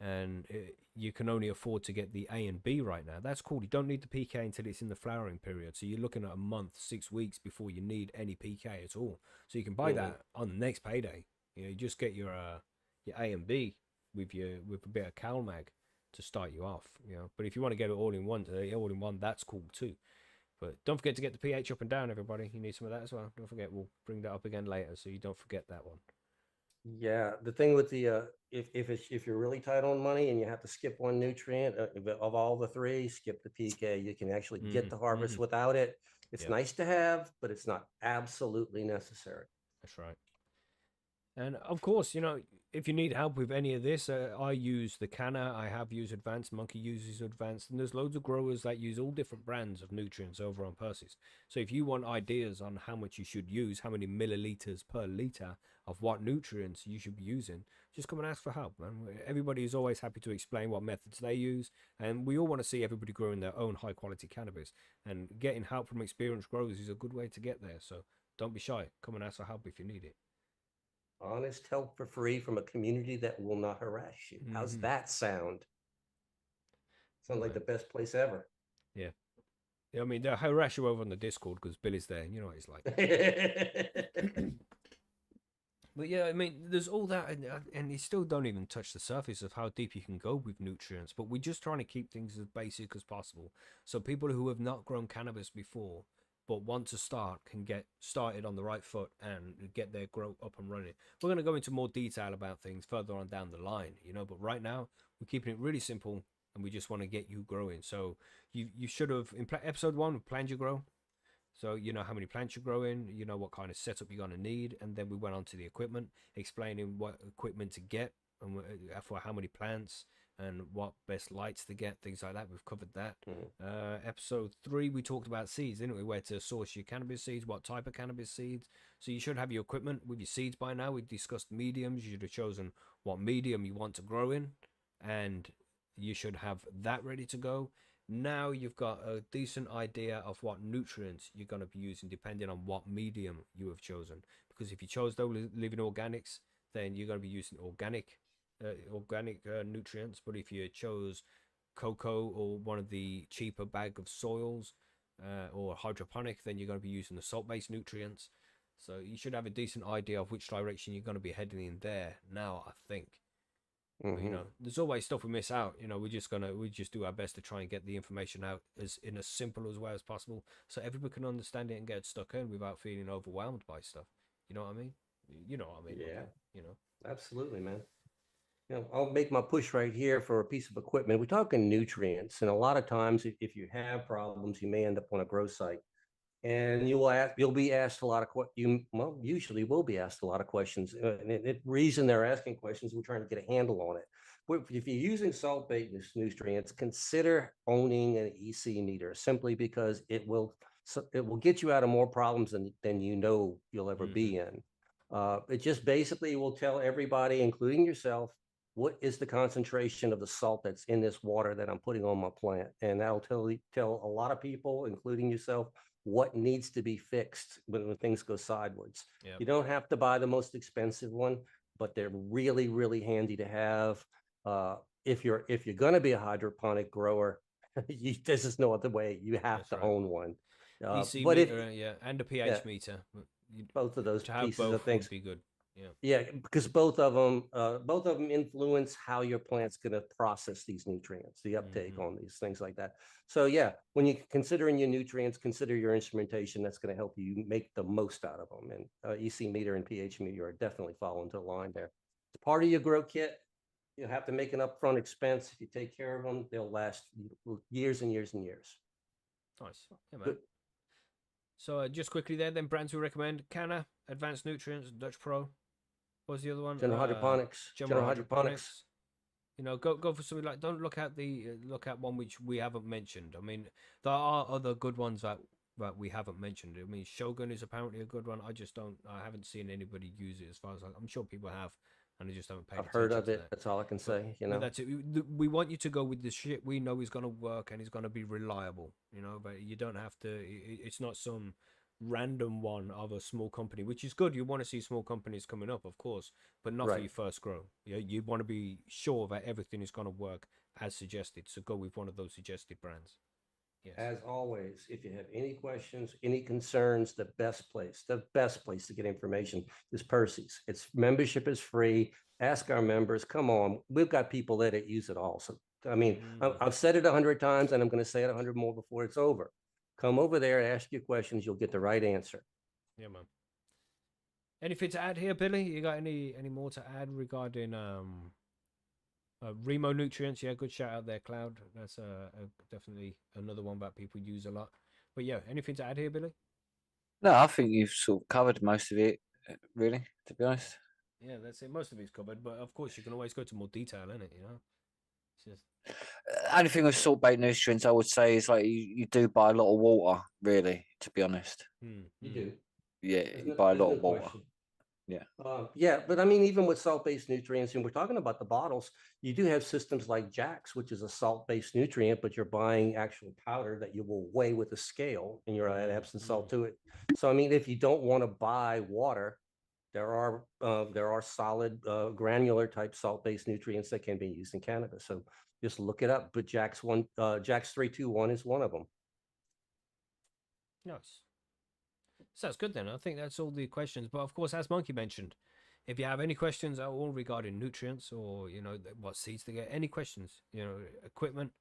and you can only afford to get the A and B right now, that's cool. You don't need the PK until it's in the flowering period. So you're looking at a month, 6 weeks before you need any PK at all. So you can buy that on the next payday. You just get your A and B with a bit of CalMag to start you off. But if you want to get it all in one, that's cool too. But don't forget to get the pH up and down, everybody. You need some of that as well. Don't forget, we'll bring that up again later, so you don't forget that one. Yeah, the thing with the if you're really tight on money and you have to skip one nutrient of all the three, skip the PK. You can actually get the harvest without it. It's nice to have, but it's not absolutely necessary. That's right. And of course, you know, if you need help with any of this, I use the Canna. I have used Advanced. Monkey uses Advanced, and there's loads of growers that use all different brands of nutrients over on Percy's. So if you want ideas on how much you should use, how many milliliters per liter of what nutrients you should be using, just come and ask for help, man. Everybody is always happy to explain what methods they use, and we all want to see everybody growing their own high quality cannabis. And getting help from experienced growers is a good way to get there. So don't be shy. Come and ask for help if you need it. Honest help for free from a community that will not harass you. How's that sound? Sounds like the best place ever. Yeah. I mean, they'll harass you over on the Discord because Billy's there. You know what he's like. But yeah, I mean, there's all that, and you still don't even touch the surface of how deep you can go with nutrients. But we're just trying to keep things as basic as possible, so people who have not grown cannabis before but want to start can get started on the right foot and get their growth up and running. We're going to go into more detail about things further on down the line, you know. But right now, we're keeping it really simple, and we just want to get you growing. So you should have in episode 1 planned your grow. So you know how many plants you're growing, you know what kind of setup you're going to need, and then we went on to the equipment, explaining what equipment to get and for how many plants and what best lights to get, things like that. We've covered that. Episode 3, we talked about seeds, didn't we? Where to source your cannabis seeds, what type of cannabis seeds. So you should have your equipment with your seeds by now. We discussed mediums. You should have chosen what medium you want to grow in, and you should have that ready to go. Now you've got a decent idea of what nutrients you're going to be using depending on what medium you have chosen. Because if you chose those living organics, then you're going to be using organic nutrients. But if you chose cocoa or one of the cheaper bag of soils or hydroponic, then you're going to be using the salt-based nutrients. So you should have a decent idea of which direction you're going to be heading in there now, I think. But, you know, there's always stuff we miss out. You know, we just do our best to try and get the information out in as simple as way as possible, so everybody can understand it and get stuck in without feeling overwhelmed by stuff. You know what I mean? You know what I mean? Yeah. Okay, you know. Absolutely, man. You know, I'll make my push right here for a piece of equipment. We're talking nutrients, and a lot of times, if you have problems, you may end up on a grow site. And you'll be asked a lot of usually will be asked a lot of questions. And the reason they're asking questions, we're trying to get a handle on it. But if you're using salt-based nutrients, consider owning an EC meter, simply because it will get you out of more problems than you know you'll ever be in. It just basically will tell everybody, including yourself, what is the concentration of the salt that's in this water that I'm putting on my plant. And that'll tell a lot of people, including yourself, what needs to be fixed when things go sideways. Yep. You don't have to buy the most expensive one, but they're really, really handy to have. If you're going to be a hydroponic grower, this is no other way. You have to own one. EC but meter, and a pH meter. Both of those to have pieces both of things would be good. Yeah, because both of them influence how your plant's going to process these nutrients, the uptake on these things like that. So yeah, when you're considering your nutrients, consider your instrumentation. That's going to help you make the most out of them. And EC meter and pH meter are definitely fall into line there. It's part of your grow kit. You'll have to make an upfront expense. If you take care of them, they'll last years and years and years. Nice. Yeah, man. Good. So just quickly there, then brands we recommend: Canna, Advanced Nutrients, Dutch Pro. What was the other one? General Hydroponics. General Hydroponics. You know, go for something like. Don't look at one which we haven't mentioned. I mean, there are other good ones that we haven't mentioned. I mean, Shogun is apparently a good one. I haven't seen anybody use it as far as I'm sure people have, and I just haven't paid attention. I've heard of it. That's all I can say. You know, that's it. We want you to go with the shit we know is going to work and is going to be reliable. You know, but you don't have to. It's not some random one of a small company, which is good. You want to see small companies coming up, of course, but not for your first grow. You want to be sure that everything is going to work as suggested, so go with one of those suggested brands. Yes. As always, if you have any questions, any concerns, the best place to get information is Percy's. Its membership is free. Ask our members. Come on, we've got people there that use it all. So I mean, I've said it 100 times, and I'm going to say it 100 more before it's over. Come over there and ask your questions. You'll get the right answer. Yeah, man. Anything to add here, Billy? You got any more to add regarding Remo nutrients? Yeah, good shout out there, Cloud. That's definitely another one that people use a lot. But yeah, anything to add here, Billy? No, I think you've sort of covered most of it, really, to be honest. Yeah, that's it. Most of it's covered, but of course you can always go to more detail in it. You know, it's just Only thing with salt-based nutrients, I would say, is like you do buy a lot of water, really, to be honest. You do. Yeah, you buy a lot no of water. question. Yeah. Yeah, but I mean, even with salt-based nutrients, and we're talking about the bottles, you do have systems like Jax, which is a salt-based nutrient, but you're buying actual powder that you will weigh with a scale, and you're add Epsom salt to it. So, I mean, if you don't want to buy water, there are solid granular type salt-based nutrients that can be used in cannabis. So just look it up. But Jax 321 is one of them. nice. Sounds good then. I think that's all the questions. But of course, as Monkey mentioned, if you have any questions at all regarding nutrients or what seeds to get, any questions, equipment,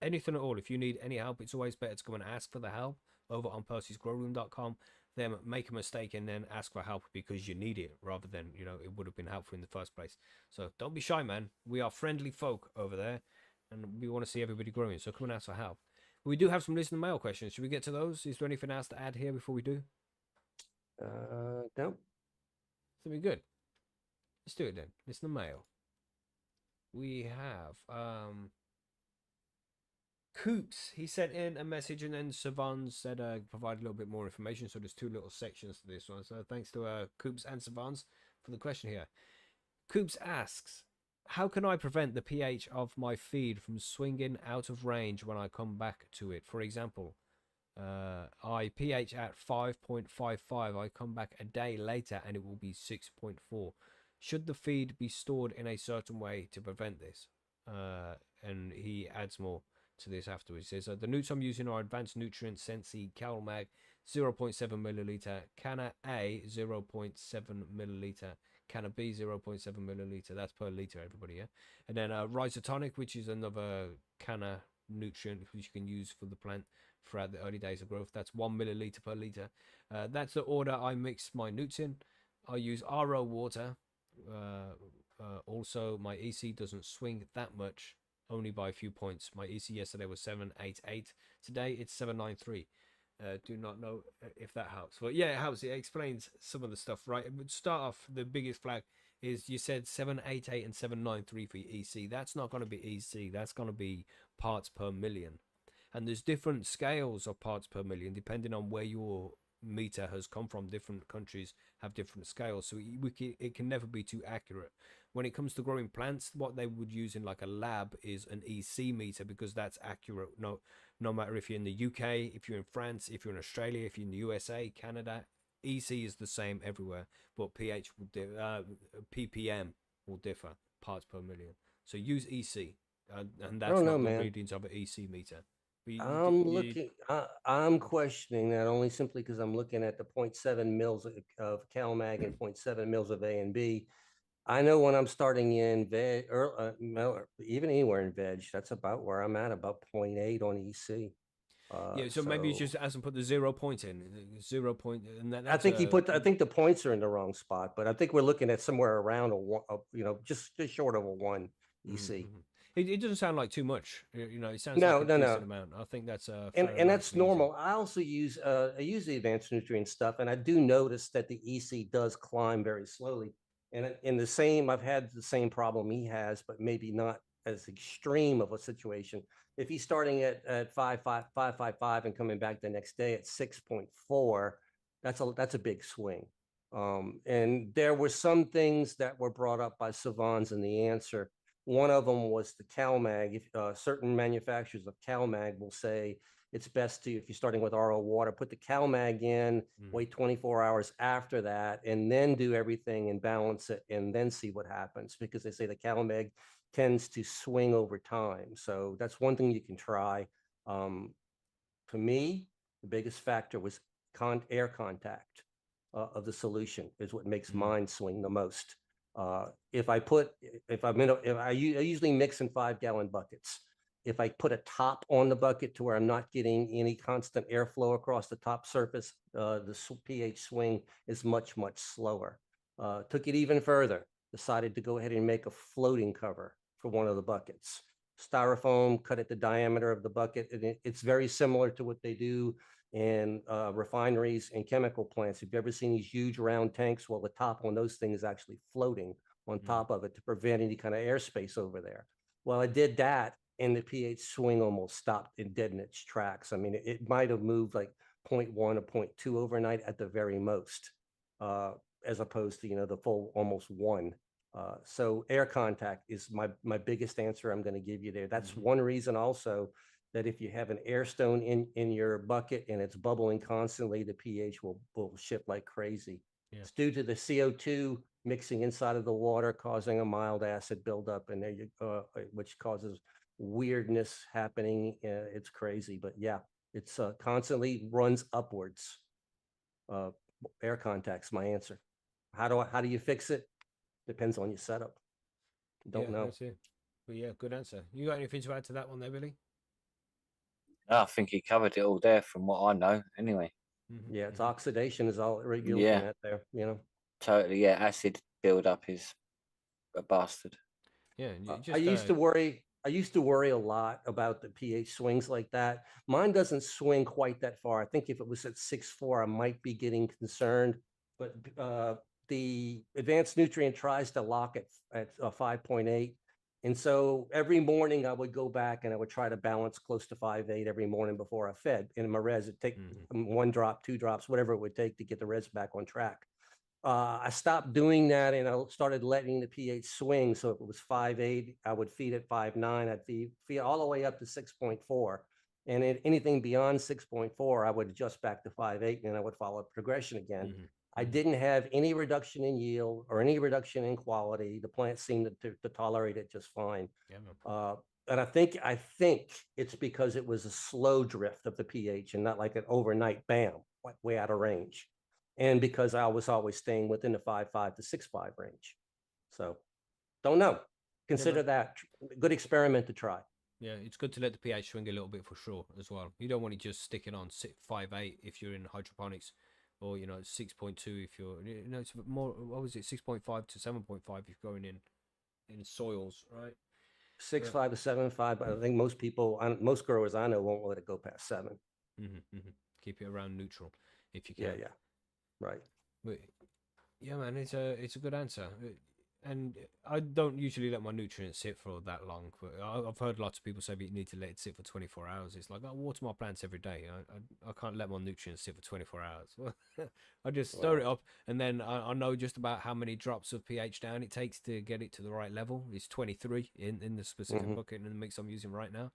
anything at all, if you need any help, it's always better to go and ask for the help over on Percy'sGrowroom.com. Then make a mistake and then ask for help because you need it rather than it would have been helpful in the first place. So don't be shy, man. We are friendly folk over there, and we want to see everybody growing. So come and ask for help. We do have some listener mail questions. Should we get to those? Is there anything else to add here before we do? No. So we good. Let's do it then. Listener mail. We have Coops. He sent in a message and then Savans said provide a little bit more information. So there's two little sections to this one. So thanks to Coops and Savans for the question here. Coops asks, how can I prevent the pH of my feed from swinging out of range when I come back to it? For example, I pH at 5.55. I come back a day later and it will be 6.4. Should the feed be stored in a certain way to prevent this? And he adds more to this afterwards. He says, the newts I'm using are Advanced Nutrient Sensi CalMag 0.7 milliliter, Canna A 0.7 milliliter, Canna B 0.7 milliliter. That's per liter, everybody, yeah? And then Rhizotonic, which is another Canna nutrient which you can use for the plant throughout the early days of growth. That's 1 milliliter per liter. That's the order I mix my newts in. I use RO water. Also, my EC doesn't swing that much, only by a few points. My EC yesterday was 788. Today it's 793. Do not know if that helps, but yeah, it helps. It explains some of the stuff, right? It would start off, the biggest flag is you said 788 and 793 for your EC. That's not going to be EC. That's going to be parts per million. And there's different scales of parts per million depending on where your meter has come from. Different countries have different scales, so it can never be too accurate. When it comes to growing plants, what they would use in like a lab is an EC meter, because that's accurate. No matter if you're in the UK, if you're in France, if you're in Australia, if you're in the USA, Canada, EC is the same everywhere, but pH will ppm will differ, parts per million. So use EC, and that's not the readings of an EC meter. I'm questioning that only simply because I'm looking at the 0.7 mils of CalMag and 0.7 mils of A and B. I know when I'm starting in veg, or even anywhere in veg, that's about where I'm at, about 0.8 on EC. So maybe you just hasn't put the 0 point in. 0 point, and that's I think I think the points are in the wrong spot, but I think we're looking at somewhere around just short of a 1 EC. Mm-hmm. It doesn't sound like too much. It sounds no, like a decent amount. I think that's and that's normal. I also use the advanced nutrient stuff, and I do notice that the EC does climb very slowly. And I've had the same problem he has, but maybe not as extreme of a situation. If he's starting at 5.55 and coming back the next day at 6.4, that's a big swing. And there were some things that were brought up by Savans in the answer. One of them was the CalMag. Certain manufacturers of CalMag will say it's best to, if you're starting with RO water, put the CalMag in, wait 24 hours after that, and then do everything and balance it, and then see what happens, because they say the CalMag tends to swing over time. So that's one thing you can try. For me, the biggest factor was air contact of the solution is what makes mine swing the most. I usually mix in 5-gallon buckets. if I put a top on the bucket to where I'm not getting any constant airflow across the top surface, the pH swing is much, much slower. Took it even further, decided to go ahead and make a floating cover for one of the buckets. Styrofoam, cut at the diameter of the bucket, and it's very similar to what they do in refineries and chemical plants. If you've ever seen these huge round tanks, well, the top on those things is actually floating on top of it to prevent any kind of airspace over there. Well, I did that, and the pH swing almost stopped dead in its tracks. I mean, it might have moved like 0.1 or 0.2 overnight at the very most, as opposed to, the full almost 1. So air contact is my biggest answer I'm going to give you there. That's one reason also that if you have an air stone in your bucket and it's bubbling constantly, the pH will shift like crazy. Yeah. It's due to the CO2 mixing inside of the water, causing a mild acid buildup, and which causes weirdness happening. It's crazy, but yeah, it's constantly runs upwards. Air contact's my answer. How do you fix it? Depends on your setup. Don't know. That's it. But yeah, good answer. You got anything to add to that one there, Billy? I think he covered it all there from what I know. Anyway. Yeah, it's oxidation is all you're looking at there. Totally. Yeah, acid buildup is a bastard. Yeah, I used to worry. I used to worry a lot about the pH swings like that. Mine doesn't swing quite that far. I think if it was at 6.4, I might be getting concerned. But the advanced nutrient tries to lock at 5.8. And so every morning I would go back and I would try to balance close to 5.8 every morning before I fed. In my res, it'd take 1 drop, 2 drops, whatever it would take to get the res back on track. I stopped doing that and I started letting the pH swing. So if it was 5.8, I would feed at 5.9. I'd feed all the way up to 6.4. And anything beyond 6.4, I would adjust back to 5.8 and I would follow progression again. I didn't have any reduction in yield or any reduction in quality. The plant seemed to tolerate it just fine. Yeah, and I think it's because it was a slow drift of the pH and not like an overnight bam, way out of range. And because I was always staying within the 5.5 to 6.5 range. So don't know. Consider that a good experiment to try. Yeah, it's good to let the pH swing a little bit for sure as well. You don't want to just stick it on 5.8 if you're in hydroponics, or 6.2 if you're it's more, what was it, 6.5 to 7.5 if you're going in soils, right? 6.5 to 7.5, but I think most growers I know won't let it go past 7. Keep it around neutral if you can. Yeah, right. But yeah, man, it's a good answer. And I don't usually let my nutrients sit for that long, but I've heard lots of people say you need to let it sit for 24 hours. It's like, I water my plants every day. I can't let my nutrients sit for 24 hours. I just stir it up, and then I know just about how many drops of pH down it takes to get it to the right level. It's 23 in the specific bucket in the mix I'm using right now.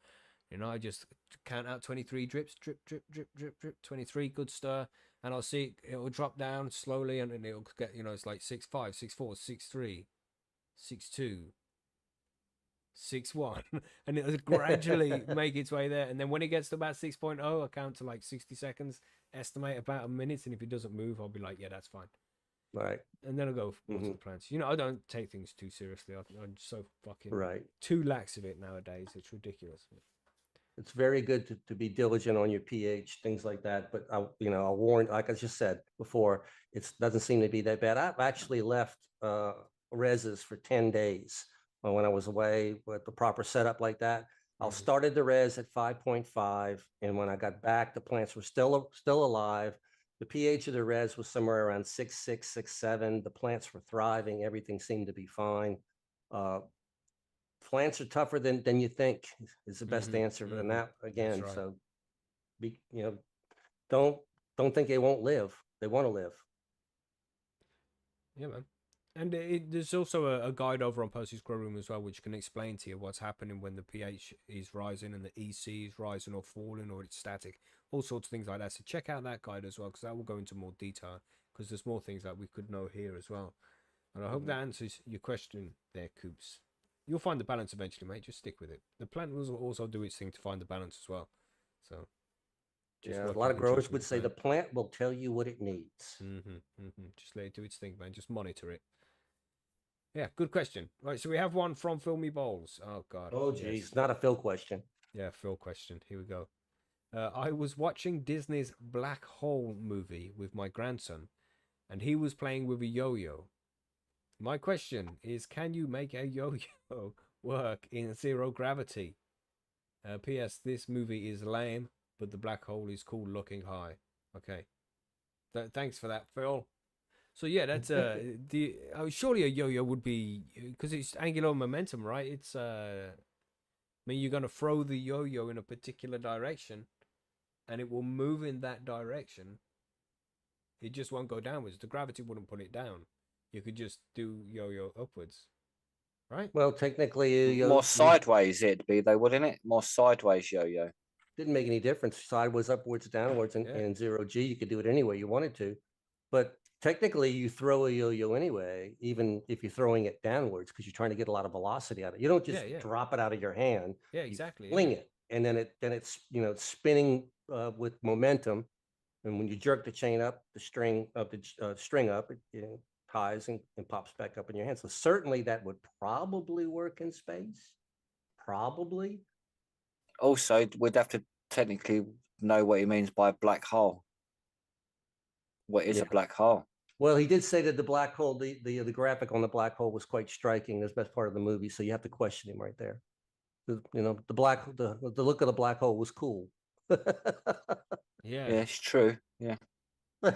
I just count out 23 drips, drip, drip, drip, drip, drip, 23, good stir, and I'll see it'll drop down slowly, and it'll get, it's like 6.5, 6.4, 6.3. 6.2, 6.1, and it'll gradually make its way there. And then when it gets to about 6.0, I count to like 60 seconds, estimate about a minute, and if it doesn't move, I'll be like, yeah, that's fine. Right. And then I'll go water the plants. I don't take things too seriously. I'm so fucking too lax of it nowadays. It's ridiculous. It's very good to be diligent on your pH, things like that. But I'll warn, like I just said before, it doesn't seem to be that bad. I've actually left reses for 10 days when I was away with the proper setup like that. I started the res at 5.5, and when I got back, the plants were still alive. The pH of the res was somewhere around 6.6, 6.7. The plants were thriving. Everything seemed to be fine. Plants are tougher than you think is the best answer. And that again, right. So don't think they won't live. They want to live. Yeah, man. And there's also a guide over on Percy's Grow Room as well, which can explain to you what's happening when the pH is rising and the EC is rising or falling, or it's static, all sorts of things like that. So check out that guide as well, because that will go into more detail, because there's more things that we could know here as well. And I hope that answers your question there, Coops. You'll find the balance eventually, mate. Just stick with it. The plant will also do its thing to find the balance as well. So a lot of growers would say the plant will tell you what it needs. Just let it do its thing, man. Just monitor it. Yeah, good question. Right, so we have one from Filmy Bowls. Oh, God. Oh, geez. Yes. Not a Phil question. Yeah, Phil question. Here we go. I was watching Disney's Black Hole movie with my grandson, and he was playing with a yo-yo. My question is, can you make a yo-yo work in zero gravity? P.S. This movie is lame, but the black hole is cool looking high. Okay. Thanks for that, Phil. So yeah, that's surely a yo-yo would be, because it's angular momentum, right? It's I mean, you're gonna throw the yo-yo in a particular direction, and it will move in that direction. It just won't go downwards. The gravity wouldn't pull it down. You could just do yo-yo upwards, right? Well, technically, More sideways it'd be though, wouldn't it? More sideways yo-yo. didn't make any difference. Sideways, upwards, downwards, and zero G. You could do it any way you wanted to. But technically, you throw a yo-yo anyway, even if you're throwing it downwards, because you're trying to get a lot of velocity out of it. You don't just drop it out of your hand. Yeah, You exactly. fling it, and then it's spinning with momentum. And when you jerk the chain up, the string up, it ties and pops back up in your hand. So certainly that would probably work in space. Probably. Also, we'd have to technically know what he means by black hole. What is a black hole? Well, he did say that the black hole, the graphic on the black hole was quite striking. That's the best part of the movie. So you have to question him right there. The look of the black hole was cool. Yeah, it's true. Yeah. I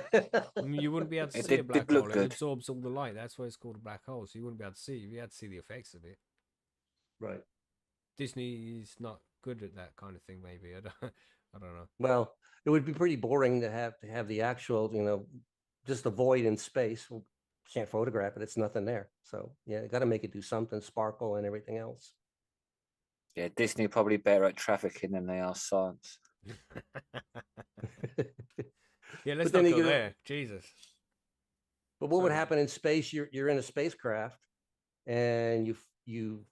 mean, you wouldn't be able to see a black hole. It absorbs all the light. That's why it's called a black hole. So you wouldn't be able to see. You had to see the effects of it. Right. Disney is not good at that kind of thing. Maybe I don't know. Well, it would be pretty boring to have the actual, just a void in space. Well, can't photograph it. It's nothing there. So yeah, got to make it do something, sparkle and everything else. Yeah, Disney probably better at trafficking than they are science. Yeah, let's not go there. Jesus. But what would happen in space? You're in a spacecraft, and you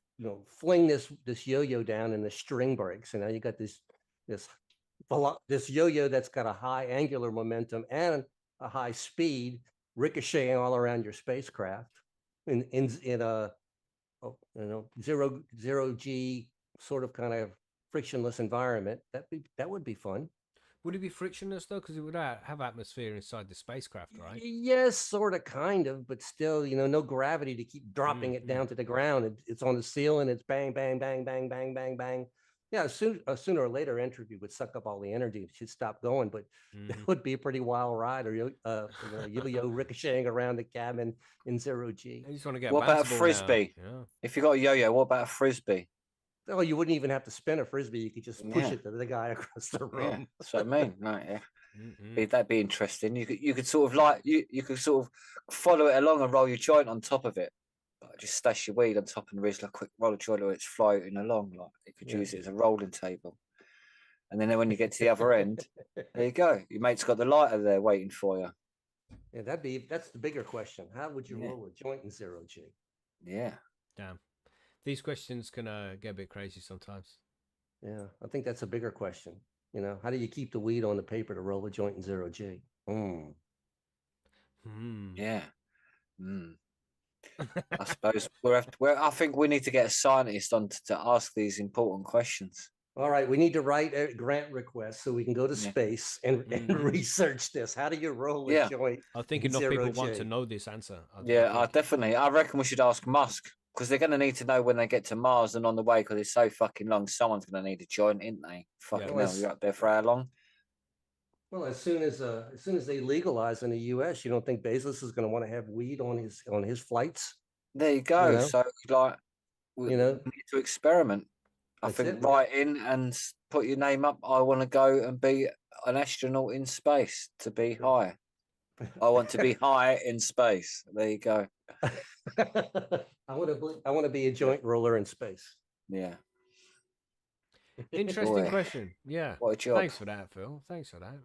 fling this yo-yo down, and the string breaks, and now you got this yo-yo that's got a high angular momentum and a high speed, ricocheting all around your spacecraft in a zero G sort of kind of frictionless environment. That would be fun. Would it be frictionless though? Because it would have atmosphere inside the spacecraft, right? Yes, sort of, kind of, but still, no gravity to keep dropping it down to the ground. It's on the ceiling. It's bang, bang, bang, bang, bang, bang, bang. Yeah, sooner or later, entropy would suck up all the energy. It should stop going, but it would be a pretty wild ride, or yo-yo ricocheting around the cabin in zero G. I just want to get. What about a frisbee? Yeah. If you got a yo-yo, what about a frisbee? Oh, you wouldn't even have to spin a frisbee. You could just push it to the guy across the room. Yeah, that's what I mean. Right, yeah. That'd be interesting. You could sort of you could sort of follow it along and roll your joint on top of it. Like just stash your weed on top and raise like a quick roll of joint where it's floating along. Like you could use it as a rolling table. And then when you get to the other end, there you go. Your mate's got the lighter there waiting for you. Yeah, that's the bigger question. How would you roll a joint in zero G? Yeah. Damn. These questions can get a bit crazy sometimes. Yeah, I think that's a bigger question. How do you keep the weed on the paper to roll a joint in zero G? Yeah. I suppose I think we need to get a scientist on to ask these important questions. All right, we need to write a grant request so we can go to space and research this. How do you roll a joint? I think enough people want to know this answer. Definitely. I reckon we should ask Musk, because they're going to need to know when they get to Mars and on the way, because it's so fucking long. Someone's going to need a joint, isn't they? Fucking hell, you're up there for how long? Well, as soon as they legalize in the U.S., you don't think Bezos is going to want to have weed on his flights? There you go. So we need to experiment. I think write in and put your name up. I want to go and be an astronaut in space to be high. I want to be high in space. There you go. I want to be a joint roller in space. Yeah. Interesting question. Yeah. What a job. Thanks for that, Phil. Thanks for that.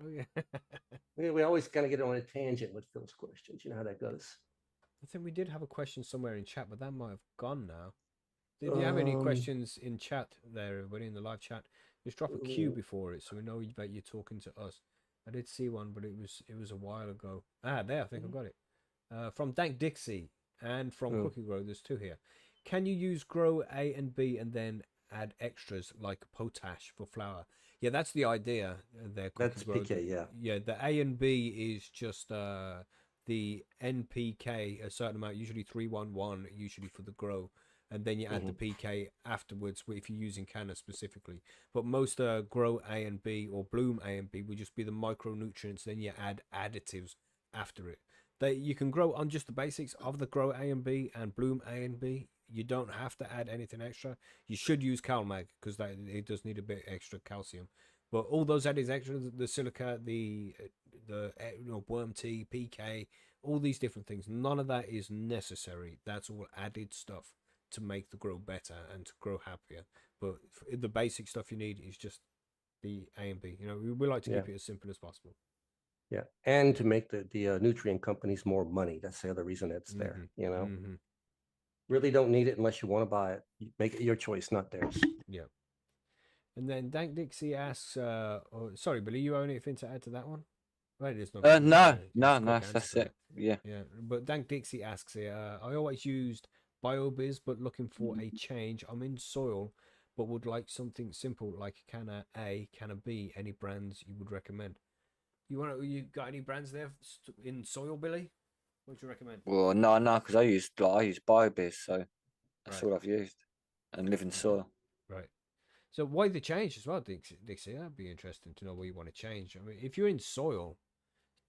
We always kind of get on a tangent with Phil's questions. You know how that goes. I think we did have a question somewhere in chat, but that might have gone now. Did you have any questions in chat there, everybody, in the live chat? Just drop a Q before it so we know that you're talking to us. I did see one, but it was a while ago. There, I think I've got it. From Dank Dixie and from Cookie Grow, there's two here. Can you use grow A and B and then add extras like potash for flour. Yeah, that's the idea there. That's PK, yeah. Yeah, the A and B is just the NPK, a certain amount, usually 311, usually for the grow, and then you add the PK afterwards if you're using canna specifically. But most grow A and B or bloom A and B would just be the micronutrients. Then you add additives after it. You can grow on just the basics of the grow A and B and bloom A and B. You don't have to add anything extra. You should use CalMag because it does need a bit extra calcium. But all those added extra, the silica, the worm tea, PK, all these different things, none of that is necessary. That's all added stuff to make the grow better and to grow happier. But the basic stuff you need is just the A and B. We like to keep it as simple as possible. Yeah, and to make the nutrient companies more money. That's the other reason it's there. Really don't need it unless you want to buy it. You make it your choice, not theirs. Yeah. And then Dank Dixie asks, sorry, Billy, you own anything to add to that one? Right, there's no. No, that's it. Yeah. Yeah, but Dank Dixie asks here, I always used BioBiz, but looking for a change. I'm in soil, but would like something simple like Canna A, Canna B. Any brands you would recommend? You got any brands there in soil, Billy? What do you recommend? Well, no, because I use BioBiz, so that's all I've used, and Living Soil. Right. So why the change as well, Dixie? That'd be interesting to know where you want to change. I mean, if you're in soil,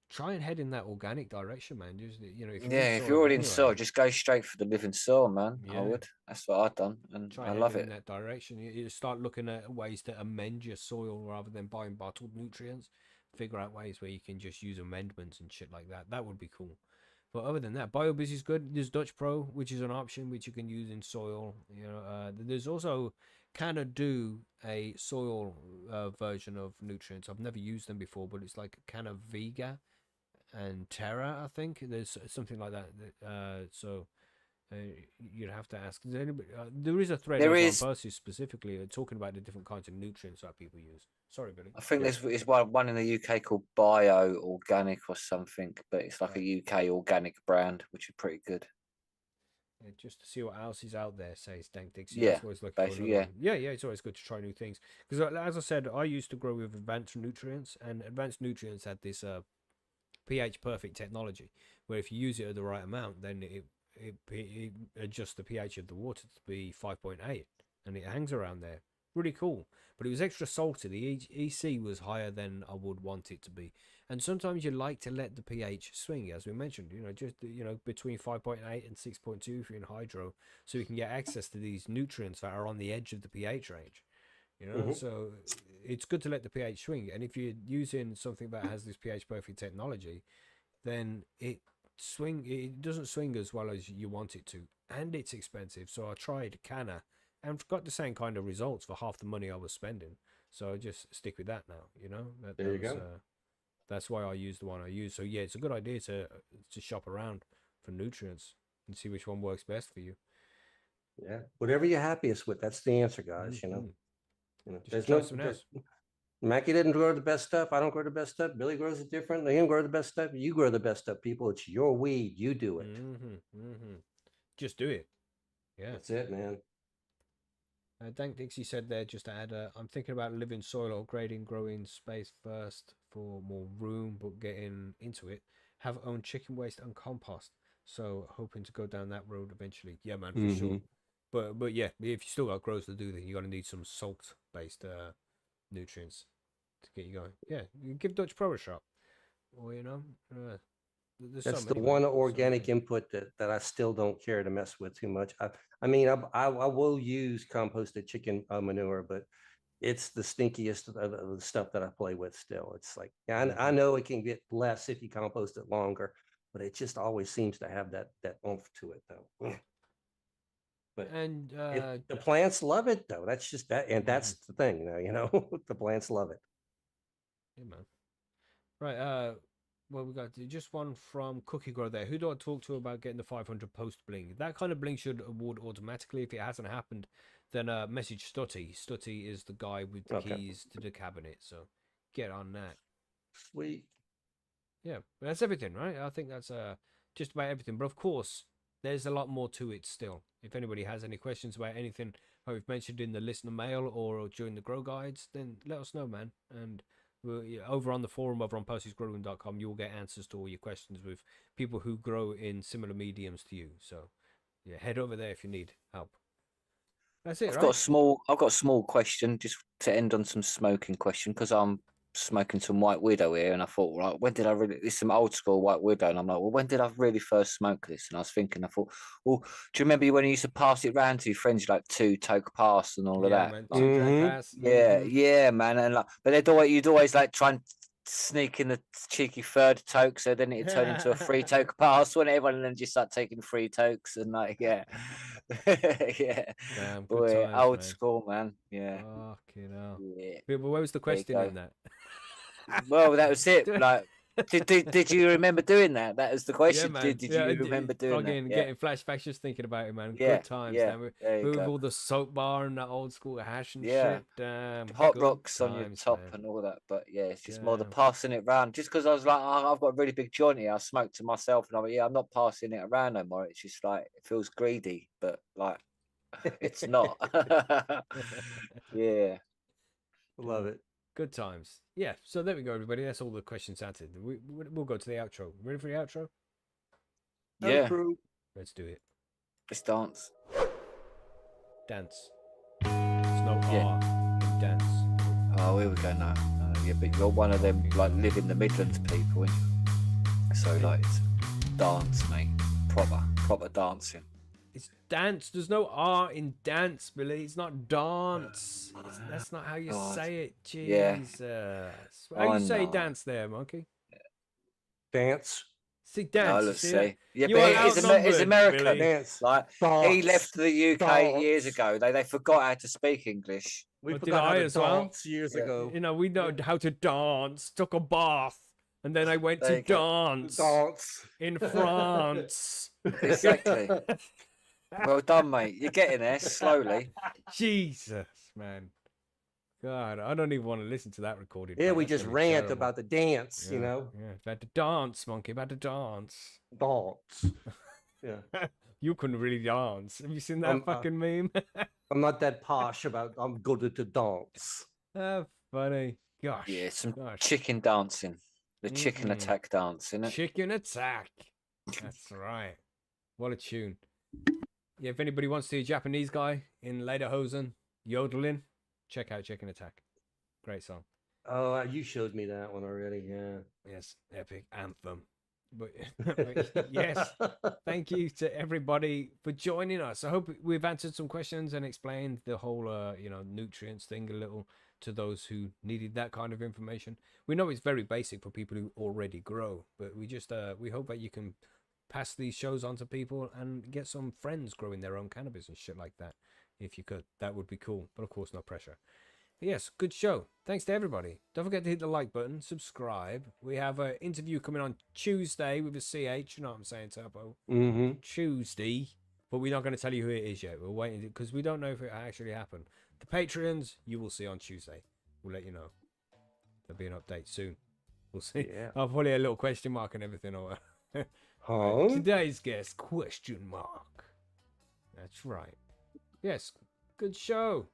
try and head in that organic direction, man. Just if you're already in soil, just go straight for the Living Soil, man. Yeah. I would. That's what I've done, and I love it. In that direction, you start looking at ways to amend your soil rather than buying bottled nutrients. Figure out ways where you can just use amendments and shit like that. That would be cool. But other than that, BioBiz is good. There's Dutch Pro, which is an option which you can use in soil. There's also Canna do a soil version of nutrients. I've never used them before, but it's like Canna Vega and Terra, I think. There's something like that. You'd have to ask. There is a thread on Versus specifically talking about the different kinds of nutrients that people use. Sorry, Billy. I think there's one in the UK called Bio Organic or something, but it's like a UK organic brand, which is pretty good. Yeah, just to see what else is out there, says Dank Dixie. Yeah, basically, yeah. It's always good to try new things because, as I said, I used to grow with Advanced Nutrients, and Advanced Nutrients had this pH perfect technology, where if you use it at the right amount, then it adjusts the pH of the water to be 5.8, and it hangs around there. Really cool, but it was extra salty. The EC was higher than I would want it to be, and sometimes you like to let the pH swing, as we mentioned. Between 5.8 and 6.2 if you're in hydro, so you can get access to these nutrients that are on the edge of the pH range. So it's good to let the pH swing, and if you're using something that has this pH perfect technology, then it doesn't swing as well as you want it to, and it's expensive. So I tried Canna and got the same kind of results for half the money I was spending. So I just stick with that now. There you go. That's why I use the one I use. So yeah, it's a good idea to shop around for nutrients and see which one works best for you. Yeah, whatever you're happiest with, that's the answer, guys. There's no. Mackie didn't grow the best stuff. I don't grow the best stuff. Billy grows it different. Liam grows the best stuff. You grow the best stuff, people. It's your weed. You do it. Just do it. Yeah, that's it, man. Dank Dixie said there, just to add, I'm thinking about living soil, upgrading, growing space first for more room, but getting into it. Have own chicken waste and compost. So hoping to go down that road eventually. Yeah, man, for sure. But yeah, if you still got grows to do, then you're gonna need some salt-based nutrients to get you going. Yeah, you give Dutch Pro a shot, or that's the one organic input that I still don't care to mess with too much. I mean, I will use composted chicken manure, but it's the stinkiest of the stuff that I play with still. It's like, I know it can get less if you compost it longer, but it just always seems to have that oomph to it though. But the plants love it though. That's just that, and that's the thing, the plants love it. Yeah, man. Right. Well, we got just one from Cookie Grow there. Who do I talk to about getting the 500 post bling? That kind of bling should award automatically. If it hasn't happened, then message Stutty. Stutty is the guy with the keys to the cabinet. So get on that. Sweet. Yeah, but that's everything, right? I think that's just about everything. But of course, there's a lot more to it still. If anybody has any questions about anything I've mentioned in the listener mail or during the grow guides, then let us know, man. And over on the forum over on postysgrowing.com, you'll get answers to all your questions with people who grow in similar mediums to you. So yeah, head over there if you need help. That's it. I've right? got a small question just to end on some smoking question, because I'm smoking some White Widow here, and I thought, right, when did I really? This is some old school White Widow, and I'm like, well, when did I really first smoke this? And I was thinking, I thought, well, do you remember when you used to pass it round to your friends, like 2 toke pass and all of that? Man, Like, 2 drag pass. yeah, yeah, man, and like, but you'd always like try and sneak in the cheeky third toke, so then it'd turn into a 3 toke pass when everyone then just start taking 3 tokes and like, yeah, yeah. Damn, good Boy, times, old man. school, man. Yeah. Fucking hell. Yeah. But where was the question go. in that? Well, that was it. Like, did you remember doing that? That was the question. Yeah, man. Did you remember doing that? Yeah. Getting flashbacks just thinking about it, man. Yeah, Good times. yeah, Damn. there you With go. all the soap bar and that old school hash and Yeah. shit. Damn. Hot good rocks on your times, top man. and all that. But yeah, it's just more the Damn. passing it around. Just because I was like, oh, I've got a really big joint here. I smoked to myself, and I'm like, yeah, I'm not passing it around no more. It's just like it feels greedy, but like it's not. Yeah. Love it. Good times. Yeah. So there we go, everybody. That's all the questions answered. We'll go to the outro. Ready for the outro? Yeah. Let's do it. Let's dance. Dance. There's no Yeah. R in dance. Oh, here we go now. Yeah, but you're one of them like live in the Midlands people, ain't you? So like it's dance, mate. Proper dancing. It's dance. There's no R in dance, Billy. It's not dance. That's not how you God. say it. Yeah. Jesus. How you say dance there, monkey? Dance. See, dance. No, you let's see see. that? Yeah, You but are it's outnumbered, American. Billy. Dance. Like he Dance. left the UK Dance. years ago. They forgot how to speak English. We But did forgot how I to as well? dance years Yeah. ago. You know, we know how to dance. Took a bath. And then I went There to you go. dance Dance. in France. Exactly. Well done, mate. You're getting there slowly. Jesus, man. God, I don't even want to listen to that recorded. Yeah, back. we That's just gonna be rant terrible. about the dance, you Yeah, know? Yeah, about to dance, monkey, about to dance. Dance. Yeah. You couldn't really dance. Have you seen that fucking meme? I'm not that posh about I'm good at the dance. Funny. Gosh. Yeah, some gosh. chicken dancing. The chicken Mm-mm. attack dance, innit? Chicken attack. That's right. What a tune. Yeah, if anybody wants to see a Japanese guy in lederhosen yodeling, check out Chicken Attack. Great song. Oh, you showed me that one already. Yeah. Yes, epic anthem. But yes, thank you to everybody for joining us. I hope we've answered some questions and explained the whole nutrients thing a little to those who needed that kind of information. We know it's very basic for people who already grow, but we just we hope that you can pass these shows on to people and get some friends growing their own cannabis and shit like that. If you could, that would be cool, but of course no pressure. But yes, good show. Thanks to everybody. Don't forget to hit the like button, subscribe. We have an interview coming on Tuesday with a CH, you know what I'm saying, Turbo? Mm-hmm. Tuesday, but we're not going to tell you who it is yet. We're waiting because we don't know if it actually happened. The Patreons, you will see on Tuesday. We'll let you know. There'll be an update soon. We'll see. Yeah. I'll put a little question mark and everything over. Huh? Today's guest, question mark. That's right. Yes, good show.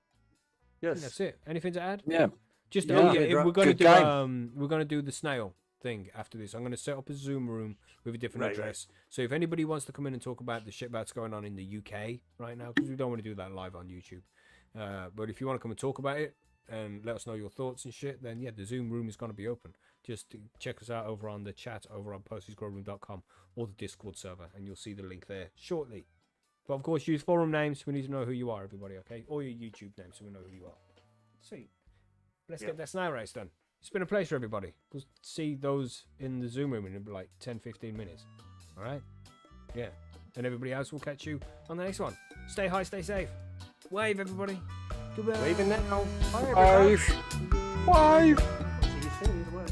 I think Yes. that's it. Anything to add? Yeah. Just Yeah. we're gonna Good do game. we're gonna do the snail thing after this. I'm gonna set up a Zoom room with a different Right, address. So if anybody wants to come in and talk about the shit that's going on in the UK right now, because we don't want to do that live on YouTube. But if you want to come and talk about it and let us know your thoughts and shit, then yeah, the Zoom room is gonna be open. Just check us out over on the chat over on postysgrowroom.com or the Discord server, and you'll see the link there shortly. But of course, use forum names. We need to know who you are, everybody, okay? Or your YouTube name, so we know who you are. Sweet. Let's get that snail race done. It's been a pleasure, everybody. We'll see those in the Zoom room in like 10-15 minutes. All right? Yeah. And everybody else will catch you on the next one. Stay high, stay safe. Wave, everybody. Goodbye. Waving now. Bye, everybody. Wave. See you soon either way.